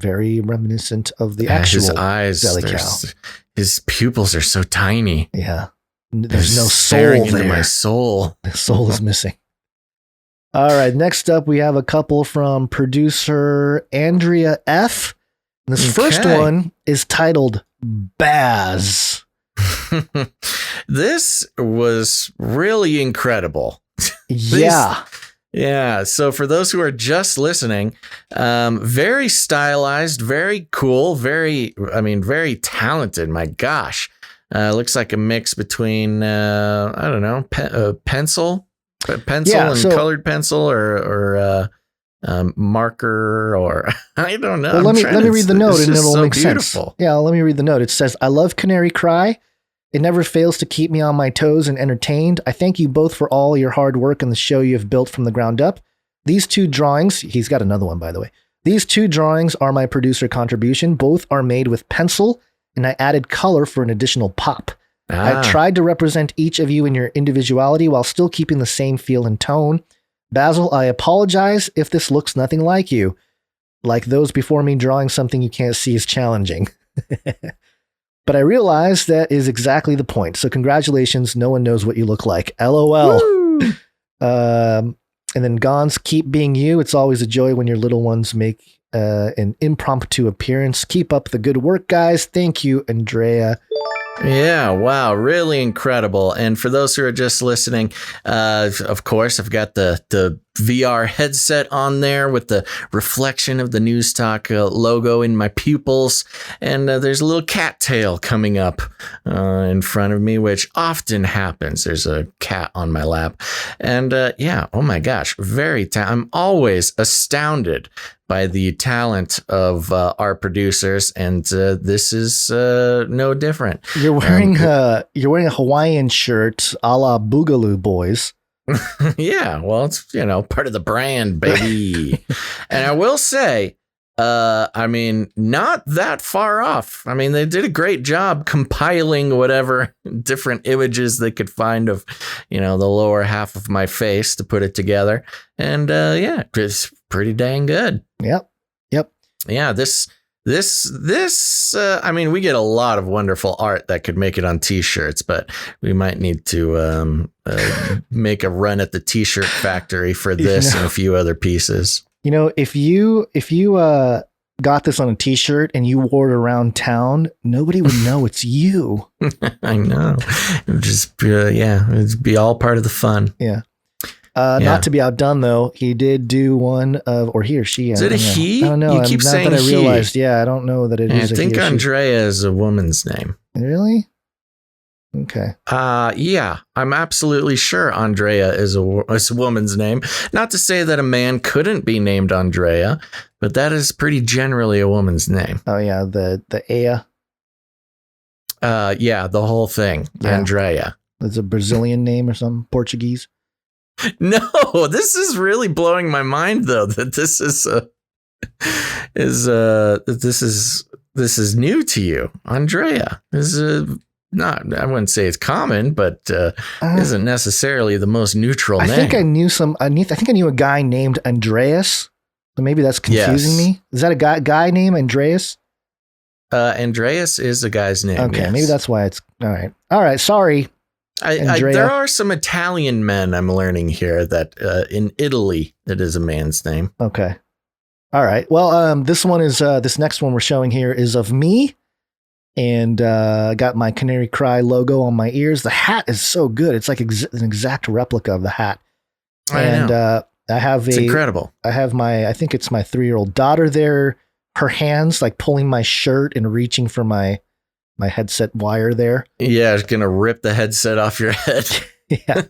[SPEAKER 3] Very reminiscent of the actual
[SPEAKER 1] his eyes,
[SPEAKER 3] Zelikow.
[SPEAKER 1] His pupils are so tiny.
[SPEAKER 3] Yeah. There's no soul
[SPEAKER 1] there.
[SPEAKER 3] into
[SPEAKER 1] my soul.
[SPEAKER 3] The soul is missing. All right. Next up, we have a couple from producer Andrea F. And this first one is titled Baz.
[SPEAKER 1] This was really incredible.
[SPEAKER 3] Yeah.
[SPEAKER 1] Yeah. So for those who are just listening, very stylized, very cool, very talented. My gosh. Looks like a mix between, pencil and colored pencil or marker or I don't know.
[SPEAKER 3] Well, let me read the note and it'll make
[SPEAKER 1] beautiful.
[SPEAKER 3] sense. Yeah, let me read the note. It says, I love Canary Cry. It never fails to keep me on my toes and entertained. I thank you both for all your hard work and the show you have built from the ground up. These two drawings, he's got another one, by the way. These 2 drawings are my producer contribution. Both are made with pencil, and I added color for an additional pop. I tried to represent each of you in your individuality while still keeping the same feel and tone. Basil, I apologize if this looks nothing like you. Like those before me, drawing something you can't see is challenging. But I realize that is exactly the point. So congratulations, no one knows what you look like. LOL. And then Gons, keep being you. It's always a joy when your little ones make an impromptu appearance. Keep up the good work, guys. Thank you, Andrea.
[SPEAKER 1] Yeah, wow, really incredible. And for those who are just listening, of course, I've got the VR headset on there with the reflection of the News Talk logo in my pupils. And there's a little cat tail coming up in front of me, which often happens. There's a cat on my lap. And yeah, oh my gosh, I'm always astounded by the talent of our producers, and this is no different.
[SPEAKER 3] You're wearing a Hawaiian shirt a la Boogaloo Boys.
[SPEAKER 1] Yeah, well, it's part of the brand, baby. And I will say, I mean, not that far off. I mean, they did a great job compiling whatever different images they could find of, the lower half of my face to put it together. And yeah, it's pretty dang good.
[SPEAKER 3] Yep.
[SPEAKER 1] Yeah, this, I mean, we get a lot of wonderful art that could make it on t-shirts, but we might need to make a run at the t-shirt factory for this and a few other pieces.
[SPEAKER 3] If you got this on a t-shirt and you wore it around town, nobody would know it's you.
[SPEAKER 1] I know. It would just it'd be all part of the fun.
[SPEAKER 3] Yeah. Not to be outdone, though, he did do one of, or he or she.
[SPEAKER 1] Is it a he?
[SPEAKER 3] I don't know.
[SPEAKER 1] You keep saying
[SPEAKER 3] that I realized,
[SPEAKER 1] he.
[SPEAKER 3] I don't know that it is.
[SPEAKER 1] I think Andrea is a woman's name.
[SPEAKER 3] Really? Okay.
[SPEAKER 1] Yeah, I'm absolutely sure Andrea is a woman's name. Not to say that a man couldn't be named Andrea, but that is pretty generally a woman's name.
[SPEAKER 3] Oh yeah, the Aya.
[SPEAKER 1] Yeah, the whole thing, Andrea.
[SPEAKER 3] It's a Brazilian name or something, Portuguese.
[SPEAKER 1] No, this is really blowing my mind, though, that this is new to you. Andrea is not, I wouldn't say it's common, but isn't necessarily the most neutral name.
[SPEAKER 3] I think I knew a guy named Andreas. So maybe that's confusing me. Is that a guy named Andreas?
[SPEAKER 1] Andreas is a guy's name.
[SPEAKER 3] Okay,
[SPEAKER 1] yes.
[SPEAKER 3] maybe that's why it's all right. All right, sorry.
[SPEAKER 1] There are some Italian men I'm learning here that in Italy it is a man's name.
[SPEAKER 3] Okay. All right. Well, this next one we're showing here is of me, and I got my Canary Cry logo on my ears. The hat is so good. It's like an exact replica of the hat. I have
[SPEAKER 1] it's incredible.
[SPEAKER 3] I have I think it's my 3-year-old daughter there. Her hands like pulling my shirt and reaching for my headset wire there.
[SPEAKER 1] Yeah, it's going to rip the headset off your head.
[SPEAKER 3] Yeah.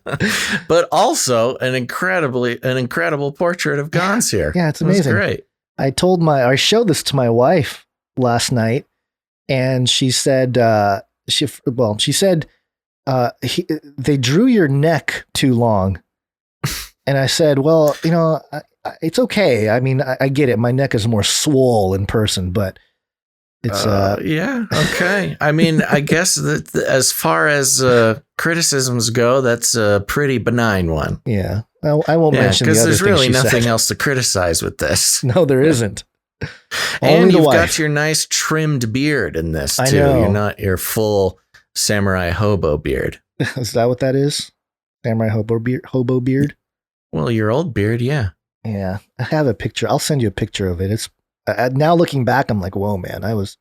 [SPEAKER 1] But also an incredible portrait of Gons here.
[SPEAKER 3] Yeah, it's amazing.
[SPEAKER 1] Great.
[SPEAKER 3] I showed this to my wife last night, and she said, they drew your neck too long. And I said, well, it's okay. I mean, I get it. My neck is more swole in person, but it's
[SPEAKER 1] yeah, okay. I mean, I guess that as far as criticisms go, that's a pretty benign one.
[SPEAKER 3] Yeah, I won't mention
[SPEAKER 1] because
[SPEAKER 3] the other
[SPEAKER 1] there's really nothing
[SPEAKER 3] said.
[SPEAKER 1] else to criticize with this.
[SPEAKER 3] No, there isn't.
[SPEAKER 1] And you've got your nice trimmed beard in this too.
[SPEAKER 3] I know.
[SPEAKER 1] You're not your full samurai hobo beard.
[SPEAKER 3] Is that what that is? Samurai hobo beard?
[SPEAKER 1] Well, your old beard, yeah.
[SPEAKER 3] Yeah, I have a picture. I'll send you a picture of it. It's now looking back, I'm like, whoa, man, I was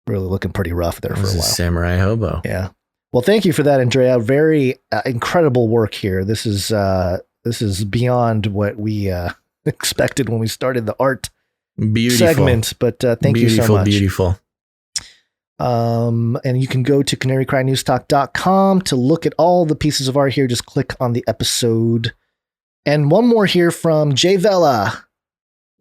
[SPEAKER 3] really looking pretty rough there for a while.
[SPEAKER 1] Samurai hobo.
[SPEAKER 3] Yeah. Well, thank you for that, Andrea. Very incredible work here. This is beyond what we expected when we started the art segment. But thank you so much.
[SPEAKER 1] Beautiful.
[SPEAKER 3] And you can go to canarycrynewstalk.com to look at all the pieces of art here. Just click on the episode. And one more here from Jay Vela.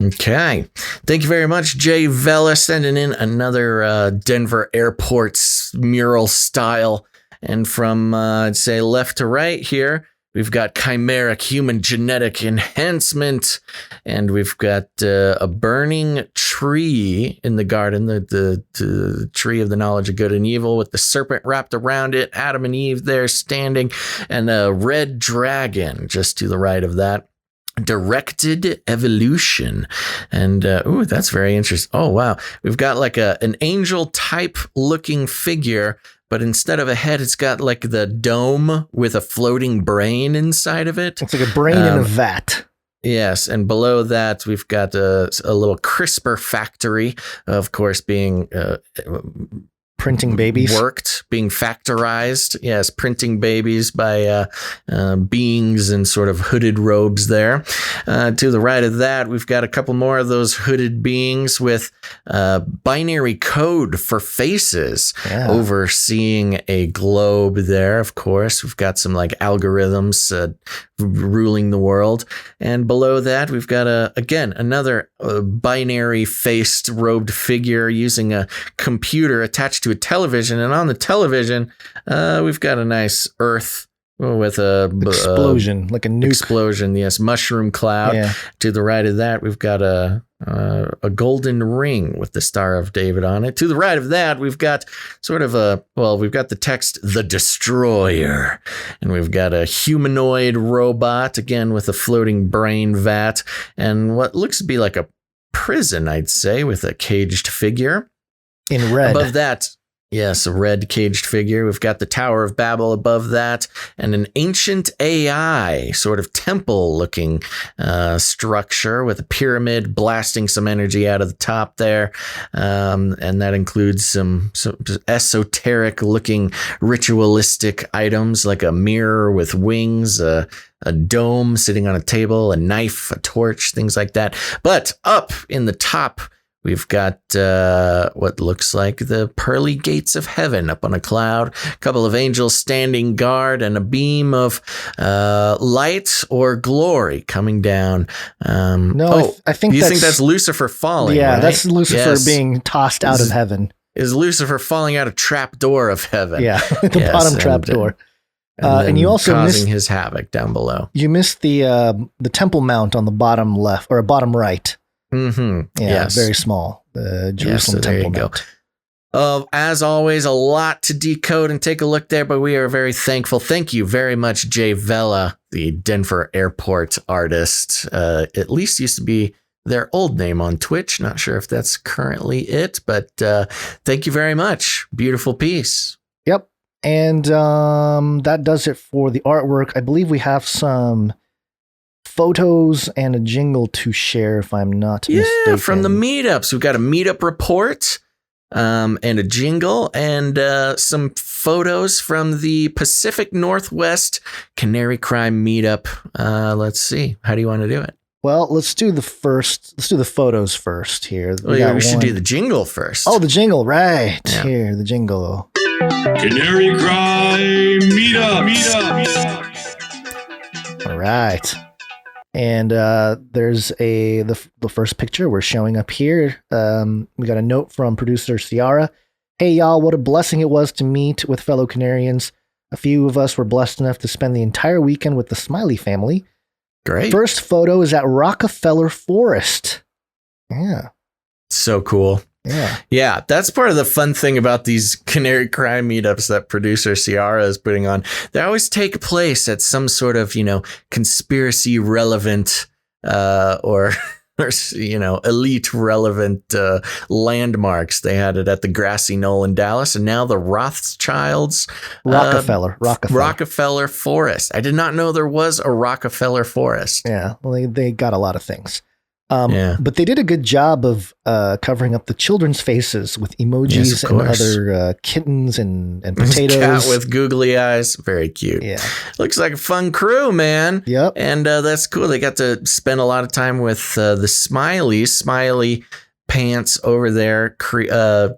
[SPEAKER 1] Okay. Thank you very much, Jay Vela, sending in another Denver airport's mural style. And from, I'd say, left to right here, We've got chimeric human genetic enhancement, and we've got a burning tree in the garden, the tree of the knowledge of good and evil with the serpent wrapped around it, Adam and Eve there standing, and a red dragon just to the right of that. Directed evolution. And that's very interesting. Oh, wow. We've got like an angel type looking figure, but instead of a head, it's got like the dome with a floating brain inside of it.
[SPEAKER 3] It's like a brain in a vat.
[SPEAKER 1] Yes, and below that, we've got a little CRISPR factory, of course, being
[SPEAKER 3] printing babies,
[SPEAKER 1] being factorized. Yes, printing babies by beings in sort of hooded robes there. To the right of that, we've got a couple more of those hooded beings with binary code for faces overseeing a globe there. Of course, we've got some like algorithms ruling the world. And below that, we've got another binary faced robed figure using a computer attached to a television, and on the television we've got a nice Earth with a
[SPEAKER 3] explosion, like a nuke
[SPEAKER 1] explosion. Yes, mushroom cloud.
[SPEAKER 3] Yeah.
[SPEAKER 1] To the right of that, we've got a golden ring with the Star of David on it. To the right of that, we've got sort of we've got the text "The Destroyer," and we've got a humanoid robot again with a floating brain vat and what looks to be like a prison, I'd say, with a caged figure
[SPEAKER 3] in red.
[SPEAKER 1] Above that, yes, a red caged figure. We've got the Tower of Babel above that, and an ancient AI sort of temple-looking structure with a pyramid blasting some energy out of the top there, and that includes some esoteric-looking ritualistic items like a mirror with wings, a dome sitting on a table, a knife, a torch, things like that. But up in the top, we've got what looks like the pearly gates of heaven up on a cloud, a couple of angels standing guard, and a beam of light or glory coming down.
[SPEAKER 3] I think
[SPEAKER 1] you think that's Lucifer falling.
[SPEAKER 3] Yeah,
[SPEAKER 1] right?
[SPEAKER 3] that's Lucifer
[SPEAKER 1] Yes.
[SPEAKER 3] being tossed out of heaven.
[SPEAKER 1] Is Lucifer falling out a trap door of heaven?
[SPEAKER 3] Yeah, the bottom trap door. And you also
[SPEAKER 1] causing his havoc down below.
[SPEAKER 3] You missed the Temple Mount on the bottom left or bottom right.
[SPEAKER 1] Mm-hmm.
[SPEAKER 3] Yeah,
[SPEAKER 1] yes.
[SPEAKER 3] very small. The Jerusalem Temple Mount.
[SPEAKER 1] As always, a lot to decode and take a look there, but we are very thankful. Thank you very much, Jay Vela, the Denver airport artist. At least used to be their old name on Twitch. Not sure if that's currently it, but thank you very much. Beautiful piece.
[SPEAKER 3] Yep. And that does it for the artwork. I believe we have some photos and a jingle to share, if I'm not mistaken.
[SPEAKER 1] From the meetups. We've got a meetup report and a jingle and some photos from the Pacific Northwest Canary Crime meetup. Let's see. How do you want to do it?
[SPEAKER 3] Well, let's do the photos first here.
[SPEAKER 1] We should do the jingle first.
[SPEAKER 3] Oh, the jingle, right. Yeah. Here, the jingle.
[SPEAKER 12] Canary Crime Meetup.
[SPEAKER 3] All right. And there's the first picture we're showing up here. We got a note from producer Ciara. Hey, y'all, what a blessing it was to meet with fellow Canarians. A few of us were blessed enough to spend the entire weekend with the Smiley family.
[SPEAKER 1] Great.
[SPEAKER 3] First photo is at Rockefeller Forest. Yeah.
[SPEAKER 1] So cool. Yeah, that's part of the fun thing about these Canary Crime meetups that producer Ciara is putting on. They always take place at some sort of, conspiracy relevant or elite relevant landmarks. They had it at the Grassy Knoll in Dallas, and now the Rothschilds. Rockefeller Forest. I did not know there was a Rockefeller Forest.
[SPEAKER 3] Yeah, well, they got a lot of things. But they did a good job of covering up the children's faces with emojis and other kittens and potatoes.
[SPEAKER 1] Cat with googly eyes. Very cute.
[SPEAKER 3] Yeah.
[SPEAKER 1] Looks like a fun crew, man.
[SPEAKER 3] Yep.
[SPEAKER 1] And that's cool. They got to spend a lot of time with the Smiley Pants over there,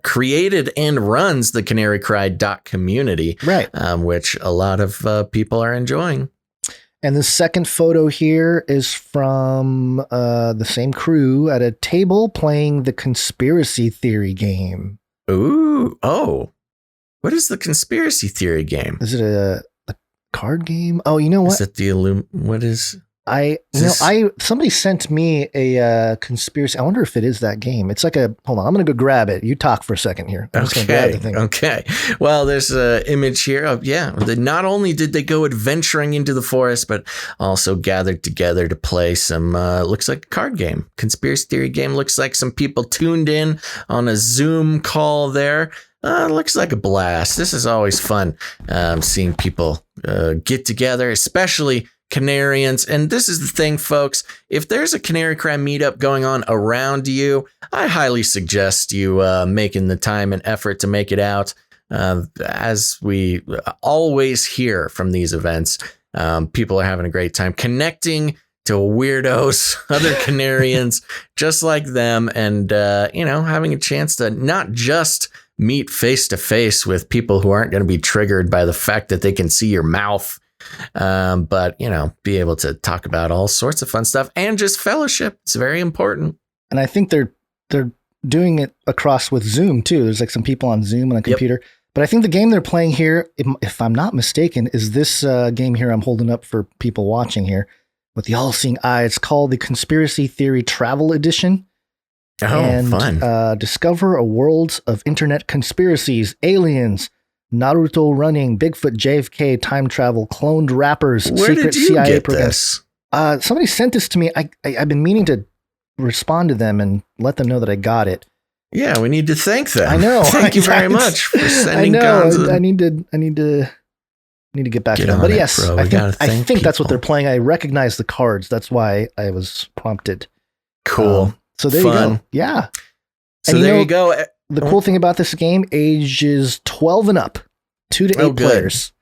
[SPEAKER 1] created and runs the Canary Cry community.
[SPEAKER 3] Right.
[SPEAKER 1] Which a lot of people are enjoying.
[SPEAKER 3] And the second photo here is from the same crew at a table playing the conspiracy theory game.
[SPEAKER 1] Ooh. Oh. What is the conspiracy theory game?
[SPEAKER 3] Is it a card game. Oh, you know what?
[SPEAKER 1] Is it the what is?
[SPEAKER 3] Somebody sent me a conspiracy. I wonder if it is that game. It's like hold on, I'm going to go grab it. You talk for a second here. I'm just gonna grab the thing.
[SPEAKER 1] Okay. Well, there's an image here of, not only did they go adventuring into the forest, but also gathered together to play some, looks like a card game, conspiracy theory game. Looks like some people tuned in on a Zoom call there. Looks like a blast. This is always fun, seeing people get together, especially Canarians. And this is the thing, folks. If there's a Canary Crime meetup going on around you, I highly suggest you making the time and effort to make it out. As we always hear from these events, people are having a great time connecting to weirdos, other Canarians just like them, and having a chance to not just meet face to face with people who aren't going to be triggered by the fact that they can see your mouth, but be able to talk about all sorts of fun stuff and just fellowship. It's very important.
[SPEAKER 3] And I think they're doing it across with Zoom too. There's like some people on Zoom on a computer. Yep. But I think the game they're playing here, if I'm not mistaken, is this game here I'm holding up for people watching here with the all-seeing eye. It's called the Conspiracy Theory Travel Edition.
[SPEAKER 1] Fun.
[SPEAKER 3] Discover a world of internet conspiracies, aliens, Naruto running, Bigfoot, JFK, time travel, cloned rappers, secret CIA programs. Somebody sent this to me. I've been meaning to respond to them and let them know that I got it.
[SPEAKER 1] Yeah, we need to thank them.
[SPEAKER 3] I know.
[SPEAKER 1] Thank you very much for sending.
[SPEAKER 3] I need to get back to them. But yes, I think that's what they're playing. I recognize the cards. That's why I was prompted.
[SPEAKER 1] Cool.
[SPEAKER 3] So there you go. Yeah.
[SPEAKER 1] So there you go.
[SPEAKER 3] The cool thing about this game, ages 12 and up, 2 to 8 players.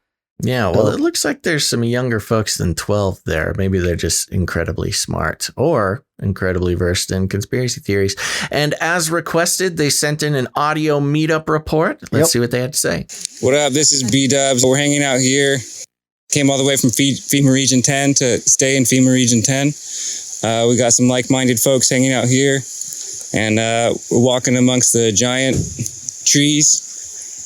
[SPEAKER 1] Yeah, well, it looks like there's some younger folks than 12 there. Maybe they're just incredibly smart or incredibly versed in conspiracy theories. And as requested, they sent in an audio meetup report. Let's see what they had to say.
[SPEAKER 15] What up? This is B-Dubs. We're hanging out here. Came all the way from FEMA Region 10 to stay in FEMA Region 10. We got some like-minded folks hanging out here. And we're walking amongst the giant trees.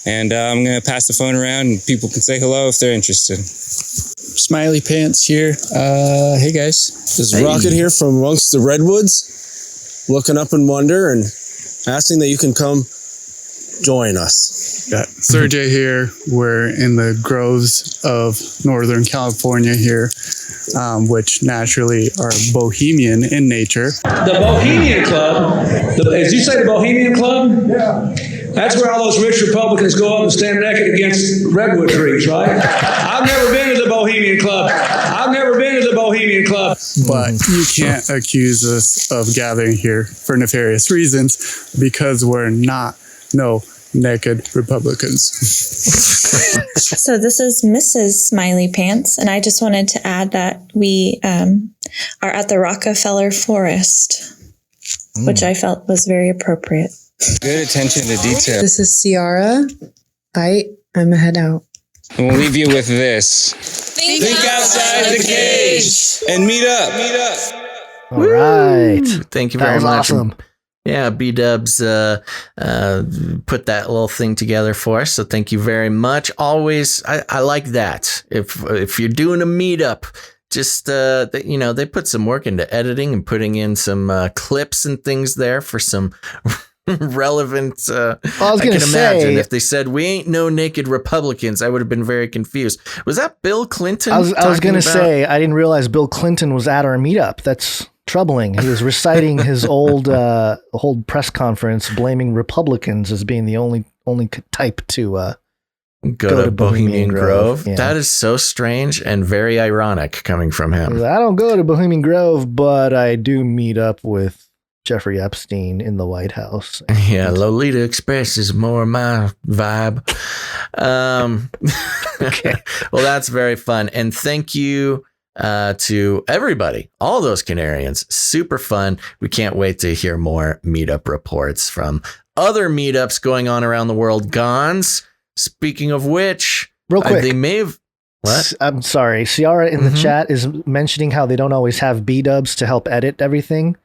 [SPEAKER 15] And I'm going to pass the phone around and people can say hello if they're interested.
[SPEAKER 16] Smiley Pants here. Hey guys. This is Rocket here from amongst the redwoods. Looking up in wonder and asking that you can come join us.
[SPEAKER 17] Yeah, Sergey here. We're in the groves of Northern California here, which naturally are bohemian in nature.
[SPEAKER 18] The Bohemian Club, as you say, the Bohemian Club? Yeah. That's where all those rich Republicans go up and stand naked against redwood trees, right? I've never been to the Bohemian Club.
[SPEAKER 17] But you can't accuse us of gathering here for nefarious reasons because we're not naked Republicans.
[SPEAKER 19] So this is Mrs. Smiley Pants, and I just wanted to add that we are at the Rockefeller Forest, which I felt was very appropriate.
[SPEAKER 15] Good attention to detail.
[SPEAKER 20] This is Ciara. I'm a head out.
[SPEAKER 15] And we'll leave you with this. Think outside the cage and meet up.
[SPEAKER 3] All right.
[SPEAKER 1] Thank you very much.
[SPEAKER 3] That was awesome.
[SPEAKER 1] Yeah, B-Dubs put that little thing together for us. So thank you very much. Always, I like that. If you're doing a meetup, just, they put some work into editing and putting in some clips and things there for some relevant. I can imagine if they said we ain't no naked Republicans, I would have been very confused. Was that Bill Clinton?
[SPEAKER 3] I was going to say, I didn't realize Bill Clinton was at our meetup. That's troubling. He was reciting his old press conference, blaming Republicans as being the only type to
[SPEAKER 1] go to Bohemian Grove. Yeah. That is so strange and very ironic coming from him.
[SPEAKER 3] I don't go to Bohemian Grove, but I do meet up with Jeffrey Epstein in the White House.
[SPEAKER 1] Yeah, Lolita Express is more my vibe. Okay. Well, that's very fun. And thank you to everybody, all those Canarians. Super fun. We can't wait to hear more meetup reports from other meetups going on around the world. Gons. Speaking of which,
[SPEAKER 3] real quick,
[SPEAKER 1] they may have. What?
[SPEAKER 3] I'm sorry. Ciara in the chat is mentioning how they don't always have B-Dubs to help edit everything.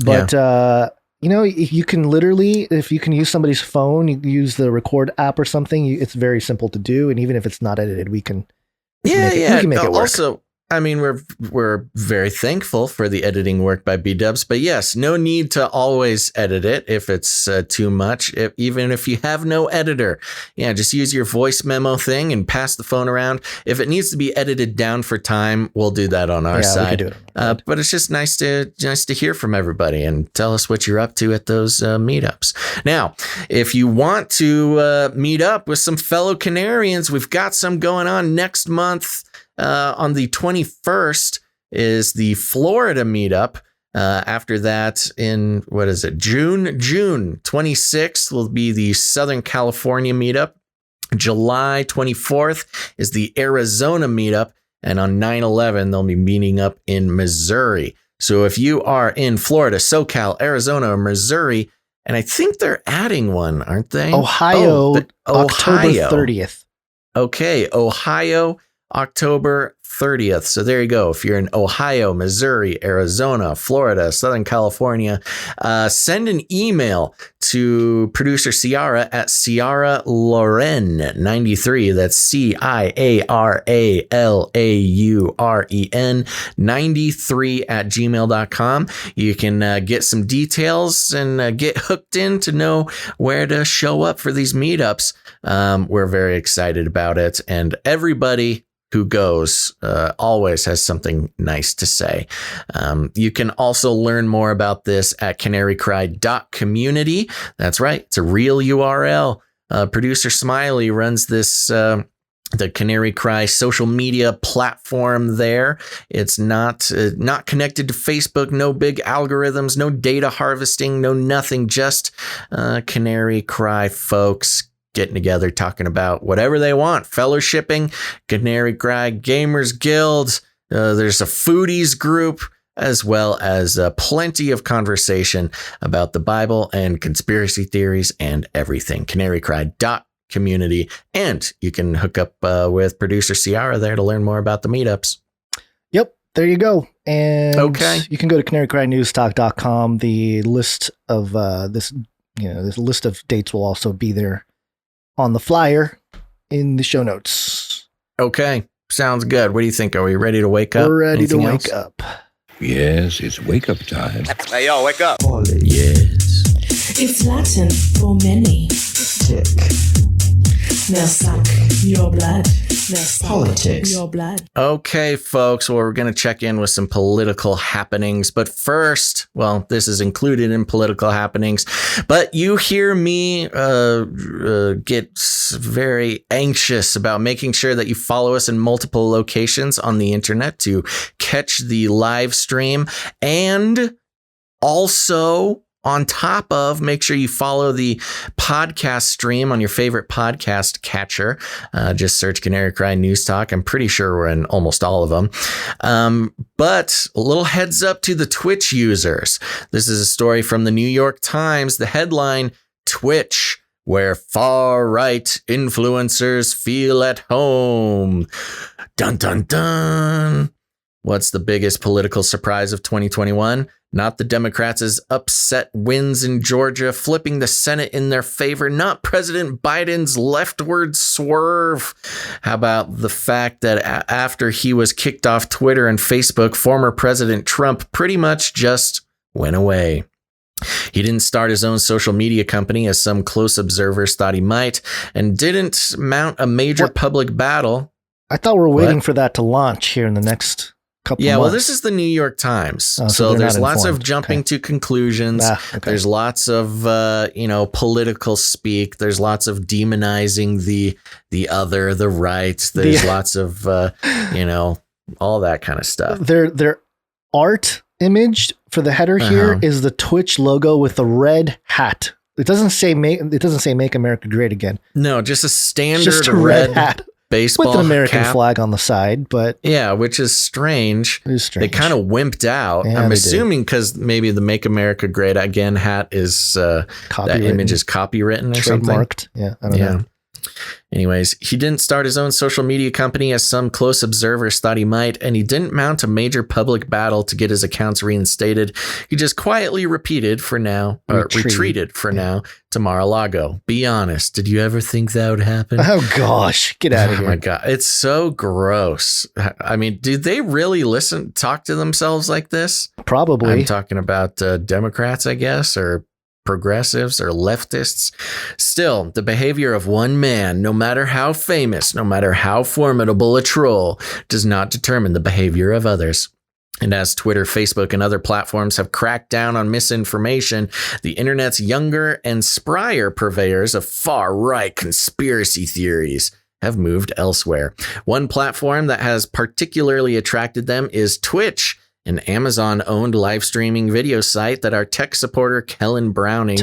[SPEAKER 3] But, you can literally, if you can use somebody's phone, you use the record app or something, it's very simple to do. And even if it's not edited, we can
[SPEAKER 1] Yeah,
[SPEAKER 3] we can make it work.
[SPEAKER 1] Also, I mean, we're very thankful for the editing work by B-Dubs, but yes, no need to always edit it if it's too much. Even if you have no editor, just use your voice memo thing and pass the phone around. If it needs to be edited down for time, we'll do that on our side. We can do it. But it's just nice to hear from everybody and tell us what you're up to at those meetups. Now, if you want to meet up with some fellow Canarians, we've got some going on next month. On the 21st is the Florida meetup. After that, in June 26th will be the Southern California meetup. July 24th is the Arizona meetup. And on 9/11, they'll be meeting up in Missouri. So if you are in Florida, SoCal, Arizona, or Missouri, and I think they're adding one, aren't they?
[SPEAKER 3] Ohio, October 30th.
[SPEAKER 1] Okay, Ohio, October 30th. So there you go. If you're in Ohio, Missouri, Arizona, Florida, Southern California, send an email to producer Ciara at CiaraLauren93. That's CiaraLauren 93 at gmail.com. You can get some details and get hooked in to know where to show up for these meetups. We're very excited about it. And everybody who goes always has something nice to say. You can also learn more about this at canarycry.community. That's right. It's a real URL. Producer Smiley runs this, the Canary Cry social media platform there. It's not connected to Facebook, no big algorithms, no data harvesting, no nothing, just Canary Cry folks getting together, talking about whatever they want. Fellowshipping, Canary Cry Gamers Guild. There's a foodies group, as well as plenty of conversation about the Bible and conspiracy theories and everything. Canarycry.community. And you can hook up with producer Ciara there to learn more about the meetups.
[SPEAKER 3] Yep, there you go. And
[SPEAKER 1] okay,
[SPEAKER 3] you can go to canarycrynewstalk.com. The list of this list of dates will also be there on the flyer in the show notes.
[SPEAKER 1] Okay, sounds good. What do you think? Are we ready to wake up?
[SPEAKER 3] We're ready
[SPEAKER 1] Anything
[SPEAKER 3] to wake
[SPEAKER 1] else?
[SPEAKER 3] up.
[SPEAKER 12] Yes, it's wake up time.
[SPEAKER 4] Hey, yo, wake up.
[SPEAKER 1] Yes.
[SPEAKER 21] It's Latin for many.
[SPEAKER 22] Tick.
[SPEAKER 21] They'll suck your blood. They'll suck
[SPEAKER 22] Politics.
[SPEAKER 21] your blood.
[SPEAKER 1] Okay, folks. Well, we're going to check in with some political happenings. But first, well, this is included in political happenings. But you hear me get very anxious about making sure that you follow us in multiple locations on the internet to catch the live stream. And also, on top of, make sure you follow the podcast stream on your favorite podcast catcher. Just search Canary Cry News Talk. I'm pretty sure we're in almost all of them. But a little heads up to the Twitch users. This is a story from the New York Times. The headline, Twitch, where far-right influencers feel at home. Dun, dun, dun. What's the biggest political surprise of 2021? Not the Democrats' upset wins in Georgia, flipping the Senate in their favor. Not President Biden's leftward swerve. How about the fact that after he was kicked off Twitter and Facebook, former President Trump pretty much just went away. He didn't start his own social media company, as some close observers thought he might, and didn't mount a major public battle.
[SPEAKER 3] I thought we were waiting for that to launch here in the next couple months.
[SPEAKER 1] Well, this is the New York Times.
[SPEAKER 3] Oh,
[SPEAKER 1] so there's
[SPEAKER 3] not
[SPEAKER 1] lots
[SPEAKER 3] informed.
[SPEAKER 1] of jumping to conclusions.
[SPEAKER 3] Okay.
[SPEAKER 1] There's lots of, political speak. There's lots of demonizing the other, the right. There's lots of, all that kind of stuff.
[SPEAKER 3] Their art image for the header here is the Twitch logo with the red hat. It doesn't say Make America Great Again.
[SPEAKER 1] No, just a standard
[SPEAKER 3] Just a
[SPEAKER 1] red
[SPEAKER 3] hat
[SPEAKER 1] baseball
[SPEAKER 3] with an American
[SPEAKER 1] cap.
[SPEAKER 3] flag on the side, but
[SPEAKER 1] yeah, which is strange.
[SPEAKER 3] It is strange.
[SPEAKER 1] They kind of wimped out.
[SPEAKER 3] Yeah,
[SPEAKER 1] I'm
[SPEAKER 3] they
[SPEAKER 1] assuming because maybe the Make America Great Again hat is that image is copywritten or something.
[SPEAKER 3] Trademarked. Yeah, I don't know.
[SPEAKER 1] Anyways, he didn't start his own social media company as some close observers thought he might, and he didn't mount a major public battle to get his accounts reinstated. He just quietly retreated for now to Mar-a-Lago. Be honest, did you ever think that would happen?
[SPEAKER 3] Oh gosh, get out of here.
[SPEAKER 1] Oh my God, it's so gross. I mean, do they really talk to themselves like this?
[SPEAKER 3] Probably.
[SPEAKER 1] I'm talking about Democrats, I guess, or progressives or leftists. Still, the behavior of one man, no matter how famous, no matter how formidable a troll, does not determine the behavior of others. And as Twitter, Facebook, and other platforms have cracked down on misinformation, the internet's younger and sprier purveyors of far-right conspiracy theories have moved elsewhere. One platform that has particularly attracted them is Twitch, an Amazon-owned live streaming video site that our tech reporter Kellen Browning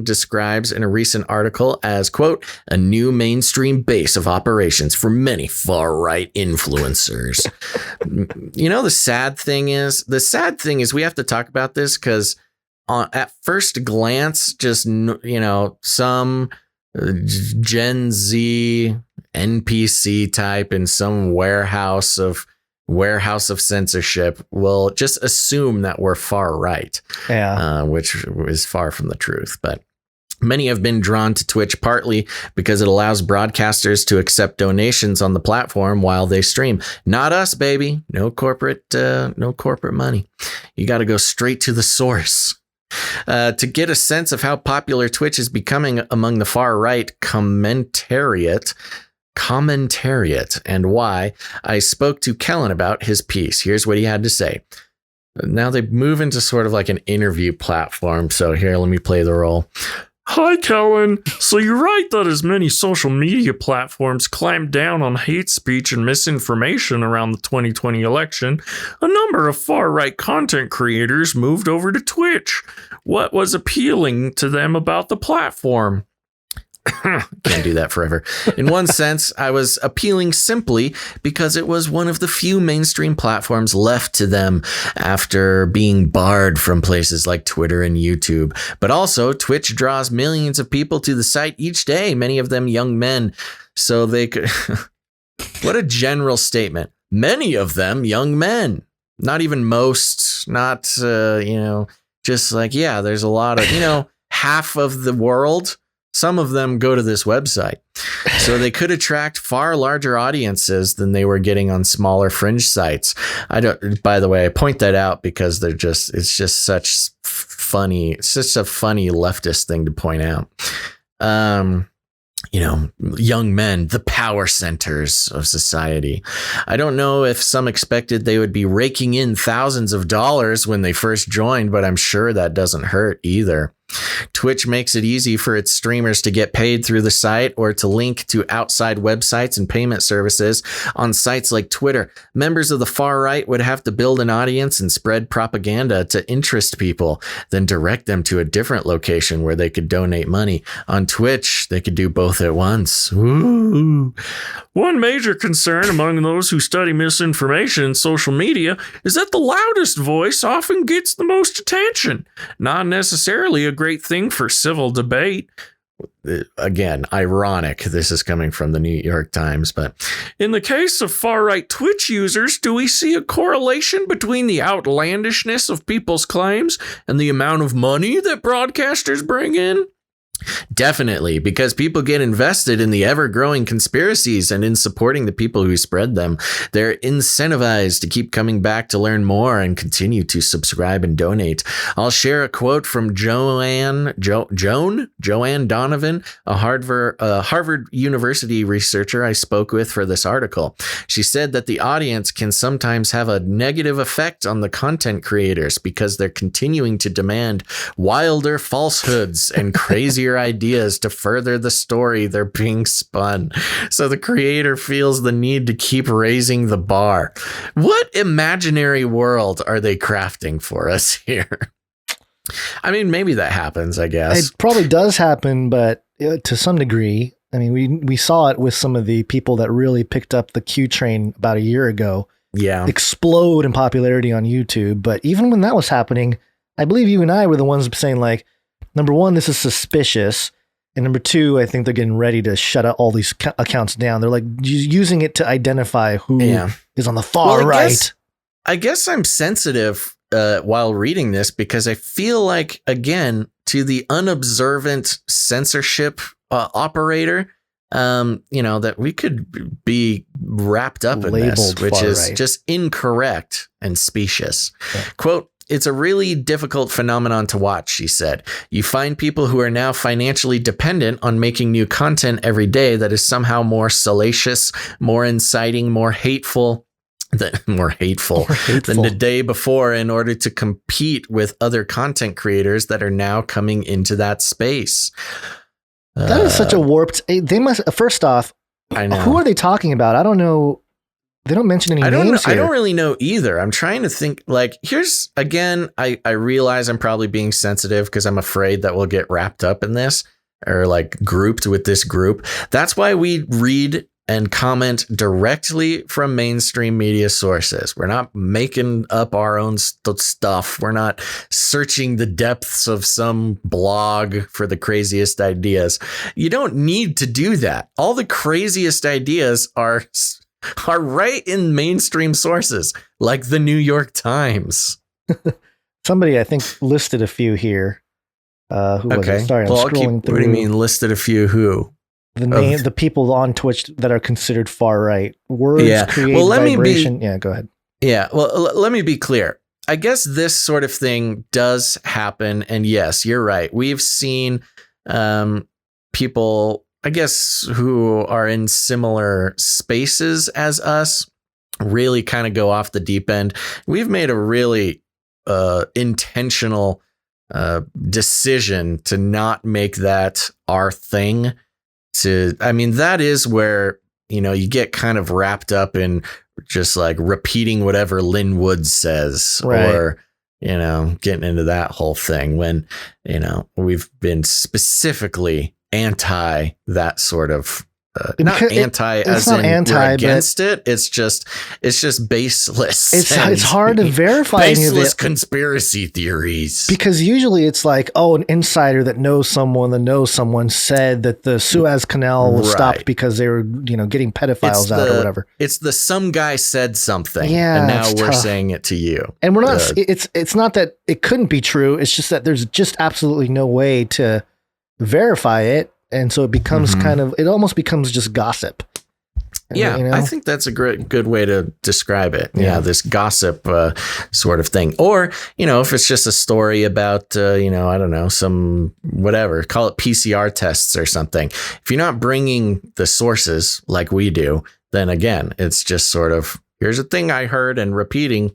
[SPEAKER 1] describes in a recent article as, quote, a new mainstream base of operations for many far-right influencers. You know, the sad thing is we have to talk about this because at first glance, just, you know, some Gen Z NPC type in some warehouse of censorship will just assume that we're far right, which is far from the truth. But many have been drawn to Twitch partly because it allows broadcasters to accept donations on the platform while they stream. Not us, baby. No corporate money. You got to go straight to the source. To get a sense of how popular Twitch is becoming among the far right commentariat and why, I spoke to Kellen about his piece. Here's what he had to say. Now they move into sort of like an interview platform. So here, let me play the role. Hi, Kellen. So you're right that as many social media platforms clamped down on hate speech and misinformation around the 2020 election, a number of far-right content creators moved over to Twitch. What was appealing to them about the platform? Can't do that forever. In one sense, I was appealing simply because it was one of the few mainstream platforms left to them after being barred from places like Twitter and YouTube. But also, Twitch draws millions of people to the site each day, many of them young men. So they could... What a general statement. Many of them young men. Not even most, not, just like, yeah, there's a lot of, half of the world. Some of them go to this website, so they could attract far larger audiences than they were getting on smaller fringe sites. By the way, I point that out because it's just such a funny leftist thing to point out. Young men, the power centers of society. I don't know if some expected they would be raking in thousands of dollars when they first joined, but I'm sure that doesn't hurt either. Twitch makes it easy for its streamers to get paid through the site or to link to outside websites and payment services on sites like Twitter. Members of the far right would have to build an audience and spread propaganda to interest people, then direct them to a different location where they could donate money. On Twitch, they could do both at once. Ooh. One major concern among those who study misinformation in social media is that the loudest voice often gets the most attention. Not necessarily a great thing for civil debate. Again, ironic. This is coming from the New York Times, but in the case of far-right Twitch users, do we see a correlation between the outlandishness of people's claims and the amount of money that broadcasters bring in? Definitely, because people get invested in the ever-growing conspiracies and in supporting the people who spread them. They're incentivized to keep coming back to learn more and continue to subscribe and donate. I'll share a quote from Joanne Donovan, a Harvard University researcher I spoke with for this article. She said that the audience can sometimes have a negative effect on the content creators because they're continuing to demand wilder falsehoods and crazier ideas to further the story they're being spun. So the creator feels the need to keep raising the bar. What imaginary world are they crafting for us here? I mean, maybe that happens, I guess.
[SPEAKER 3] It probably does happen, but to some degree. I mean, we saw it with some of the people that really picked up the Q train about a year ago.
[SPEAKER 1] Yeah.
[SPEAKER 3] Explode in popularity on YouTube. But even when that was happening, I believe you and I were the ones saying, like, number one, this is suspicious. And number two, I think they're getting ready to shut out all these accounts down. They're like using it to identify who is on the far right.
[SPEAKER 1] I guess I'm sensitive while reading this because I feel like, again, to the unobservant censorship operator, that we could be wrapped up in this, which is just incorrect and specious. Yeah. Quote, "It's a really difficult phenomenon to watch," she said. "You find people who are now financially dependent on making new content every day that is somehow more salacious, more inciting, more hateful than the day before in order to compete with other content creators that are now coming into that space."
[SPEAKER 3] That is such a warped. They must. First off,
[SPEAKER 1] I know.
[SPEAKER 3] Who are they talking about? I don't know. They don't mention any names here.
[SPEAKER 1] I don't really know either. I'm trying to think. Like, here's again. I realize I'm probably being sensitive because I'm afraid that we'll get wrapped up in this or like grouped with this group. That's why we read and comment directly from mainstream media sources. We're not making up our own stuff. We're not searching the depths of some blog for the craziest ideas. You don't need to do that. All the craziest ideas are right in mainstream sources, like the New York Times.
[SPEAKER 3] Somebody, I think, listed a few here. Who was it? Sorry, I'm scrolling through.
[SPEAKER 1] What do you mean listed a few who?
[SPEAKER 3] The people on Twitch that are considered far right. Words create vibration. Go ahead.
[SPEAKER 1] Yeah, well, let me be clear. I guess this sort of thing does happen. And yes, you're right. We've seen people, I guess, who are in similar spaces as us really kind of go off the deep end. We've made a really intentional decision to not make that our thing. That is where, you get kind of wrapped up in just like repeating whatever Lynn Wood says, or, getting into that whole thing when, we've been specifically anti that sort of not anti as in we're against it. It's just baseless.
[SPEAKER 3] It's hard to verify
[SPEAKER 1] baseless conspiracy theories,
[SPEAKER 3] because usually it's like, an insider that knows someone said that the Suez Canal was stopped because they were getting pedophiles out or whatever.
[SPEAKER 1] It's the some guy said something, and now we're saying it to you.
[SPEAKER 3] And we're not. It's not that it couldn't be true. It's just that there's just absolutely no way to verify it. And so it becomes it almost becomes just gossip.
[SPEAKER 1] Yeah, I think that's a good way to describe it. Yeah, this gossip sort of thing. Or, if it's just a story about, I don't know, some whatever, call it PCR tests or something. If you're not bringing the sources like we do, then again, it's just sort of, here's a thing I heard and repeating.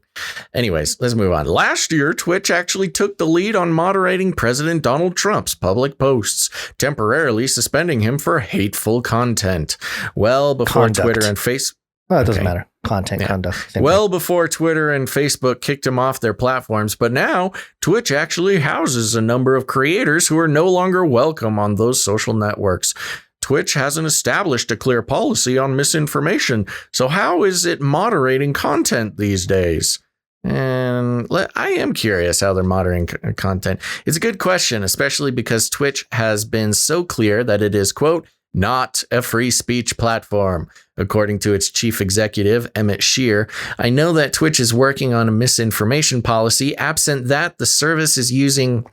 [SPEAKER 1] Anyways, let's move on. Last year, Twitch actually took the lead on moderating President Donald Trump's public posts, temporarily suspending him for hateful content. Well, before Twitter and Facebook.
[SPEAKER 3] Well, it doesn't matter. Conduct.
[SPEAKER 1] Before Twitter and Facebook kicked him off their platforms, but now Twitch actually houses a number of creators who are no longer welcome on those social networks. Twitch hasn't established a clear policy on misinformation, so how is it moderating content these days? And I am curious how they're moderating content. It's a good question, especially because Twitch has been so clear that it is, quote, not a free speech platform. According to its chief executive, Emmett Shear, I know that Twitch is working on a misinformation policy. Absent that, the service is using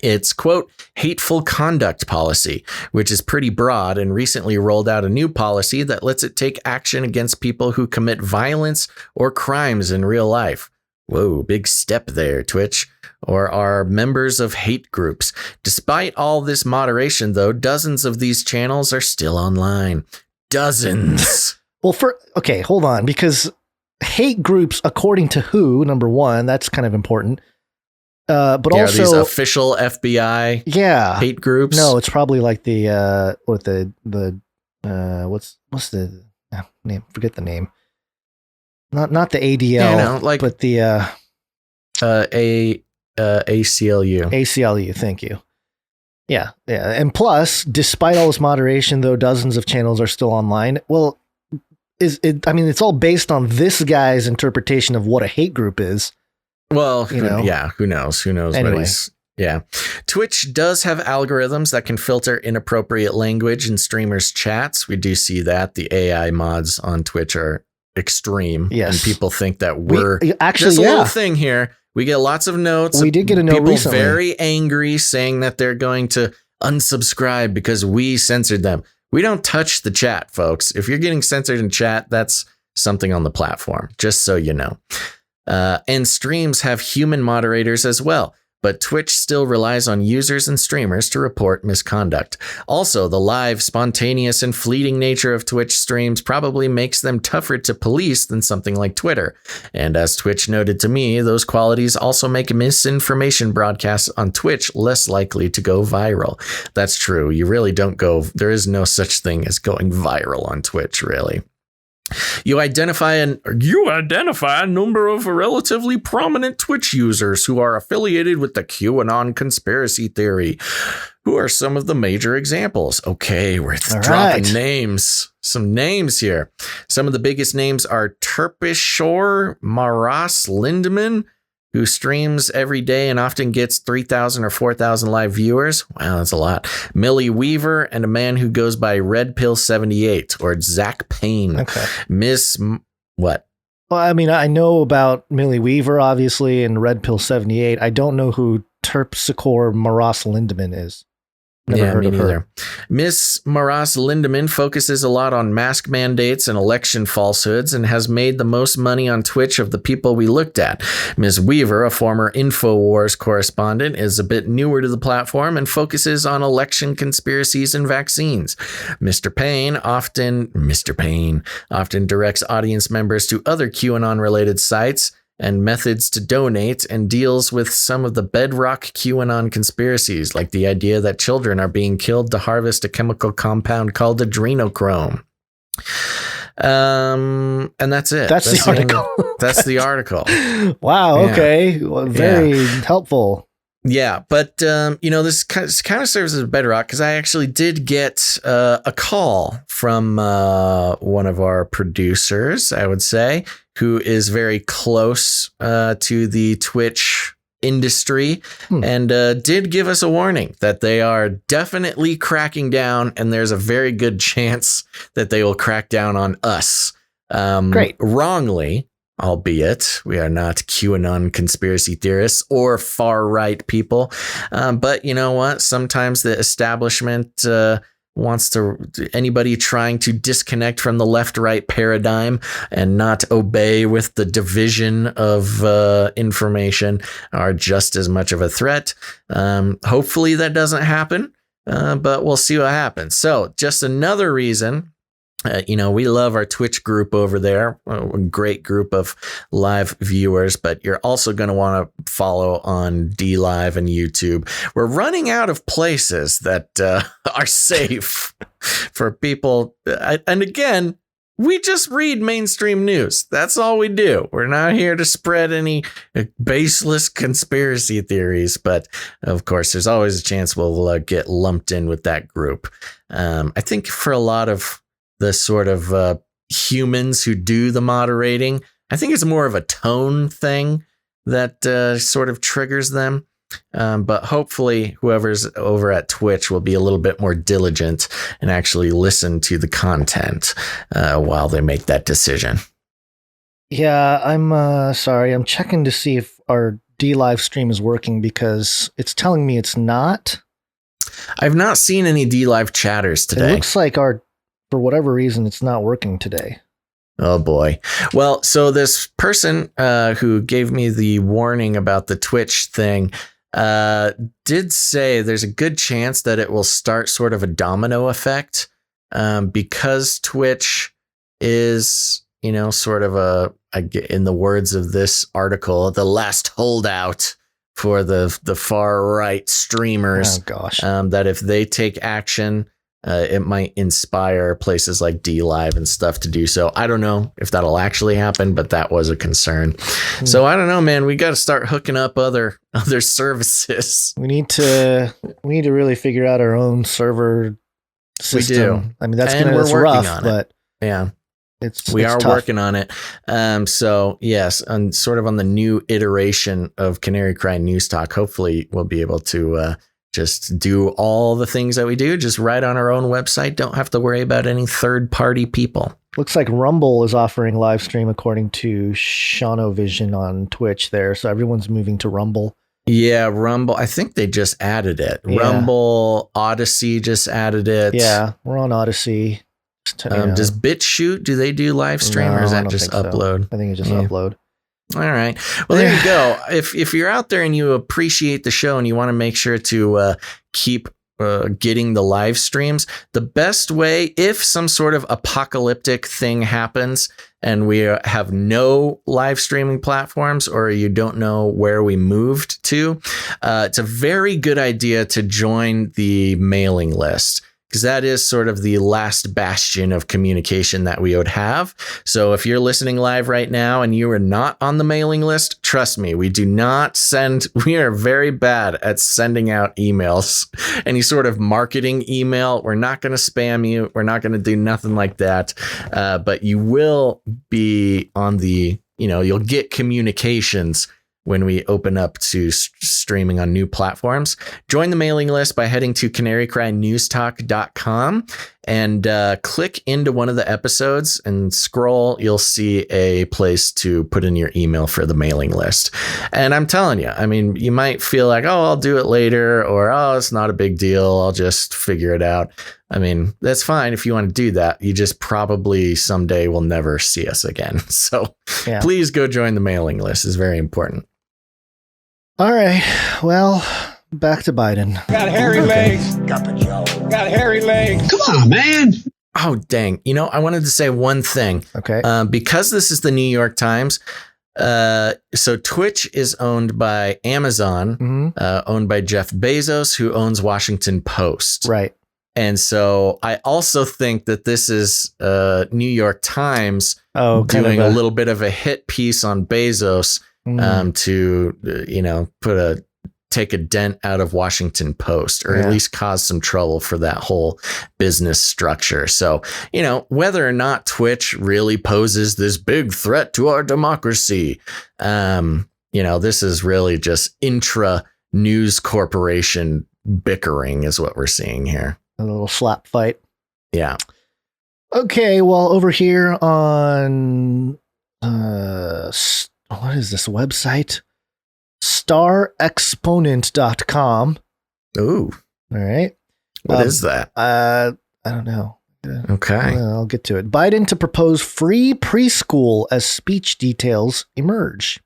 [SPEAKER 1] its, quote, hateful conduct policy, which is pretty broad and recently rolled out a new policy that lets it take action against people who commit violence or crimes in real life. Whoa, big step there, Twitch. Or are members of hate groups. Despite all this moderation, though, dozens of these channels are still online. Dozens.
[SPEAKER 3] Well, hold on, because hate groups, according to who, number one, that's kind of important. But also
[SPEAKER 1] these official FBI hate groups.
[SPEAKER 3] No, it's probably like the what's the name? Forget the name. Not the ADL, but the
[SPEAKER 1] ACLU.
[SPEAKER 3] ACLU, thank you. Yeah. And plus, despite all this moderation, though dozens of channels are still online. Well, it's all based on this guy's interpretation of what a hate group is.
[SPEAKER 1] Well, who knows? Who knows
[SPEAKER 3] anyway.
[SPEAKER 1] what he's Yeah. Twitch does have algorithms that can filter inappropriate language in streamers' chats. We do see that. The AI mods on Twitch are extreme.
[SPEAKER 3] Yes.
[SPEAKER 1] And people think that we're
[SPEAKER 3] actually,
[SPEAKER 1] just a little thing here. We get lots of notes.
[SPEAKER 3] We did get a note
[SPEAKER 1] people
[SPEAKER 3] recently.
[SPEAKER 1] very angry saying that they're going to unsubscribe because we censored them. We don't touch the chat, folks. If you're getting censored in chat, that's something on the platform, just so you know. And streams have human moderators as well. But Twitch still relies on users and streamers to report misconduct. Also, the live, spontaneous, and fleeting nature of Twitch streams probably makes them tougher to police than something like Twitter. And as Twitch noted to me, those qualities also make misinformation broadcasts on Twitch less likely to go viral. That's true. You really don't go, there is no such thing as going viral on Twitch, really. You identify a number of relatively prominent Twitch users who are affiliated with the QAnon conspiracy theory. Who are some of the major examples? Okay, we're dropping names. Some names here. Some of the biggest names are Terpishore Maras Lindemann, who streams every day and often gets 3,000 or 4,000 live viewers. Wow, that's a lot. Millie Weaver and a man who goes by Red Pill 78 or Zach Payne.
[SPEAKER 3] Okay.
[SPEAKER 1] What?
[SPEAKER 3] Well, I mean, I know about Millie Weaver, obviously, and Red Pill 78. I don't know who Terpsichore Maras Lindemann is. Never heard of her.
[SPEAKER 1] Miss Maras Lindemann focuses a lot on mask mandates and election falsehoods and has made the most money on Twitch of the people we looked at. Ms. Weaver, a former InfoWars correspondent, is a bit newer to the platform and focuses on election conspiracies and vaccines. Mr. Payne often directs audience members to other QAnon-related sites and methods to donate, and deals with some of the bedrock QAnon conspiracies, like the idea that children are being killed to harvest a chemical compound called adrenochrome. And that's it.
[SPEAKER 3] That's the article.
[SPEAKER 1] That's the article.
[SPEAKER 3] Wow. Yeah. Okay. Well, very helpful.
[SPEAKER 1] Yeah, but this kind of serves as a bedrock because I actually did get a call from one of our producers, I would say, who is very close to the Twitch industry and did give us a warning that they are definitely cracking down, and there's a very good chance that they will crack down on us.
[SPEAKER 3] Great.
[SPEAKER 1] Wrongly. Albeit we are not QAnon conspiracy theorists or far right people. But you know what? Sometimes the establishment wants anybody trying to disconnect from the left-right paradigm and not obey with the division of information are just as much of a threat. Hopefully that doesn't happen, but we'll see what happens. So just another reason. We love our Twitch group over there, a great group of live viewers, but you're also going to want to follow on DLive and YouTube. We're running out of places that are safe for people. And again, we just read mainstream news. That's all we do. We're not here to spread any baseless conspiracy theories, but of course, there's always a chance we'll get lumped in with that group. I think for a lot of the sort of humans who do the moderating, I think it's more of a tone thing that sort of triggers them. But hopefully whoever's over at Twitch will be a little bit more diligent and actually listen to the content while they make that decision.
[SPEAKER 3] Yeah, I'm sorry. I'm checking to see if our DLive stream is working because it's telling me it's not.
[SPEAKER 1] I've not seen any DLive chatters today.
[SPEAKER 3] It looks like for whatever reason, it's not working today.
[SPEAKER 1] Oh boy. Well, so this person who gave me the warning about the Twitch thing did say there's a good chance that it will start sort of a domino effect because Twitch is, sort of in the words of this article, the last holdout for the far right streamers.
[SPEAKER 3] Oh gosh.
[SPEAKER 1] That if they take action, it might inspire places like DLive and stuff to do so. I don't know if that'll actually happen, but that was a concern. So I don't know, man. We got to start hooking up other services.
[SPEAKER 3] We need to really figure out our own server system.
[SPEAKER 1] We do.
[SPEAKER 3] I mean, that's rough, but
[SPEAKER 1] yeah. We
[SPEAKER 3] it's
[SPEAKER 1] are
[SPEAKER 3] tough.
[SPEAKER 1] working on it. So yes, on sort of on the new iteration of Canary Cry News Talk, hopefully we'll be able to just do all the things that we do just right on our own website. Don't have to worry about any third party people.
[SPEAKER 3] Looks like Rumble is offering live stream according to Shanovision on Twitch there. So everyone's moving to Rumble.
[SPEAKER 1] Yeah, Rumble. I think they just added it.
[SPEAKER 3] Yeah.
[SPEAKER 1] Rumble, Odyssey just added it.
[SPEAKER 3] Yeah, we're on Odyssey.
[SPEAKER 1] Does BitChute, do they do live stream or is that just upload?
[SPEAKER 3] I think it's just upload.
[SPEAKER 1] All right. Well, there you go. If you're out there and you appreciate the show and you want to make sure to keep getting the live streams, the best way, if some sort of apocalyptic thing happens and we have no live streaming platforms or you don't know where we moved to, it's a very good idea to join the mailing list, because that is sort of the last bastion of communication that we would have. So if you're listening live right now and you are not on the mailing list, trust me, we are very bad at sending out emails, any sort of marketing email. We're not going to spam you. We're not going to do nothing like that. But you will be on the, you'll get communications when we open up to streaming on new platforms. Join the mailing list by heading to canarycrynewstalk.com and click into one of the episodes and scroll. You'll see a place to put in your email for the mailing list. And I'm telling you, I mean, you might feel like, oh, I'll do it later, or, oh, it's not a big deal, I'll just figure it out. I mean, that's fine if you want to do that. You just probably someday will never see us again. So please go join the mailing list. It's very important.
[SPEAKER 3] All right. Well, back to Biden.
[SPEAKER 5] Got hairy legs. Got hairy legs. Come on, man.
[SPEAKER 1] Oh, dang. I wanted to say one thing.
[SPEAKER 3] Okay.
[SPEAKER 1] Because this is the New York Times. So Twitch is owned by Amazon, owned by Jeff Bezos, who owns Washington Post.
[SPEAKER 3] Right.
[SPEAKER 1] And so I also think that this is New York Times doing a little bit of a hit piece on Bezos to, take a dent out of Washington Post, or at least cause some trouble for that whole business structure. So, whether or not Twitch really poses this big threat to our democracy, this is really just intra news corporation bickering is what we're seeing here.
[SPEAKER 3] A little slap fight.
[SPEAKER 1] Yeah.
[SPEAKER 3] Okay. Well, over here on, what is this website? StarExponent.com.
[SPEAKER 1] Ooh.
[SPEAKER 3] All right.
[SPEAKER 1] What is that?
[SPEAKER 3] I don't know.
[SPEAKER 1] Okay.
[SPEAKER 3] I'll get to it. Biden to propose free preschool as speech details emerge.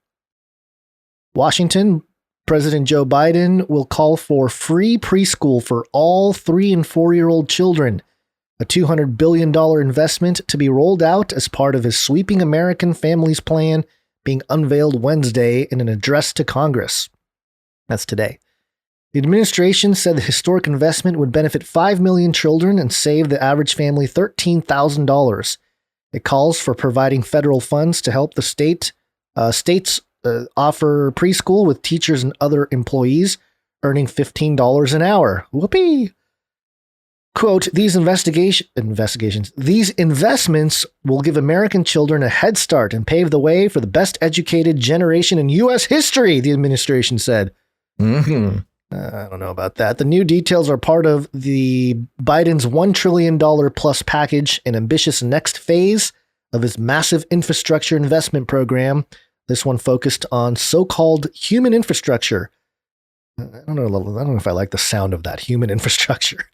[SPEAKER 3] Washington, President Joe Biden will call for free preschool for all 3 and 4-year-old children, a $200 billion investment to be rolled out as part of his sweeping American Families Plan being unveiled Wednesday in an address to Congress. That's today. The administration said the historic investment would benefit 5 million children and save the average family $13,000. It calls for providing federal funds to help the states offer preschool with teachers and other employees earning $15 an hour. Whoopee! Quote, these investments will give American children a head start and pave the way for the best educated generation in U.S. history, the administration said.
[SPEAKER 1] Mm-hmm.
[SPEAKER 3] I don't know about that. The new details are part of the Biden's $1 trillion plus package, an ambitious next phase of his massive infrastructure investment program. This one focused on so-called human infrastructure. I don't know if I like the sound of that, human infrastructure.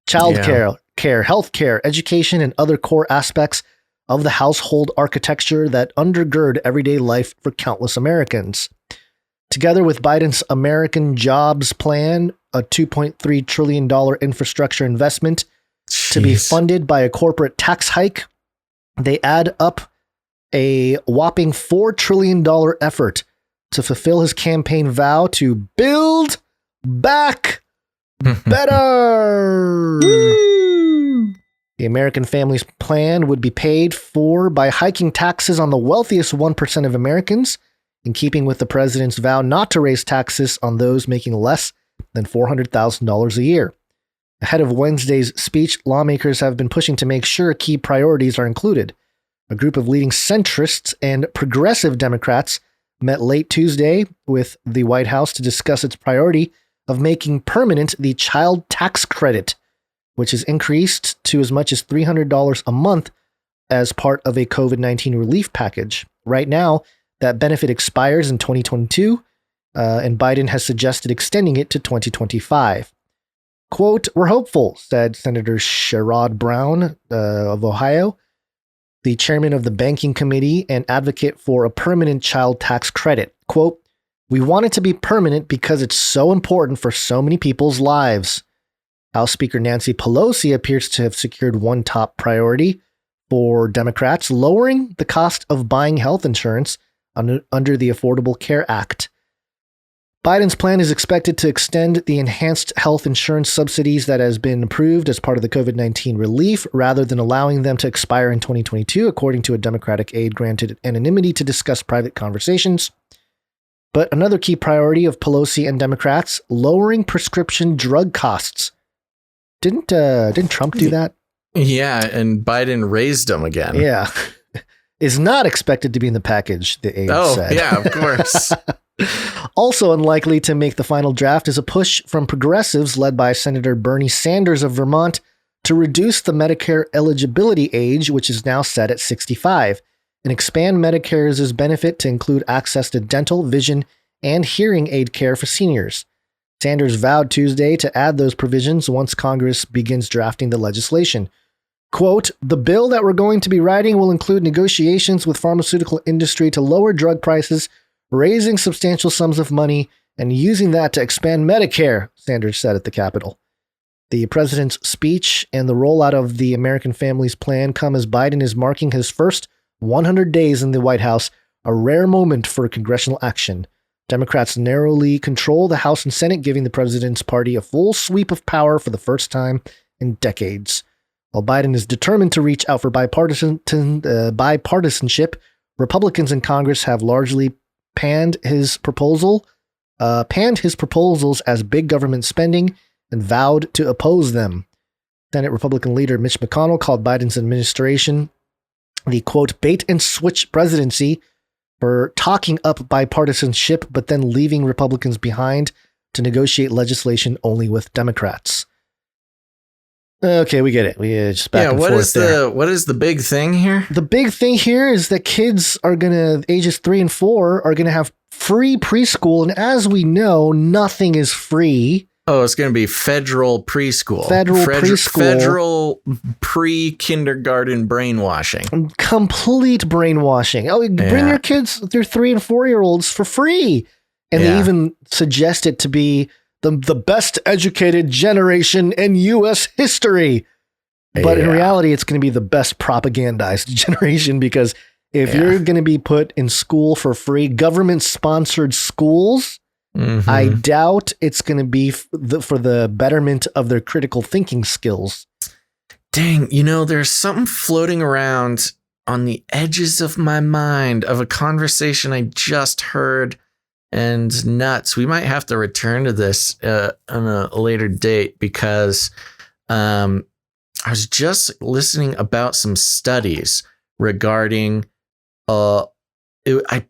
[SPEAKER 3] Childcare, healthcare, education, and other core aspects of the household architecture that undergird everyday life for countless Americans. Together with Biden's American Jobs Plan, a $2.3 trillion infrastructure investment to be funded by a corporate tax hike, they add up a whopping $4 trillion effort to fulfill his campaign vow to build back better. The American Families Plan would be paid for by hiking taxes on the wealthiest 1% of Americans, in keeping with the president's vow not to raise taxes on those making less than $400,000 a year. Ahead of Wednesday's speech, lawmakers have been pushing to make sure key priorities are included. A group of leading centrists and progressive Democrats met late Tuesday with the White House to discuss its priority of making permanent the child tax credit, which is increased to as much as $300 a month as part of a COVID-19 relief package. Right now, that benefit expires in 2022, and Biden has suggested extending it to 2025. Quote, "We're hopeful," said Senator Sherrod Brown of Ohio, the chairman of the Banking Committee and advocate for a permanent child tax credit. Quote, "We want it to be permanent because it's so important for so many people's lives." House Speaker Nancy Pelosi appears to have secured one top priority for Democrats, lowering the cost of buying health insurance under the Affordable Care Act. Biden's plan is expected to extend the enhanced health insurance subsidies that has been approved as part of the COVID-19 relief, rather than allowing them to expire in 2022, according to a Democratic aide granted anonymity to discuss private conversations. But another key priority of Pelosi and Democrats, lowering prescription drug costs. Didn't Trump do that?
[SPEAKER 1] Yeah, and Biden raised them again.
[SPEAKER 3] Yeah. Is not expected to be in the package, the aide said.
[SPEAKER 1] Oh, yeah, of course.
[SPEAKER 3] Also unlikely to make the final draft is a push from progressives led by Senator Bernie Sanders of Vermont to reduce the Medicare eligibility age, which is now set at 65, and expand Medicare's benefit to include access to dental, vision, and hearing aid care for seniors. Sanders vowed Tuesday to add those provisions once Congress begins drafting the legislation. Quote, "The bill that we're going to be writing will include negotiations with pharmaceutical industry to lower drug prices, raising substantial sums of money, and using that to expand Medicare," Sanders said at the Capitol. The president's speech and the rollout of the American Families Plan come as Biden is marking his first 100 days in the White House, a rare moment for congressional action. Democrats narrowly control the House and Senate, giving the president's party a full sweep of power for the first time in decades. While Biden is determined to reach out for bipartisanship, Republicans in Congress have largely panned his proposals as big government spending and vowed to oppose them. Senate Republican leader Mitch McConnell called Biden's administration the, quote, "bait and switch presidency" for talking up bipartisanship, but then leaving Republicans behind to negotiate legislation only with Democrats. Okay, we get it. We just back and forth there.
[SPEAKER 1] What is the big thing here?
[SPEAKER 3] The big thing here is that kids are ages 3 and 4 are gonna have free preschool, and as we know, nothing is free.
[SPEAKER 1] Oh, it's going to be federal preschool. Federal pre-kindergarten brainwashing.
[SPEAKER 3] Complete brainwashing. Oh, bring your kids, their 3 and 4-year-olds, for free. And they even suggest it to be the best educated generation in U.S. history. But in reality, it's going to be the best propagandized generation, because if you're going to be put in school for free, government-sponsored schools, I doubt it's going to be for the betterment of their critical thinking skills.
[SPEAKER 1] Dang, there's something floating around on the edges of my mind of a conversation I just heard, and nuts. We might have to return to this on a later date, because I was just listening about some studies regarding, I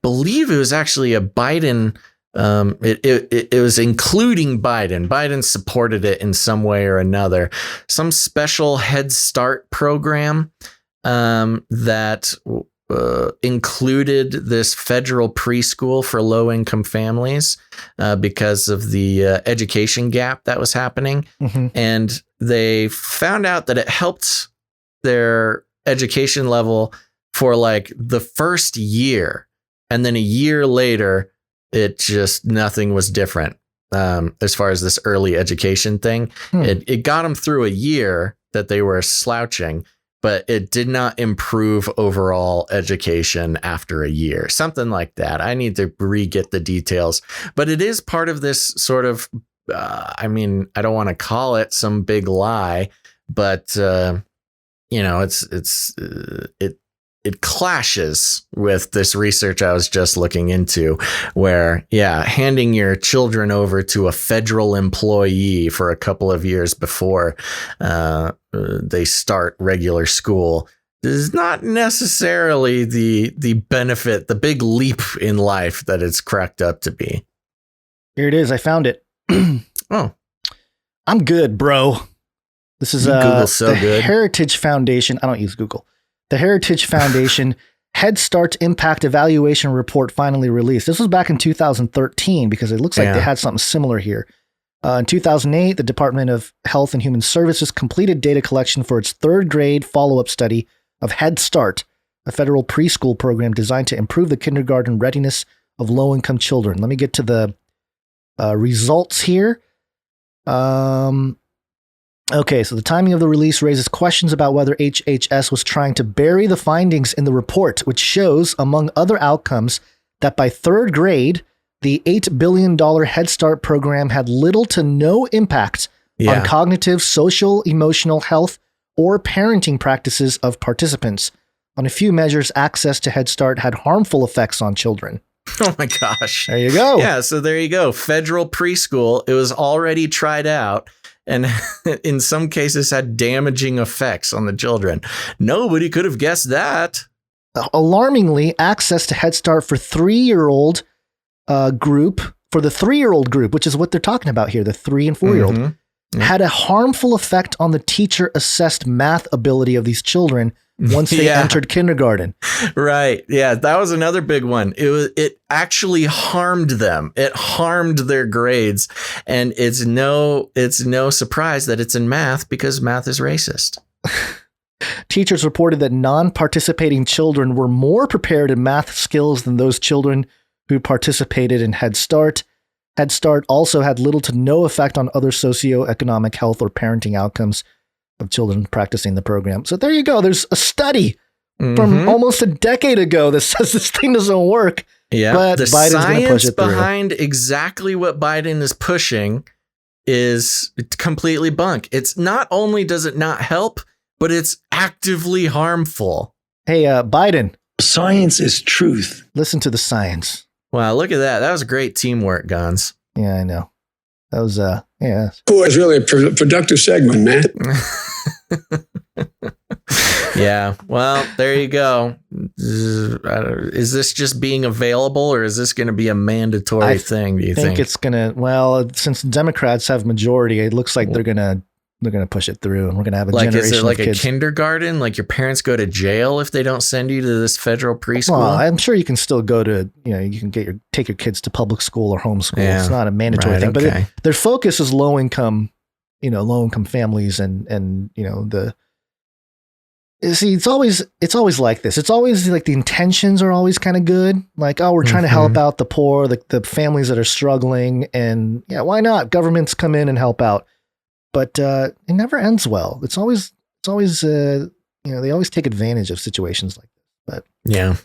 [SPEAKER 1] believe it was actually a Biden. It was including Biden. Biden supported it in some way or another. Some special Head Start program that included this federal preschool for low-income families because of the education gap that was happening. And they found out that it helped their education level for like the first year. And then a year later, it just, nothing was different as far as this early education thing. It got them through a year that they were slouching, but it did not improve overall education after a year. Something like that. I need to re-get the details, but it is part of this sort of, I don't want to call it some big lie, but it clashes with this research I was just looking into, where, handing your children over to a federal employee for a couple of years before they start regular school is not necessarily the benefit, the big leap in life that it's cracked up to be.
[SPEAKER 3] Here it is. I found it.
[SPEAKER 1] Oh,
[SPEAKER 3] I'm good, bro. This is
[SPEAKER 1] Google's so
[SPEAKER 3] the
[SPEAKER 1] good.
[SPEAKER 3] Heritage Foundation. I don't use Google. The Heritage Foundation Head Start Impact Evaluation Report finally released. This was back in 2013 because it looks like they had something similar here. In 2008, the Department of Health and Human Services completed data collection for its third grade follow-up study of Head Start, a federal preschool program designed to improve the kindergarten readiness of low-income children. Let me get to the results here. Okay, so the timing of the release raises questions about whether HHS was trying to bury the findings in the report, which shows, among other outcomes, that by third grade, the $8 billion Head Start program had little to no impact on cognitive, social, emotional health, or parenting practices of participants. On a few measures, access to Head Start had harmful effects on children.
[SPEAKER 1] Oh my gosh.
[SPEAKER 3] There you go.
[SPEAKER 1] Yeah, so there you go. Federal preschool. It was already tried out and in some cases had damaging effects on the children. Nobody could have guessed that.
[SPEAKER 3] Alarmingly, access to Head Start for 3-year-old group, which is what they're talking about here, the 3 and 4-year-old, had a harmful effect on the teacher assessed math ability of these children once they entered kindergarten.
[SPEAKER 1] Right. Yeah, that was another big one. It actually harmed them. It harmed their grades, and it's no surprise that it's in math because math is racist.
[SPEAKER 3] Teachers reported that non-participating children were more prepared in math skills than those children who participated in Head Start. Head Start also had little to no effect on other socioeconomic health or parenting outcomes of children practicing the program. So there you go. There's a study from almost a decade ago that says this thing doesn't work.
[SPEAKER 1] Yeah,
[SPEAKER 3] but
[SPEAKER 1] the
[SPEAKER 3] Biden's going to push it through.
[SPEAKER 1] behind exactly what Biden is pushing is completely bunk. It's not only does it not help, but it's actively harmful.
[SPEAKER 3] Hey, Biden.
[SPEAKER 2] Science is truth.
[SPEAKER 3] Listen to the science.
[SPEAKER 1] Wow, look at that. That was great teamwork, Gons.
[SPEAKER 3] Yeah, I know. That was, yeah.
[SPEAKER 2] Boy, it's really a productive segment, man.
[SPEAKER 1] Yeah, well, there you go. Is this just being available, or is this going to be a mandatory thing, do you think?
[SPEAKER 3] I think it's going to, well, since Democrats have majority, it looks like they're going to push it through, and we're going to have a generation of kids.
[SPEAKER 1] Is it like a kindergarten? Like your parents go to jail if they don't send you to this federal preschool?
[SPEAKER 3] Well, I'm sure you can still go to, you can take your kids to public school or homeschool. Yeah, it's not a mandatory thing, but their focus is low income families and it's always like this. It's always like the intentions are always kind of good. Like, oh, we're trying to help out the poor, the families that are struggling, and yeah, why not? Governments come in and help out. But it never ends well. It's always they always take advantage of situations like this. But
[SPEAKER 1] yeah.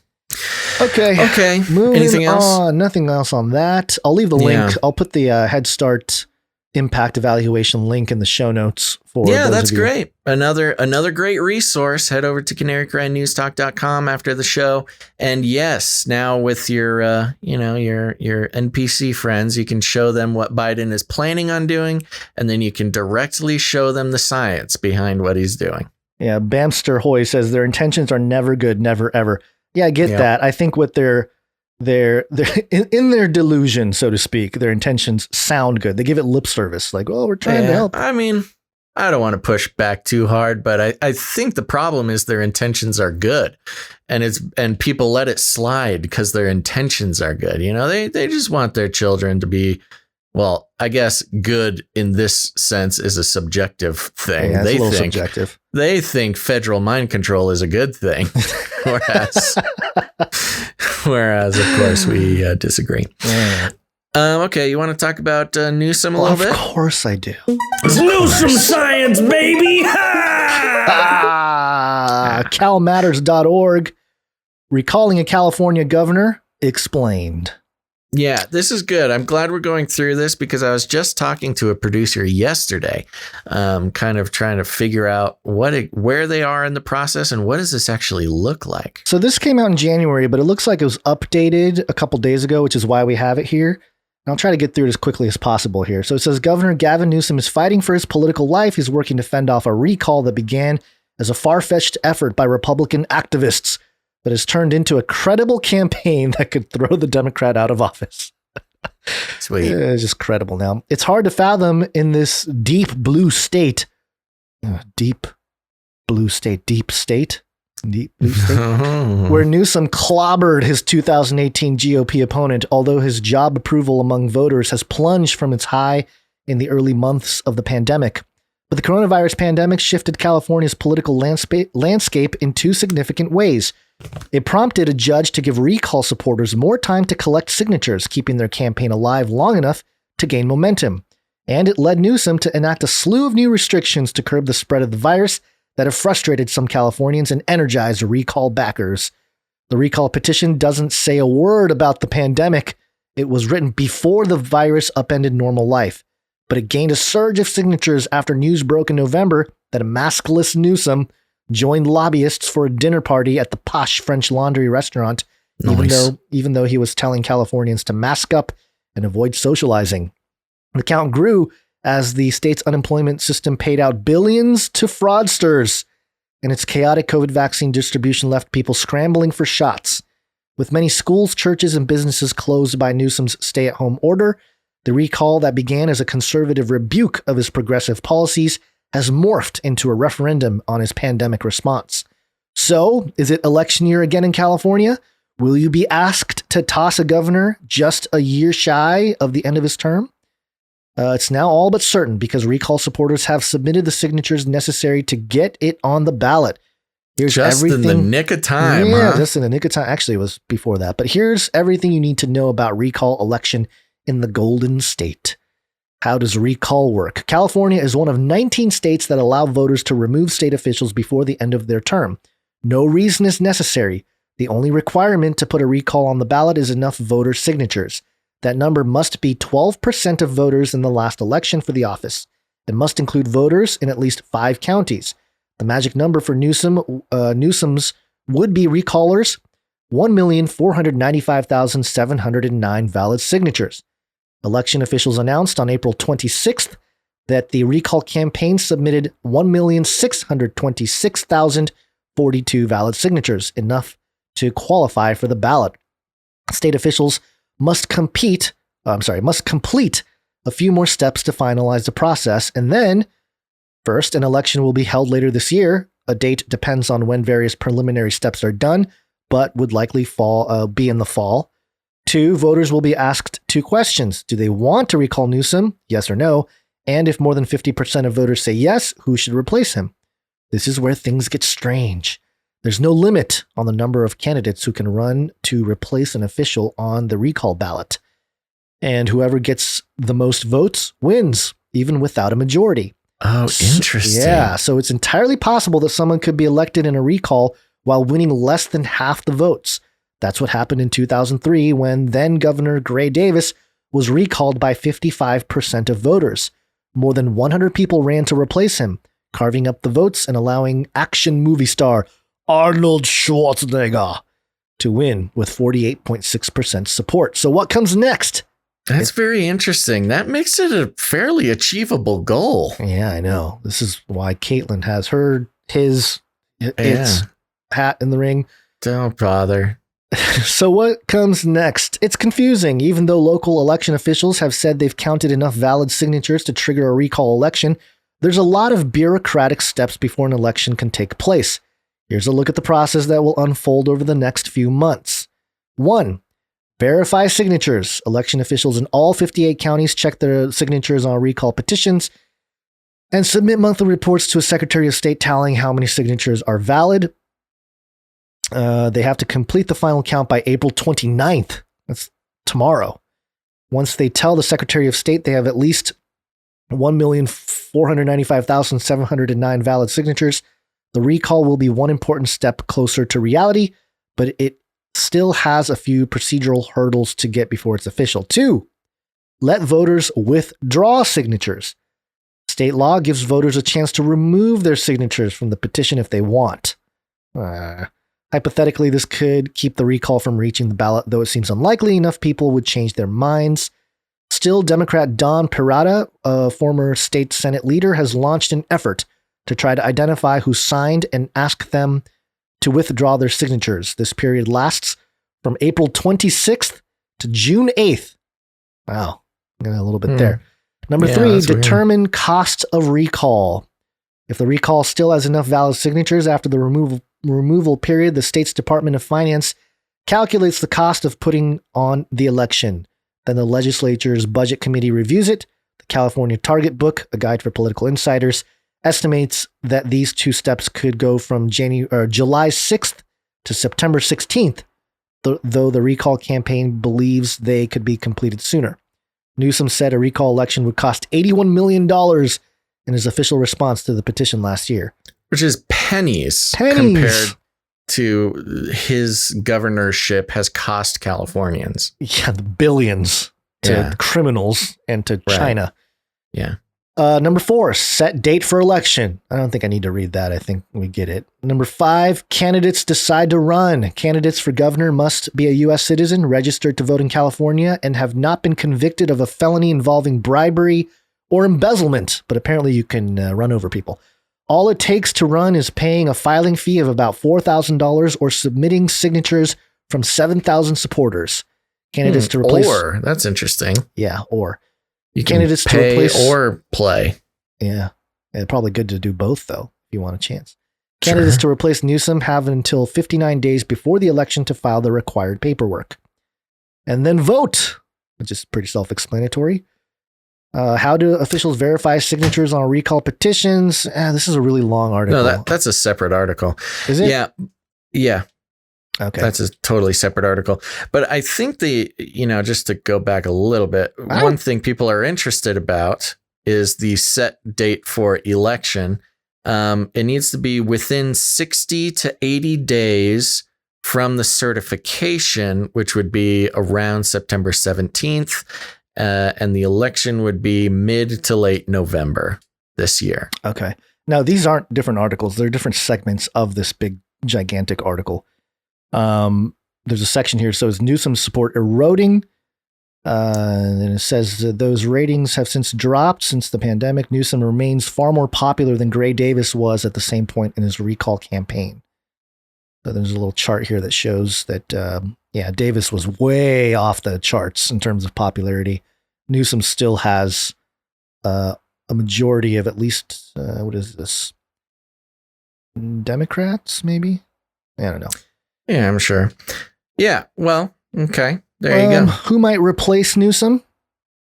[SPEAKER 3] Okay. Moving
[SPEAKER 1] Anything else?
[SPEAKER 3] on. Nothing else on that. I'll leave the link. I'll put the Head Start impact evaluation link in the show notes for.
[SPEAKER 1] Yeah, that's great. Another great resource. Head over to canarycrynewstalk.com after the show. And yes, now with your your NPC friends, you can show them what Biden is planning on doing, and then you can directly show them the science behind what he's doing.
[SPEAKER 3] Yeah, Bamster Hoy says their intentions are never good, never ever. Yeah, I get that. I think what they're in their delusion, so to speak, their intentions sound good. They give it lip service, like, "Oh, we're trying to help."
[SPEAKER 1] I mean, I don't want to push back too hard, but I think the problem is their intentions are good, and people let it slide because their intentions are good. They just want their children to be, well, I guess good in this sense is a subjective thing.
[SPEAKER 3] Yeah, it's a little subjective.
[SPEAKER 1] They think federal mind control is a good thing, whereas of course we disagree.
[SPEAKER 3] Yeah.
[SPEAKER 1] Okay, you want to talk about Newsom a little bit?
[SPEAKER 3] Of course I do.
[SPEAKER 2] It's Newsom science, baby!
[SPEAKER 3] CalMatters.org. Recalling a California governor explained.
[SPEAKER 1] Yeah, this is good. I'm glad we're going through this because I was just talking to a producer yesterday, kind of trying to figure out where they are in the process and what does this actually look like.
[SPEAKER 3] So this came out in January, but it looks like it was updated a couple days ago, which is why we have it here. And I'll try to get through it as quickly as possible here. So it says Governor Gavin Newsom is fighting for his political life. He's working to fend off a recall that began as a far-fetched effort by Republican activists that has turned into a credible campaign that could throw the Democrat out of office.
[SPEAKER 1] Sweet.
[SPEAKER 3] It's just credible now. It's hard to fathom in this deep blue state. Deep blue state. Where Newsom clobbered his 2018 GOP opponent, although his job approval among voters has plunged from its high in the early months of the pandemic. But the coronavirus pandemic shifted California's political landscape in two significant ways. It prompted a judge to give recall supporters more time to collect signatures, keeping their campaign alive long enough to gain momentum. And it led Newsom to enact a slew of new restrictions to curb the spread of the virus that have frustrated some Californians and energized recall backers. The recall petition doesn't say a word about the pandemic. It was written before the virus upended normal life, but it gained a surge of signatures after news broke in November that a maskless Newsom joined lobbyists for a dinner party at the posh French Laundry restaurant, even though he was telling Californians to mask up and avoid socializing. The count grew as the state's unemployment system paid out billions to fraudsters, and its chaotic COVID vaccine distribution left people scrambling for shots. With many schools, churches, and businesses closed by Newsom's stay-at-home order, the recall that began as a conservative rebuke of his progressive policies has morphed into a referendum on his pandemic response. So, is it election year again in California? Will you be asked to toss a governor just a year shy of the end of his term? It's now all but certain because recall supporters have submitted the signatures necessary to get it on the ballot. Here's
[SPEAKER 1] just
[SPEAKER 3] everything.
[SPEAKER 1] In the nick of time.
[SPEAKER 3] Yeah, just in the nick of time. Actually, it was before that. But here's everything you need to know about recall election in the Golden State. How does recall work? California is one of 19 states that allow voters to remove state officials before the end of their term. No reason is necessary. The only requirement to put a recall on the ballot is enough voter signatures. That number must be 12% of voters in the last election for the office. It must include voters in at least 5 counties. The magic number for Newsom's would-be recallers, 1,495,709 valid signatures. Election officials announced on April 26th that the recall campaign submitted 1,626,042 valid signatures, enough to qualify for the ballot. State officials must complete a few more steps to finalize the process, and then, first, an election will be held later this year. A date depends on when various preliminary steps are done, but would likely be in the fall. 2, voters will be asked 2 questions. Do they want to recall Newsom? Yes or no? And if more than 50% of voters say yes, who should replace him? This is where things get strange. There's no limit on the number of candidates who can run to replace an official on the recall ballot. And whoever gets the most votes wins, even without a majority.
[SPEAKER 1] Oh, interesting.
[SPEAKER 3] So it's entirely possible that someone could be elected in a recall while winning less than half the votes. That's what happened in 2003 when then Governor Gray Davis was recalled by 55% of voters. More than 100 people ran to replace him, carving up the votes and allowing action movie star Arnold Schwarzenegger to win with 48.6% support. So what comes next?
[SPEAKER 1] That's very interesting. That makes it a fairly achievable goal.
[SPEAKER 3] Yeah, I know. This is why Caitlin has its hat in the ring.
[SPEAKER 1] Don't bother.
[SPEAKER 3] So what comes next? It's confusing. Even though local election officials have said they've counted enough valid signatures to trigger a recall election, there's a lot of bureaucratic steps before an election can take place. Here's a look at the process that will unfold over the next few months. 1. Verify signatures. Election officials in all 58 counties check their signatures on recall petitions and submit monthly reports to a Secretary of State tallying how many signatures are valid. They have to complete the final count by April 29th. That's tomorrow. Once they tell the Secretary of State they have at least 1,495,709 valid signatures, the recall will be one important step closer to reality, but it still has a few procedural hurdles to get before it's official. 2, let voters withdraw signatures. State law gives voters a chance to remove their signatures from the petition if they want. Hypothetically, this could keep the recall from reaching the ballot, though it seems unlikely enough people would change their minds. Still, Democrat Don Pirata, a former state Senate leader, has launched an effort to try to identify who signed and ask them to withdraw their signatures. This period lasts from April 26th to June 8th. Wow, got a little bit there. Number 3, determine cost of recall. If the recall still has enough valid signatures after the removal period, the state's Department of Finance calculates the cost of putting on the election. Then the legislature's budget committee reviews it. The California Target Book, a guide for political insiders, estimates that these 2 steps could go from July 6th to September 16th, though the recall campaign believes they could be completed sooner. Newsom said a recall election would cost $81 million in his official response to the petition last year.
[SPEAKER 1] Which is pennies. Compared to his governorship has cost Californians.
[SPEAKER 3] Yeah, the billions to criminals and to China.
[SPEAKER 1] Yeah.
[SPEAKER 3] Number 4, set date for election. I don't think I need to read that. I think we get it. Number 5, candidates decide to run. Candidates for governor must be a U.S. citizen registered to vote in California and have not been convicted of a felony involving bribery or embezzlement. But apparently you can run over people. All it takes to run is paying a filing fee of about $4,000 or submitting signatures from 7,000 supporters. Candidates to replace.
[SPEAKER 1] Or, that's interesting.
[SPEAKER 3] Yeah, or.
[SPEAKER 1] You can candidates pay to replace, or play.
[SPEAKER 3] Yeah. Probably good to do both, though, if you want a chance. Candidates to replace Newsom have until 59 days before the election to file the required paperwork. And then vote, which is pretty self-explanatory. How do officials verify signatures on recall petitions? This is a really long article.
[SPEAKER 1] No, that's a separate article.
[SPEAKER 3] Is it?
[SPEAKER 1] Yeah.
[SPEAKER 3] Okay.
[SPEAKER 1] That's a totally separate article. But I think just to go back a little bit, one thing people are interested about is the set date for election. It needs to be within 60 to 80 days from the certification, which would be around September 17th. And the election would be mid to late November this year.
[SPEAKER 3] Okay. Now, these aren't different articles. They're different segments of this big, gigantic article. There's a section here. So is Newsom's support eroding? And it says that those ratings have since dropped since the pandemic. Newsom remains far more popular than Gray Davis was at the same point in his recall campaign. So there's a little chart here that shows that, Davis was way off the charts in terms of popularity. Newsom still has a majority of at least, what is this? Democrats, maybe? I don't know.
[SPEAKER 1] Yeah, I'm sure. Yeah, well, okay. There you go.
[SPEAKER 3] Who might replace Newsom?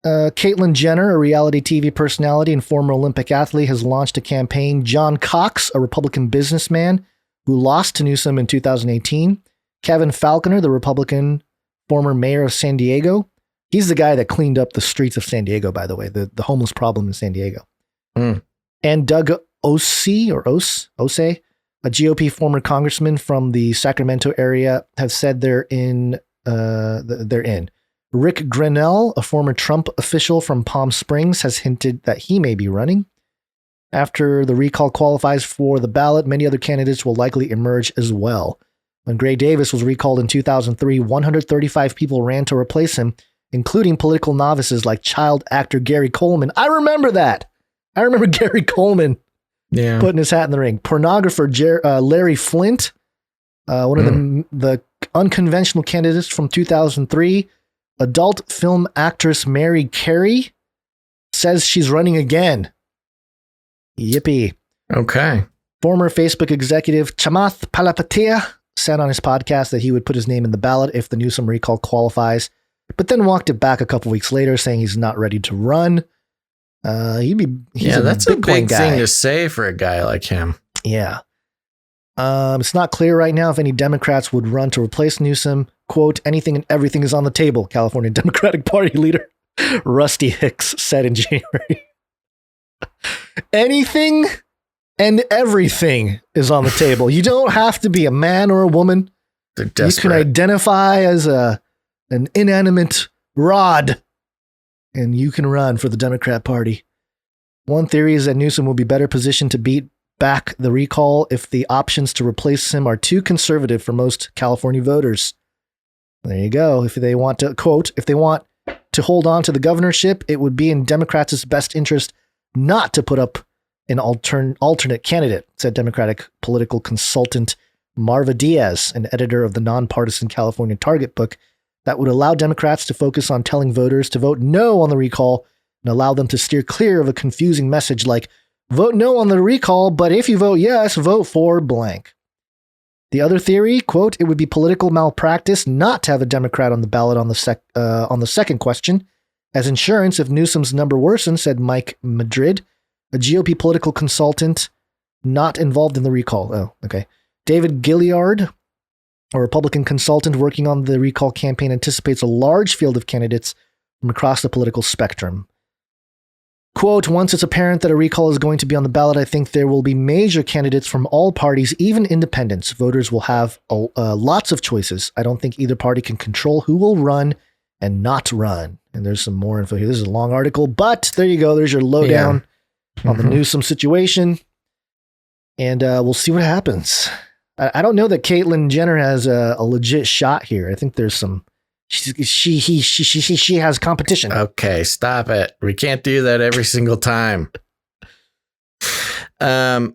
[SPEAKER 3] Caitlyn Jenner, a reality TV personality and former Olympic athlete, has launched a campaign. John Cox, a Republican businessman who lost to Newsom in 2018. Kevin Falconer, the Republican former mayor of San Diego. He's the guy that cleaned up the streets of San Diego, by the way, the homeless problem in San Diego. And Doug Ose, a GOP former congressman from the Sacramento area, have said they're in. Rick Grenell, a former Trump official from Palm Springs, has hinted that he may be running. After the recall qualifies for the ballot, many other candidates will likely emerge as well. When Gray Davis was recalled in 2003, 135 people ran to replace him, including political novices like child actor Gary Coleman. I remember that. I remember Gary Coleman putting his hat in the ring. Pornographer Larry Flint, one of the unconventional candidates from 2003. Adult film actress Mary Carey says she's running again. Yippee.
[SPEAKER 1] Okay.
[SPEAKER 3] Former Facebook executive Chamath Palihapitiya said on his podcast that he would put his name in the ballot if the Newsom recall qualifies, but then walked it back a couple weeks later, saying he's not ready to run.
[SPEAKER 1] That's a big thing to say for a guy like him.
[SPEAKER 3] Yeah. It's not clear right now if any Democrats would run to replace Newsom. Quote, anything and everything is on the table, California Democratic Party leader Rusty Hicks said in January. Anything and everything is on the table. You don't have to be a man or a woman.
[SPEAKER 1] They're desperate.
[SPEAKER 3] You can identify as an inanimate rod, and you can run for the Democrat Party. One theory is that Newsom will be better positioned to beat back the recall if the options to replace him are too conservative for most California voters. There you go. If they want to, quote, if they want to hold on to the governorship, it would be in Democrats' best interest not to put up an alternate candidate, said Democratic political consultant Marva Diaz, an editor of the nonpartisan California Target book, that would allow Democrats to focus on telling voters to vote no on the recall and allow them to steer clear of a confusing message like, vote no on the recall, but if you vote yes, vote for blank. The other theory, quote, it would be political malpractice not to have a Democrat on the ballot on the second question as insurance if Newsom's number worsens, said Mike Madrid, a GOP political consultant not involved in the recall. Oh, okay. David Gilliard, a Republican consultant working on the recall campaign, anticipates a large field of candidates from across the political spectrum. Quote, once it's apparent that a recall is going to be on the ballot, I think there will be major candidates from all parties, even independents. Voters will have lots of choices. I don't think either party can control who will run and not run. And there's some more info here. This is a long article, but there you go. There's your lowdown on the Newsom situation. And we'll see what happens. I don't know that Caitlyn Jenner has a legit shot here. I think there's some... She has competition.
[SPEAKER 1] Okay, stop it. We can't do that every single time. I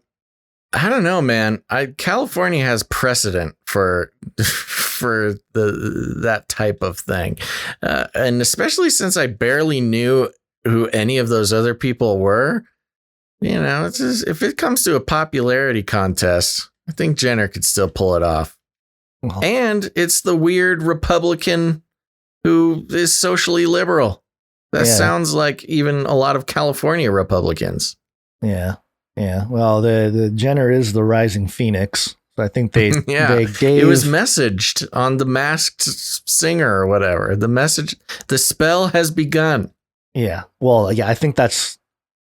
[SPEAKER 1] don't know, man. California has precedent for that type of thing, and especially since I barely knew who any of those other people were. You know, it's just, if it comes to a popularity contest, I think Jenner could still pull it off.
[SPEAKER 3] Well,
[SPEAKER 1] and it's the weird Republican who is socially liberal. That sounds like even a lot of California Republicans.
[SPEAKER 3] Yeah. Yeah. Well, the Jenner is the rising phoenix. So I think they gave...
[SPEAKER 1] It was messaged on The Masked Singer or whatever. The spell has begun.
[SPEAKER 3] Yeah. Well, yeah, I think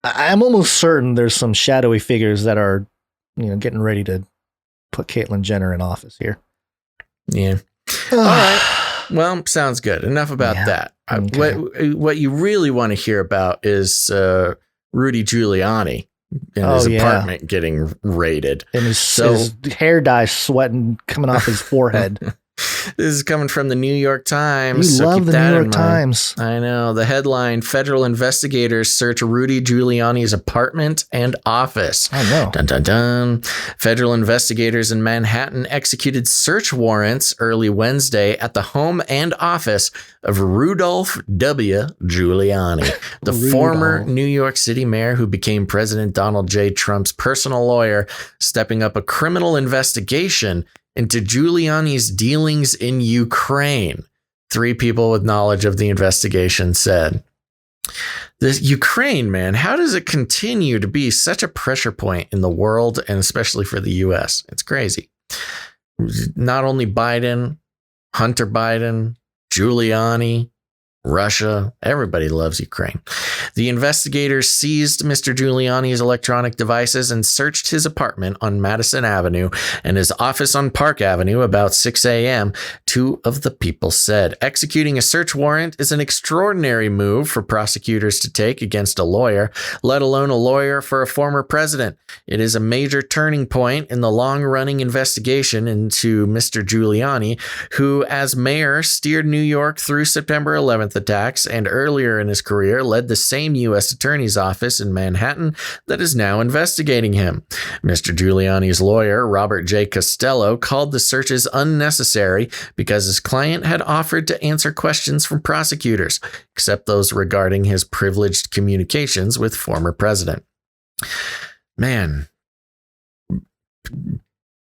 [SPEAKER 3] I'm almost certain there's some shadowy figures that are, getting ready to put Caitlyn Jenner in office here.
[SPEAKER 1] Yeah. All right. Well, sounds good. Enough about that. Okay. What you really want to hear about is Rudy Giuliani in his apartment getting raided.
[SPEAKER 3] And his hair dye sweating coming off his forehead.
[SPEAKER 1] This is coming from the New York Times.
[SPEAKER 3] You love the New York Times.
[SPEAKER 1] I know. The headline, federal investigators search Rudy Giuliani's apartment and office.
[SPEAKER 3] I know.
[SPEAKER 1] Dun, dun, dun. Federal investigators in Manhattan executed search warrants early Wednesday at the home and office of Rudolph W. Giuliani, the former New York City mayor who became President Donald J. Trump's personal lawyer, stepping up a criminal investigation into Giuliani's dealings in Ukraine. 3 people with knowledge of the investigation said. The Ukraine, man, how does it continue to be such a pressure point in the world and especially for the U.S.? It's crazy. Not only Biden, Hunter Biden, Giuliani, Russia, everybody loves Ukraine. The investigators seized Mr. Giuliani's electronic devices and searched his apartment on Madison Avenue and his office on Park Avenue about 6 a.m., 2 of the people said. Executing a search warrant is an extraordinary move for prosecutors to take against a lawyer, let alone a lawyer for a former president. It is a major turning point in the long-running investigation into Mr. Giuliani, who, as mayor, steered New York through September 11th attacks and earlier in his career led the same U.S. Attorney's Office in Manhattan that is now investigating him. Mr. Giuliani's lawyer, Robert J. Costello, called the searches unnecessary because his client had offered to answer questions from prosecutors, except those regarding his privileged communications with former president. Man,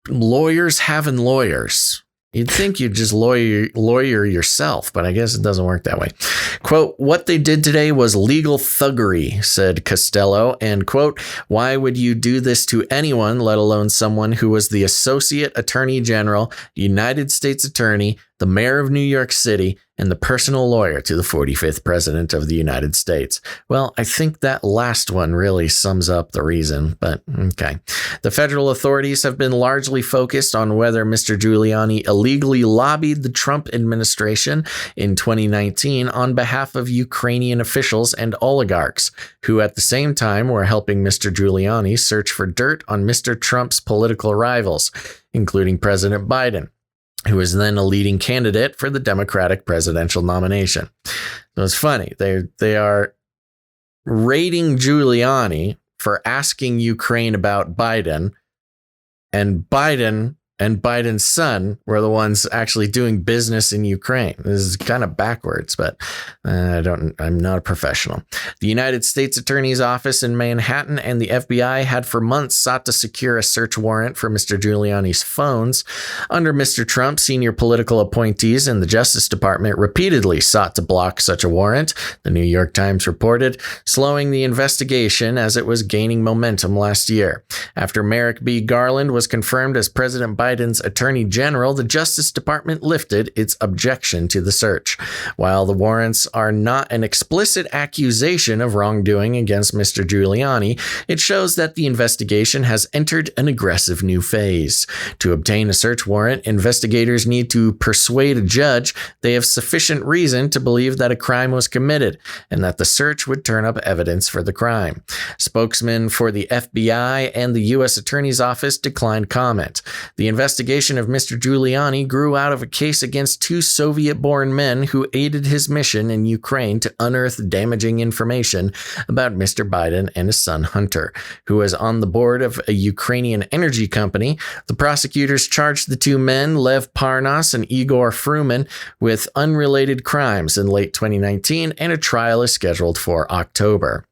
[SPEAKER 1] lawyers having lawyers. You'd think you'd just lawyer yourself, but I guess it doesn't work that way. Quote, what they did today was legal thuggery, said Costello, and quote, why would you do this to anyone, let alone someone who was the Associate Attorney General, United States Attorney, the Mayor of New York City, and the personal lawyer to the 45th President of the United States. Well, I think that last one really sums up the reason, but okay. The federal authorities have been largely focused on whether Mr. Giuliani illegally lobbied the Trump administration in 2019 on behalf of Ukrainian officials and oligarchs, who at the same time were helping Mr. Giuliani search for dirt on Mr. Trump's political rivals, including President Biden, who is then a leading candidate for the Democratic presidential nomination. So it's funny. They are raiding Giuliani for asking Ukraine about Biden, and Biden's son were the ones actually doing business in Ukraine. This is kind of backwards, but I'm not a professional. The United States Attorney's Office in Manhattan and the FBI had for months sought to secure a search warrant for Mr. Giuliani's phones. Under Mr. Trump, senior political appointees in the Justice Department repeatedly sought to block such a warrant, the New York Times reported, slowing the investigation as it was gaining momentum last year. After Merrick B. Garland was confirmed as President Biden's Attorney General, the Justice Department lifted its objection to the search. While the warrants are not an explicit accusation of wrongdoing against Mr. Giuliani, it shows that the investigation has entered an aggressive new phase. To obtain a search warrant, investigators need to persuade a judge they have sufficient reason to believe that a crime was committed and that the search would turn up evidence for the crime. Spokesman for the FBI and the U.S. Attorney's Office declined comment. The investigation of Mr. Giuliani grew out of a case against two Soviet-born men who aided his mission in Ukraine to unearth damaging information about Mr. Biden and his son Hunter, who was on the board of a Ukrainian energy company. The prosecutors charged the two men, Lev Parnas and Igor Fruman, with unrelated crimes in late 2019, and a trial is scheduled for October.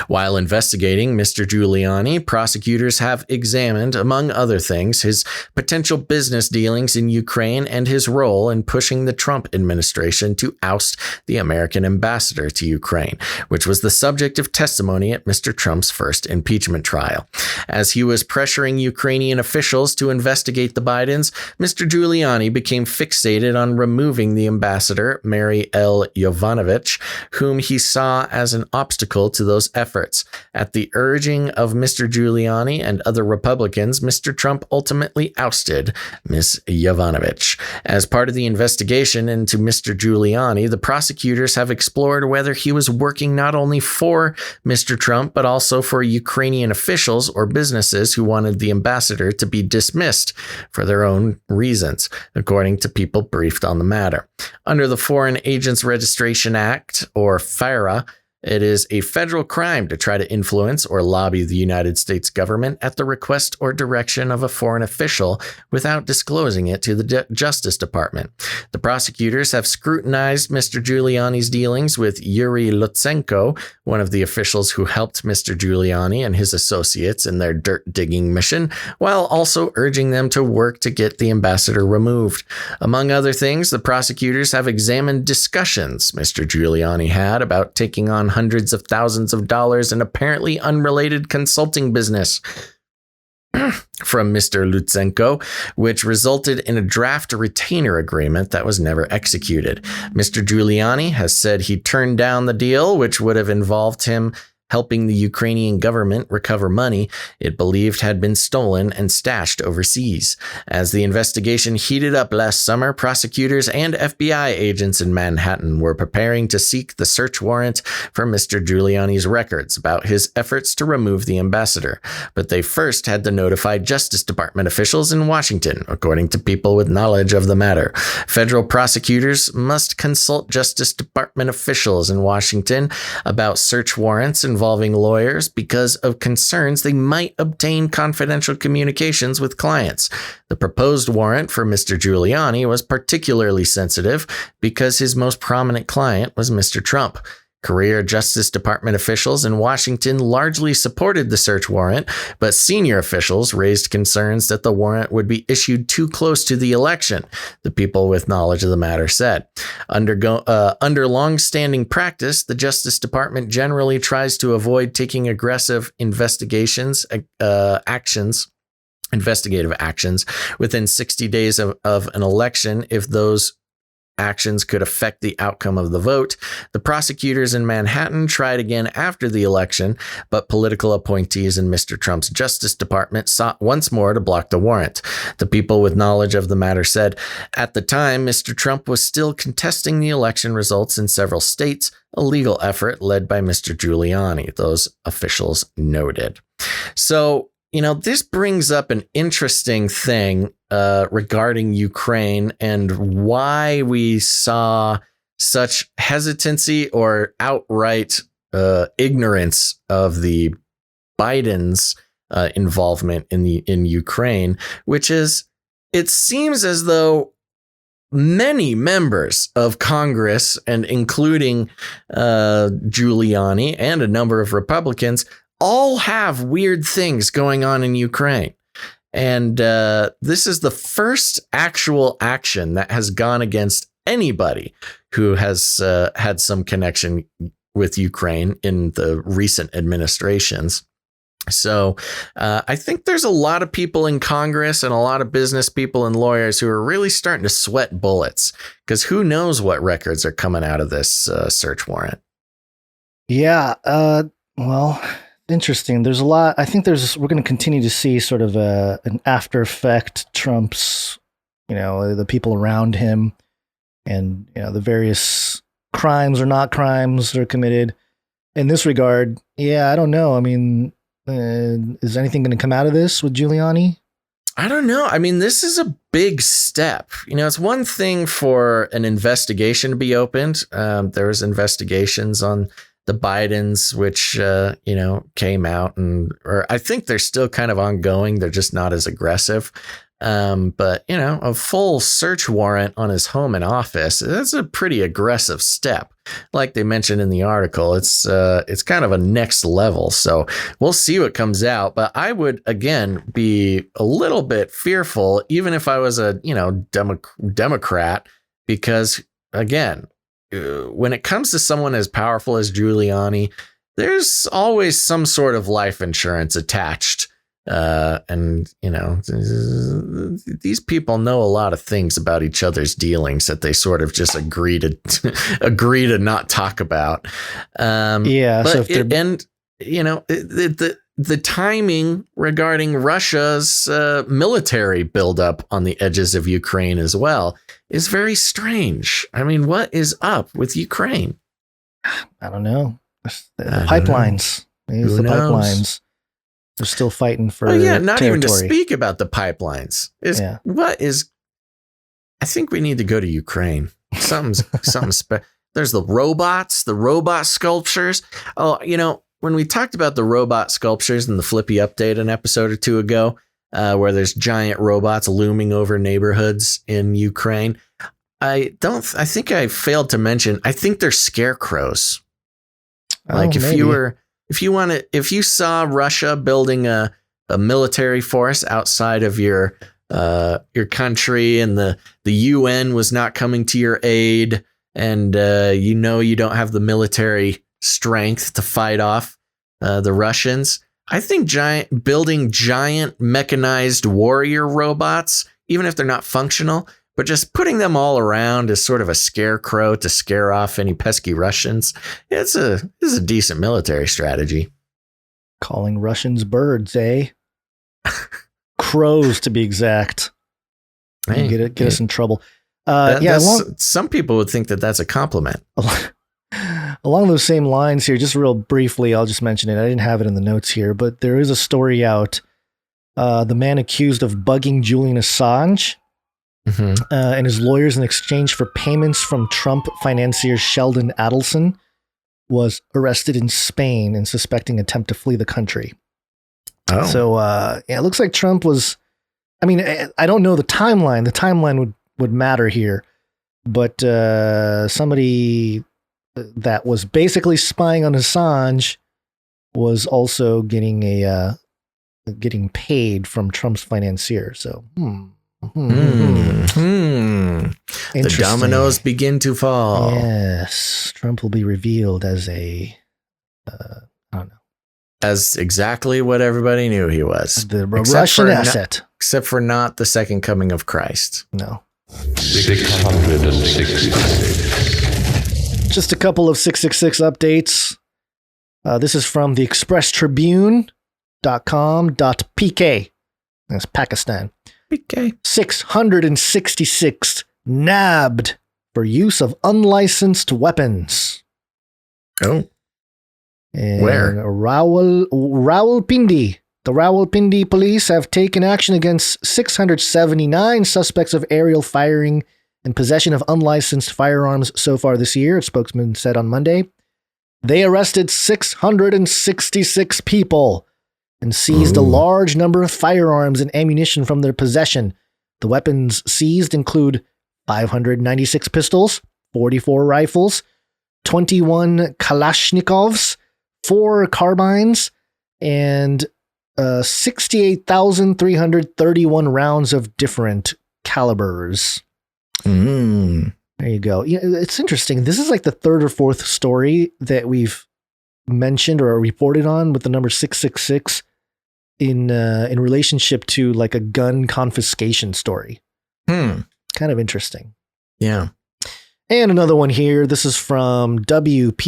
[SPEAKER 1] While investigating Mr. Giuliani, prosecutors have examined, among other things, his potential business dealings in Ukraine and his role in pushing the Trump administration to oust the American ambassador to Ukraine, which was the subject of testimony at Mr. Trump's first impeachment trial. As he was pressuring Ukrainian officials to investigate the Bidens, Mr. Giuliani became fixated on removing the ambassador, Mary L. Yovanovitch, whom he saw as an obstacle to those efforts. At the urging of Mr. Giuliani and other Republicans, Mr. Trump ultimately ousted Ms. Yovanovitch. As part of the investigation into Mr. Giuliani, the prosecutors have explored whether he was working not only for Mr. Trump, but also for Ukrainian officials or businesses who wanted the ambassador to be dismissed for their own reasons, according to people briefed on the matter. Under the Foreign Agents Registration Act, or FARA, it is a federal crime to try to influence or lobby the United States government at the request or direction of a foreign official without disclosing it to the Justice Department. The prosecutors have scrutinized Mr. Giuliani's dealings with Yuri Lutsenko, one of the officials who helped Mr. Giuliani and his associates in their dirt-digging mission, while also urging them to work to get the ambassador removed. Among other things, the prosecutors have examined discussions Mr. Giuliani had about taking on hundreds of thousands of dollars in apparently unrelated consulting business from Mr. Lutsenko, which resulted in a draft retainer agreement that was never executed. Mr. Giuliani has said he turned down the deal, which would have involved him helping the Ukrainian government recover money it believed had been stolen and stashed overseas. As the investigation heated up last summer, prosecutors and FBI agents in Manhattan were preparing to seek the search warrant for Mr. Giuliani's records about his efforts to remove the ambassador. But they first had to notify Justice Department officials in Washington, according to people with knowledge of the matter. Federal prosecutors must consult Justice Department officials in Washington about search warrants involving lawyers because of concerns they might obtain confidential communications with clients. The proposed warrant for Mr. Giuliani was particularly sensitive because his most prominent client was Mr. Trump. Career Justice Department officials in Washington largely supported the search warrant, but senior officials raised concerns that the warrant would be issued too close to the election, the people with knowledge of the matter said. Under long-standing practice, the Justice Department generally tries to avoid taking aggressive investigative actions within 60 days of an election if those actions could affect the outcome of the vote. The prosecutors in Manhattan tried again after the election, but political appointees in Mr. Trump's Justice Department sought once more to block the warrant. The people with knowledge of the matter said, at the time, Mr. Trump was still contesting the election results in several states, a legal effort led by Mr. Giuliani, those officials noted. So, this brings up an interesting thing regarding Ukraine and why we saw such hesitancy or outright ignorance of the Biden's involvement in Ukraine, which is, it seems as though many members of Congress, and including Giuliani and a number of Republicans, all have weird things going on in Ukraine. And this is the first actual action that has gone against anybody who has had some connection with Ukraine in the recent administrations. So I think there's a lot of people in Congress and a lot of business people and lawyers who are really starting to sweat bullets, because who knows what records are coming out of this search warrant.
[SPEAKER 3] Yeah. Well, interesting. There's a lot. I think we're going to continue to see sort of an after effect. Trump's, the people around him, and the various crimes or not crimes that are committed in this regard. Yeah, I don't know. I mean, is anything going to come out of this with Giuliani?
[SPEAKER 1] I don't know. I mean, this is a big step. It's one thing for an investigation to be opened. There was investigations on the Bidens, which, came out, or I think they're still kind of ongoing. They're just not as aggressive. But, a full search warrant on his home and office, that's a pretty aggressive step. Like they mentioned in the article, it's kind of a next level. So we'll see what comes out. But I would, again, be a little bit fearful, even if I was a, Democrat, because, again, when it comes to someone as powerful as Giuliani, there's always some sort of life insurance attached. And these people know a lot of things about each other's dealings that they sort of just agree to not talk about.
[SPEAKER 3] Yeah.
[SPEAKER 1] But
[SPEAKER 3] So if
[SPEAKER 1] the timing regarding Russia's military buildup on the edges of Ukraine as well is very strange. I mean, what is up with Ukraine?
[SPEAKER 3] I don't know. The pipelines. Maybe the pipelines. They're still fighting for
[SPEAKER 1] not
[SPEAKER 3] territory.
[SPEAKER 1] even to speak about the pipelines. I think we need to go to Ukraine. Something there's the robot sculptures. Oh, when we talked about the robot sculptures in the Flippy update an episode or two ago, where there's giant robots looming over neighborhoods in Ukraine, I think I failed to mention, I think they're scarecrows. If you saw Russia building a military force outside of your country, and the UN was not coming to your aid, and you don't have the military strength to fight off the Russians, I think building giant mechanized warrior robots, even if they're not functional, but just putting them all around as sort of a scarecrow to scare off any pesky Russians, it's a decent military strategy.
[SPEAKER 3] Calling Russians birds, eh? Crows, to be exact.
[SPEAKER 1] Hey,
[SPEAKER 3] get us in trouble.
[SPEAKER 1] Some people would think that that's a compliment.
[SPEAKER 3] Along those same lines here, just real briefly, I'll just mention it. I didn't have it in the notes here, but there is a story out. The man accused of bugging Julian Assange and his lawyers in exchange for payments from Trump financier Sheldon Adelson was arrested in Spain and suspecting attempt to flee the country.
[SPEAKER 1] Oh.
[SPEAKER 3] So, it looks like Trump was, I don't know the timeline. The timeline would matter here, but somebody that was basically spying on Assange was also getting paid from Trump's financier. So,
[SPEAKER 1] The dominoes begin to fall.
[SPEAKER 3] Yes, Trump will be revealed as I don't know,
[SPEAKER 1] as exactly what everybody knew he was.
[SPEAKER 3] The Russian asset.
[SPEAKER 1] Except for not the second coming of Christ.
[SPEAKER 3] No.
[SPEAKER 12] 666.
[SPEAKER 3] Just a couple of 666 updates. This is from the expresstribune.com.pk. That's Pakistan.
[SPEAKER 1] PK.
[SPEAKER 3] 666 nabbed for use of unlicensed weapons.
[SPEAKER 1] Oh.
[SPEAKER 3] And
[SPEAKER 1] Where?
[SPEAKER 3] Rawalpindi. The Rawalpindi police have taken action against 679 suspects of aerial firing and possession of unlicensed firearms so far this year, a spokesman said on Monday. They arrested 666 people and seized a large number of firearms and ammunition from their possession. The weapons seized include 596 pistols, 44 rifles, 21 Kalashnikovs, 4 carbines, and 68,331 rounds of different calibers. There you go. It's interesting. This is like the third or fourth story that we've mentioned or reported on with the number 666 in relationship to like a gun confiscation story. Kind of interesting.
[SPEAKER 1] Yeah.
[SPEAKER 3] And another one here. This is from WPRI.com.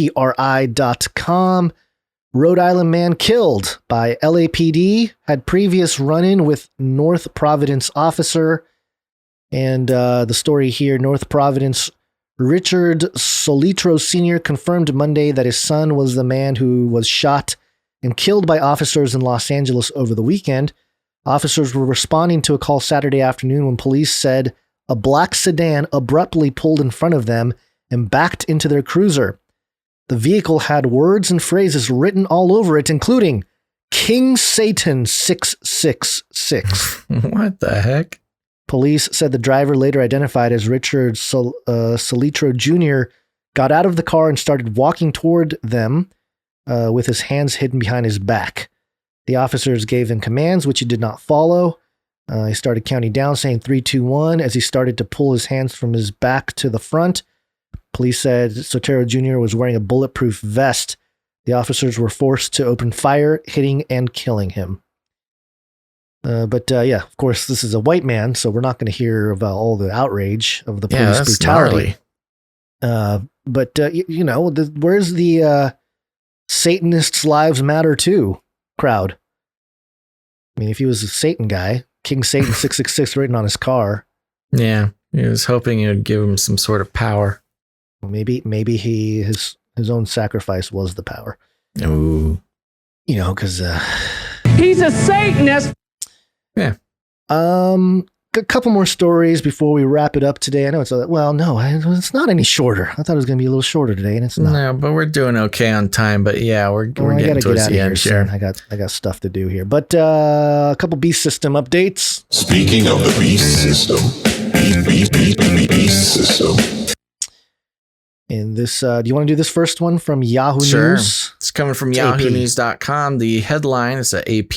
[SPEAKER 3] Rhode Island man killed by LAPD, had previous run-in with North Providence officer. And the story here, North Providence, Richard Solitro Sr. confirmed Monday that his son was the man who was shot and killed by officers in Los Angeles over the weekend. Officers were responding to a call Saturday afternoon when police said a black sedan abruptly pulled in front of them and backed into their cruiser. The vehicle had words and phrases written all over it, including King Satan 666.
[SPEAKER 1] What the heck?
[SPEAKER 3] Police said the driver, later identified as Richard Solitro Jr., got out of the car and started walking toward them with his hands hidden behind his back. The officers gave him commands, which he did not follow. He started counting down, saying 3, 2, 1, as he started to pull his hands from his back to the front. Police said Sotero Jr. was wearing a bulletproof vest. The officers were forced to open fire, hitting and killing him. But yeah, of course, this is a white man, so we're not going to hear about all the outrage of the police brutality. But, where's the Satanists' Lives Matter Too crowd? I mean, if he was a Satan guy, King Satan 666 written on his car.
[SPEAKER 1] Yeah, he was hoping it would give him some sort of power.
[SPEAKER 3] Well, maybe his own sacrifice was the power.
[SPEAKER 1] Ooh.
[SPEAKER 3] Because
[SPEAKER 2] he's a Satanist.
[SPEAKER 1] Yeah.
[SPEAKER 3] A couple more stories before we wrap it up today. I know it's it's not any shorter. I thought it was going to be a little shorter today, and it's not.
[SPEAKER 1] No, but we're doing okay on time. But yeah, we're getting towards the end
[SPEAKER 3] here. I got stuff to do here. But a couple beast system updates.
[SPEAKER 6] Speaking of the beast system, beast system.
[SPEAKER 3] In this, do you want to do this first one from Yahoo News?
[SPEAKER 1] It's coming from yahoonews.com. The headline is an AP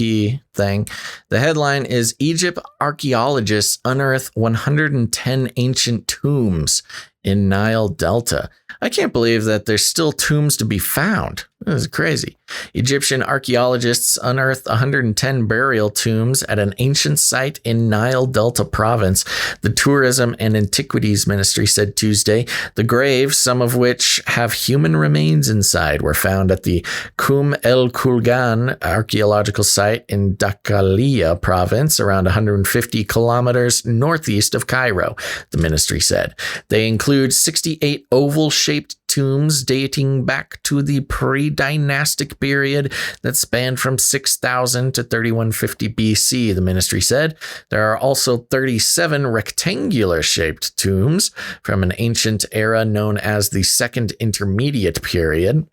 [SPEAKER 1] thing. The headline is Egypt archaeologists unearth 110 ancient tombs in Nile Delta. I can't believe that there's still tombs to be found. This is crazy. Egyptian archaeologists unearthed 110 burial tombs at an ancient site in Nile Delta province, the Tourism and Antiquities Ministry said Tuesday. The graves, some of which have human remains inside, were found at the Kum El Kulgan archaeological site in Dakalia province, around 150 kilometers northeast of Cairo, the ministry said. They include 68 oval-shaped tombs dating back to the pre-dynastic period that spanned from 6000 to 3150 BC, the ministry said. There are also 37 rectangular-shaped tombs from an ancient era known as the Second Intermediate Period,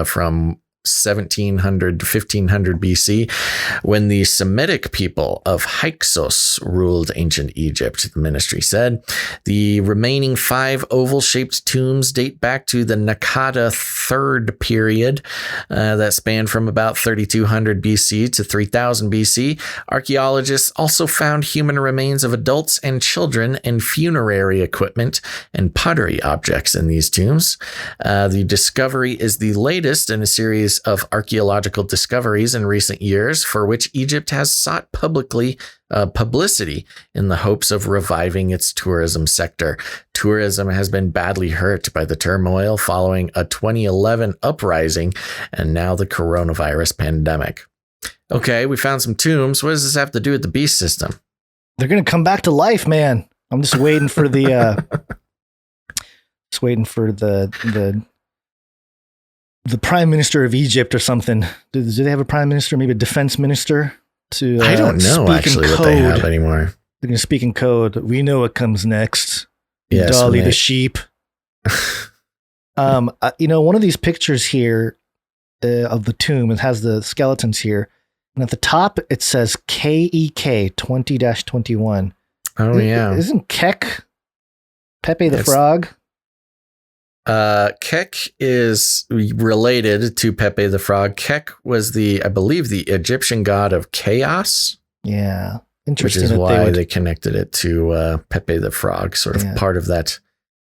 [SPEAKER 1] from 1700 to 1500 BC, when the Semitic people of Hyksos ruled ancient Egypt, the ministry said. The remaining 5 oval-shaped tombs date back to the Naqada Third period that spanned from about 3200 BC to 3000 BC. Archaeologists also found human remains of adults and children and funerary equipment and pottery objects in these tombs. The discovery is the latest in a series of archaeological discoveries in recent years for which Egypt has sought publicity in the hopes of reviving its tourism sector. Tourism has been badly hurt by the turmoil following a 2011 uprising and now the coronavirus pandemic. Okay, we found some tombs. What does this have to do with the beast system?
[SPEAKER 3] They're going to come back to life, man. I'm just waiting for the the prime minister of Egypt or something. Do they have a prime minister? Maybe a defense minister?
[SPEAKER 1] I don't know actually what they have anymore.
[SPEAKER 3] They're going to speak in code. We know what comes next.
[SPEAKER 1] Yes,
[SPEAKER 3] Dolly the sheep. One of these pictures here of the tomb, it has the skeletons here. And at the top, it says KEK 20-21.
[SPEAKER 1] Oh, yeah.
[SPEAKER 3] Isn't Kek Pepe the Frog?
[SPEAKER 1] Kek is related to Pepe the Frog. Kek was I believe, the Egyptian god of chaos.
[SPEAKER 3] Yeah. Interesting.
[SPEAKER 1] Which is why they connected it to Pepe the Frog, sort of part of that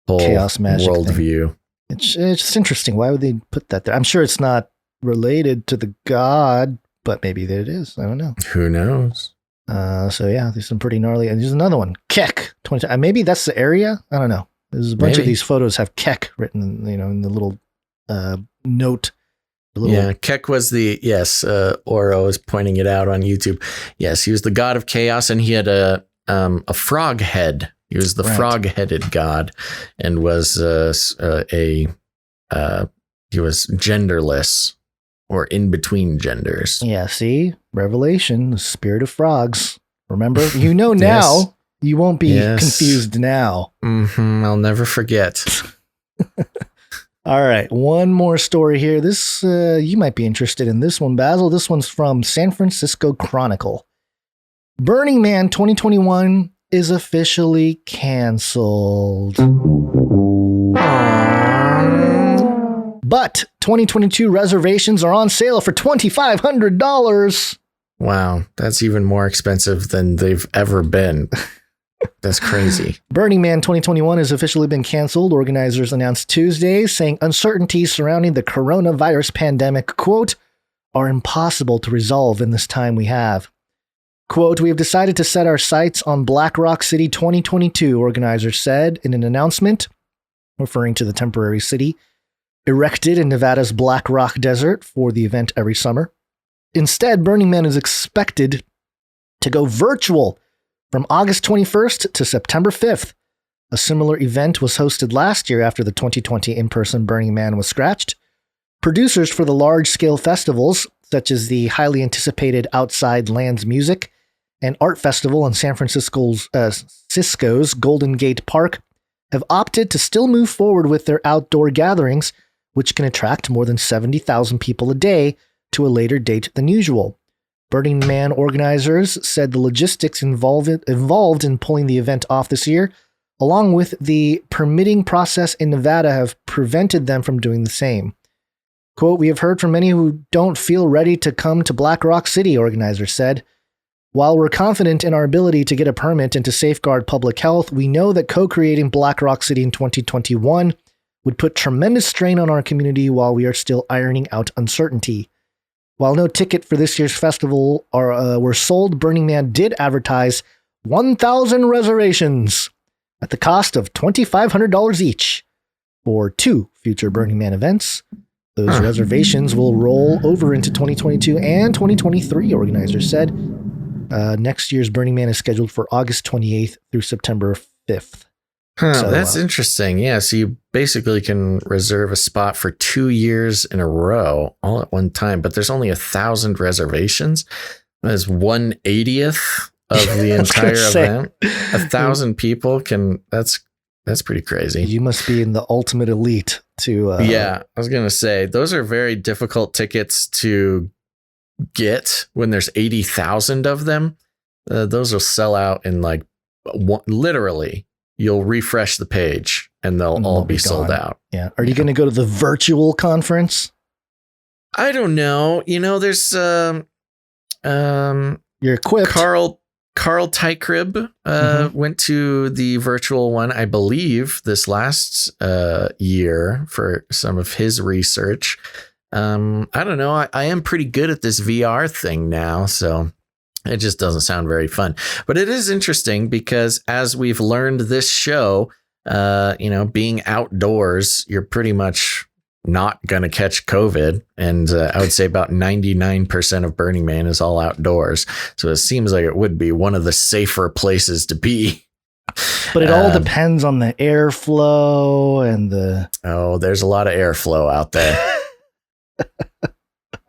[SPEAKER 1] whole
[SPEAKER 3] chaos magic
[SPEAKER 1] worldview.
[SPEAKER 3] It's just interesting. Why would they put that there? I'm sure it's not related to the god, but maybe it is. I don't know.
[SPEAKER 1] Who knows?
[SPEAKER 3] So yeah, there's some pretty gnarly. And there's another one, Kek 20. Maybe that's the area. I don't know. There's a bunch of these photos have Kek written, in the little note.
[SPEAKER 1] Kek was Oro is pointing it out on YouTube. Yes, he was the god of chaos, and he had a frog head. He was the frog-headed god, and was he was genderless, or in between genders.
[SPEAKER 3] Yeah, see? Revelation, the spirit of frogs. Remember? You know now.
[SPEAKER 1] Yes.
[SPEAKER 3] You won't be confused now.
[SPEAKER 1] I'll never forget.
[SPEAKER 3] All right, one more story here. This you might be interested in this one, Basil. This one's from San Francisco Chronicle. Burning Man 2021 is officially canceled. But 2022 reservations are on sale for $2,500.
[SPEAKER 1] Wow, that's even more expensive than they've ever been. That's crazy.
[SPEAKER 3] Burning Man 2021 has officially been canceled. Organizers announced Tuesday, saying uncertainties surrounding the coronavirus pandemic, quote, are impossible to resolve in this time we have. Quote, we have decided to set our sights on Black Rock City 2022, organizers said in an announcement, referring to the temporary city erected in Nevada's Black Rock Desert for the event every summer. Instead, Burning Man is expected to go virtual from August 21st to September 5th. A similar event was hosted last year after the 2020 in-person Burning Man was scratched. Producers for the large-scale festivals, such as the highly anticipated Outside Lands Music and Art Festival in San Francisco's Cisco's Golden Gate Park, have opted to still move forward with their outdoor gatherings, which can attract more than 70,000 people a day to a later date than usual. Burning Man organizers said the logistics involved in pulling the event off this year, along with the permitting process in Nevada, have prevented them from doing the same. Quote, we have heard from many who don't feel ready to come to Black Rock City, organizers said. While we're confident in our ability to get a permit and to safeguard public health, we know that co-creating Black Rock City in 2021 would put tremendous strain on our community while we are still ironing out uncertainty. While no ticket for this year's festival were sold, Burning Man did advertise 1,000 reservations at the cost of $2,500 each for 2 future Burning Man events. Those reservations will roll over into 2022 and 2023, organizers said. Next year's Burning Man is scheduled for August 28th through September 5th.
[SPEAKER 1] So, that's interesting. Yeah, so you basically can reserve a spot for 2 years in a row all at one time, but there's only 1,000 reservations. That is 1/80th of the entire event. 1,000 people can. That's pretty crazy.
[SPEAKER 3] You must be in the ultimate elite to.
[SPEAKER 1] Yeah, I was gonna say those are very difficult tickets to get when there's 80,000 of them. Those will sell out in like literally. You'll refresh the page and they'll all be sold out.
[SPEAKER 3] Yeah. Are you going to go to the virtual conference?
[SPEAKER 1] I don't know. There's
[SPEAKER 3] you're equipped.
[SPEAKER 1] Carl Tykrib went to the virtual one, I believe, this last year for some of his research. I don't know. I am pretty good at this VR thing now, so it just doesn't sound very fun. But it is interesting because as we've learned this show, being outdoors, you're pretty much not going to catch COVID. And I would say about 99% of Burning Man is all outdoors. So it seems like it would be one of the safer places to be.
[SPEAKER 3] But it all depends on the airflow and
[SPEAKER 1] there's a lot of airflow out there.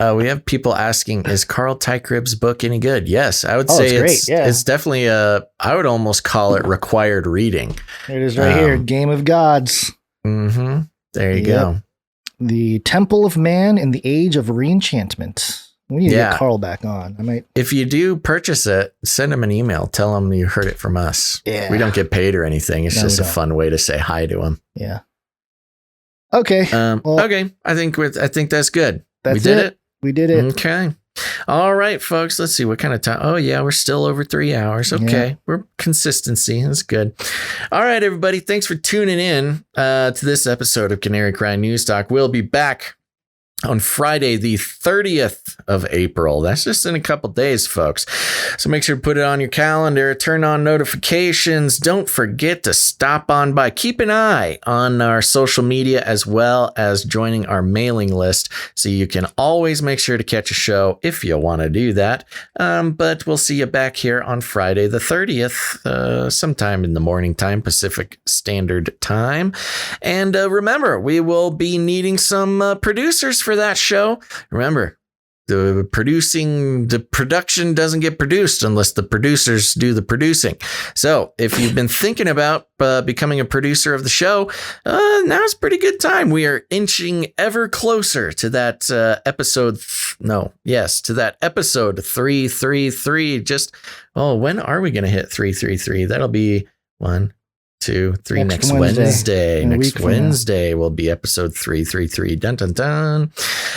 [SPEAKER 1] We have people asking, is Carl Tykrib's book any good? Yes, I would say it's definitely I would almost call it required reading.
[SPEAKER 3] It is right here, Game of Gods.
[SPEAKER 1] Mm-hmm. There you go.
[SPEAKER 3] The Temple of Man in the Age of Reenchantment. We need to get Carl back on. I might.
[SPEAKER 1] If you do purchase it, send him an email. Tell him you heard it from us.
[SPEAKER 3] Yeah.
[SPEAKER 1] We don't get paid or anything. It's just a fun way to say hi to him.
[SPEAKER 3] Yeah. Okay.
[SPEAKER 1] Okay. I think that's good.
[SPEAKER 3] We did it. We did it.
[SPEAKER 1] Okay. All right, folks. Let's see what kind of time. Oh, yeah. We're still over 3 hours. Okay. Yeah. We're consistency. That's good. All right, everybody. Thanks for tuning in to this episode of Canary Cry News Talk. We'll be back on Friday, the 30th of April. That's just in a couple days, folks. So make sure to put it on your calendar, turn on notifications. Don't forget to stop on by. Keep an eye on our social media as well as joining our mailing list so you can always make sure to catch a show if you want to do that. But we'll see you back here on Friday, the 30th, sometime in the morning time, Pacific Standard Time. And remember, we will be needing some producers for that show. Remember, the production doesn't get produced unless the producers do the producing. So if you've been thinking about becoming a producer of the show, now's a pretty good time. We are inching ever closer to that episode 333. When are we going to hit 333? That'll be 1, 2, 3 next Wednesday. Next Wednesday will be episode 333. Dun dun dun.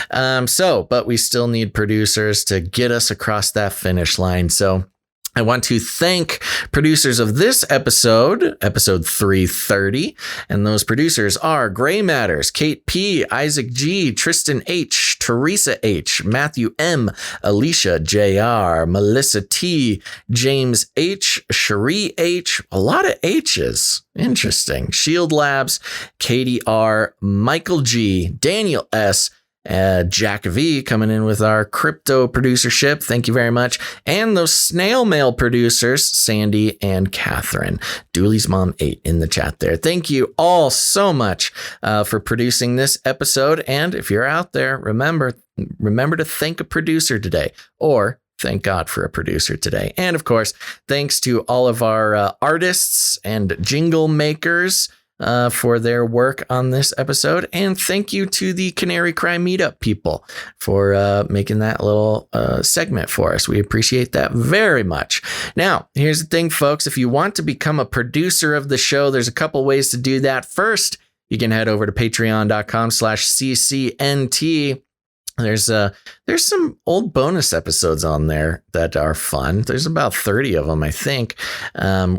[SPEAKER 1] But we still need producers to get us across that finish line. So I want to thank producers of this episode 330. And those producers are Gray Matters, Kate P, Isaac G, Tristan H, Teresa H, Matthew M, Alicia JR, Melissa T, James H, Cherie H, a lot of H's. Interesting. Shield Labs, Katie R, Michael G, Daniel S, Jack V coming in with our crypto producership. Thank you very much. And those snail mail producers, Sandy and Catherine. Dooley's Mom 8 in the chat there. Thank you all so much for producing this episode. And if you're out there, remember to thank a producer today, or thank God for a producer today. And of course, thanks to all of our artists and jingle makers for their work on this episode. And thank you to the Canary Cry Meetup people for making that little segment for us. We appreciate that very much. Now, here's the thing, folks. If you want to become a producer of the show, there's a couple ways to do that. First, you can head over to patreon.com/CCNT. There's some old bonus episodes on there that are fun. There's about 30 of them, I think,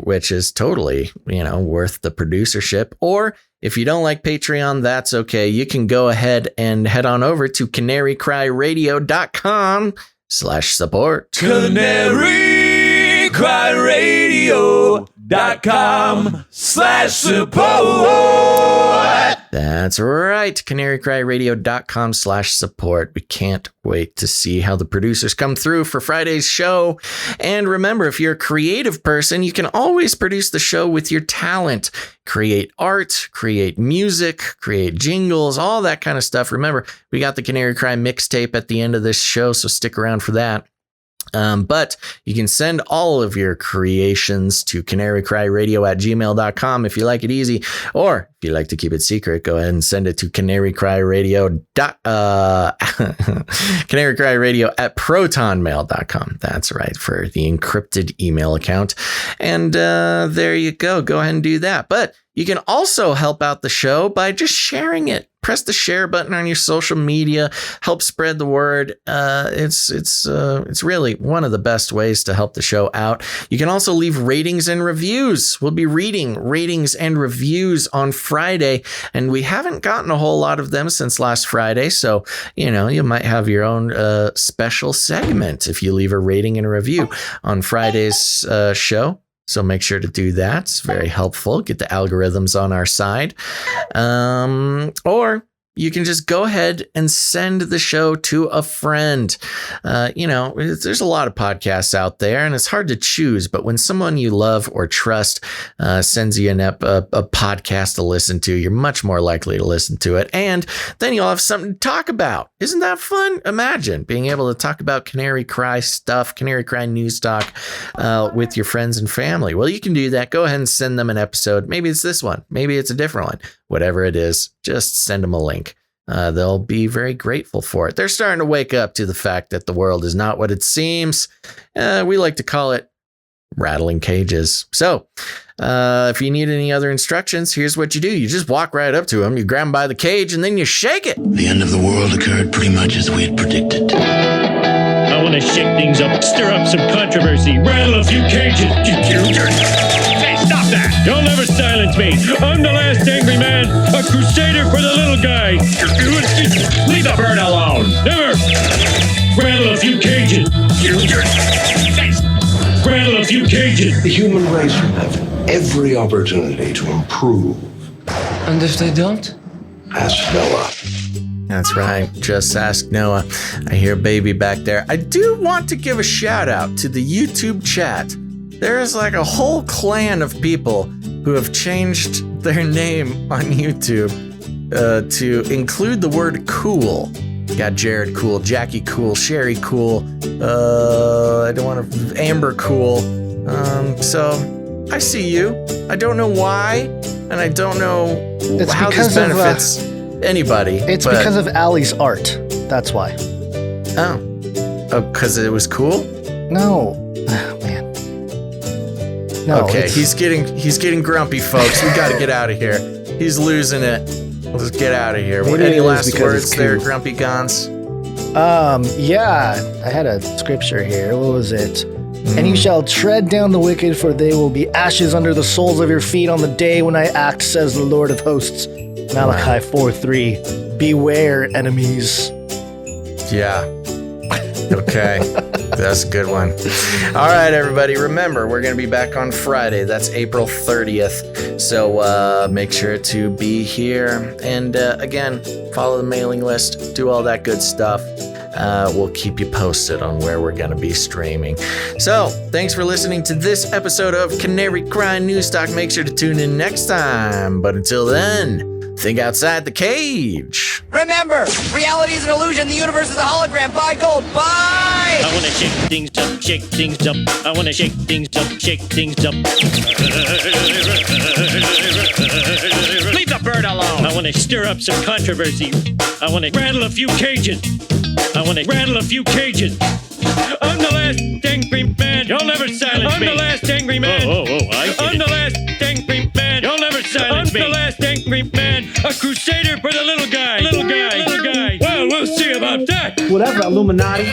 [SPEAKER 1] which is totally, worth the producership. Or if you don't like Patreon, that's okay. You can go ahead and head on over to canarycryradio.com/support. canarycryradio.com/support. That's right. canarycryradio.com/support. We can't wait to see how the producers come through for Friday's show. And remember, if you're a creative person, you can always produce the show with your talent. Create art, create music, create jingles, all that kind of stuff. Remember, we got the Canary Cry mixtape at the end of this show, so stick around for that. But you can send all of your creations to canarycryradio@gmail.com if you like it easy, or if you like to keep it secret, go ahead and send it to canarycryradio@protonmail.com. That's right, for the encrypted email account. And there you go. Go ahead and do that. But you can also help out the show by just sharing it. Press the share button on your social media. Help spread the word. It's really one of the best ways to help the show out. You can also leave ratings and reviews. We'll be reading ratings and reviews on Friday, and we haven't gotten a whole lot of them since last Friday. So, you might have your own special segment if you leave a rating and a review on Friday's show. So make sure to do that. It's very helpful. Get the algorithms on our side. Or you can just go ahead and send the show to a friend. There's a lot of podcasts out there and it's hard to choose, but when someone you love or trust sends you a podcast to listen to, you're much more likely to listen to it. And then you'll have something to talk about. Isn't that fun? Imagine being able to talk about Canary Cry stuff, Canary Cry News Talk with your friends and family. Well, you can do that. Go ahead and send them an episode. Maybe it's this one. Maybe it's a different one. Whatever it is, just send them a link. they'll be very grateful for it. They're starting to wake up to the fact that the world is not what it seems. We like to call it rattling cages. So if you need any other instructions, here's what you do. You just walk right up to them, you grab them by the cage, and then you shake it.
[SPEAKER 6] The end of the world occurred pretty much as we had predicted.
[SPEAKER 8] I want to shake things up, stir up some controversy, rattle a few cages. Hey, stop that! You'll never silence me. I'm the last angry man, a crusader for the little guy. Leave the bird alone. Never. Rattle a few cages. Rattle a few cages.
[SPEAKER 22] The human race will have every opportunity to improve.
[SPEAKER 23] And if they don't?
[SPEAKER 22] Ask Noah.
[SPEAKER 1] That's right. Just ask Noah. I hear baby back there. I do want to give a shout out to the YouTube chat. There is like a whole clan of people who have changed their name on YouTube to include the word cool. Got Jared Cool, Jackie Cool, Sherry Cool, Amber Cool. So I see you. I don't know why, and I don't know how this benefits anybody.
[SPEAKER 3] It's because of Allie's art. That's why.
[SPEAKER 1] Oh, because it was cool?
[SPEAKER 3] No. Oh, man. No.
[SPEAKER 1] Okay, he's getting grumpy, folks. We got to get out of here. He's losing it. Let's get out of here. Any last words there, Grumpy Gons?
[SPEAKER 3] Yeah, I had a scripture here. What was it? And you shall tread down the wicked, for they will be ashes under the soles of your feet on the day when I act, says the Lord of hosts. Malachi 4:3. Beware, enemies.
[SPEAKER 1] Yeah. Okay. That's a good one. All right, everybody. Remember, we're going to be back on Friday. That's April 30th. So make sure to be here. And again, follow the mailing list. Do all that good stuff. We'll keep you posted on where we're going to be streaming. So thanks for listening to this episode of Canary Crying News Talk. Make sure to tune in next time. But until then, think outside the cage.
[SPEAKER 24] Remember, reality is an illusion. The universe is a hologram. Buy gold. Buy!
[SPEAKER 8] I want to shake things up, shake things up. I want to shake things up, shake things up. Leave the bird alone. I want to stir up some controversy. I want to rattle a few cages. I want to rattle a few cages. I'm the last angry man. You'll never silence me. I'm the last angry man. I'm the last angry man. You'll never silence me. I'm the last angry man. A crusader for the little guy. Little guy. Little guy. Well, we'll see about that.
[SPEAKER 2] Whatever, Illuminati.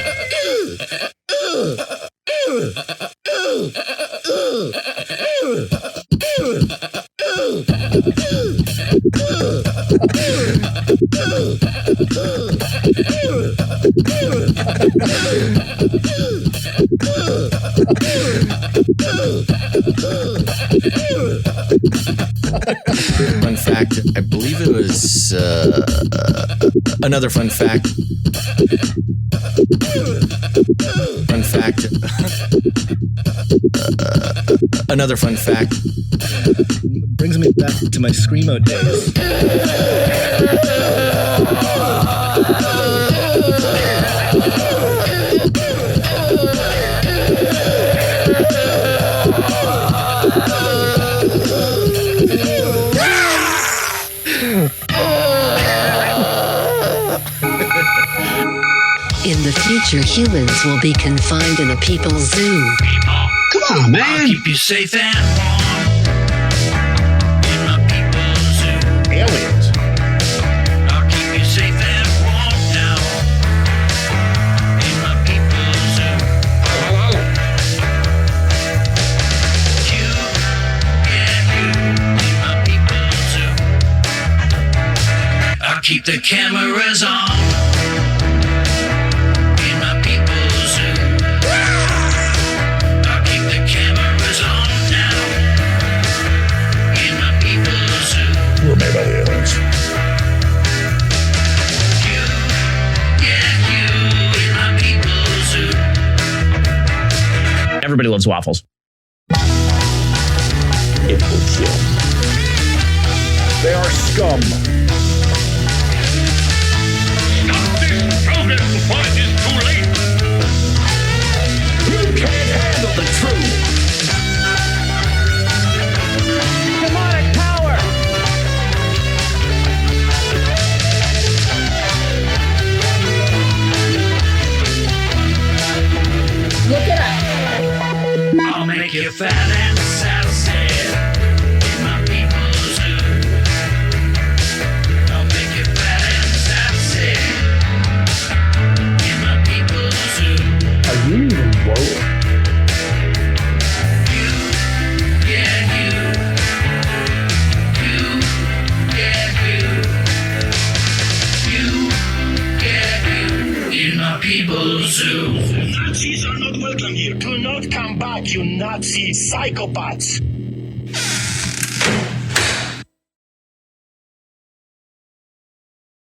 [SPEAKER 1] Fun fact, I believe it was another fun fact. Fun fact. Another fun fact.
[SPEAKER 3] Brings me back to my Screamo days.
[SPEAKER 25] In the future, humans will be confined in a people's zoo.
[SPEAKER 8] Come on, man.
[SPEAKER 6] I'll keep you safe and warm in my people's zoo.
[SPEAKER 8] Aliens.
[SPEAKER 6] I'll keep you safe and warm now in my people's zoo. You, yeah, you in my people's zoo. I'll keep the cameras on.
[SPEAKER 22] We're made by the aliens.
[SPEAKER 8] Everybody loves waffles.
[SPEAKER 7] They are scum.
[SPEAKER 8] Stop this progress before it is too late.
[SPEAKER 7] You can't handle the truth.
[SPEAKER 2] Demonic power.
[SPEAKER 6] make you fat and sassy in my people's zoo. I'll make you fat and sassy in my people's zoo.
[SPEAKER 18] Are you even woke?
[SPEAKER 6] People's zoo.
[SPEAKER 9] Nazis are not welcome here. Do not come back, you Nazi psychopaths.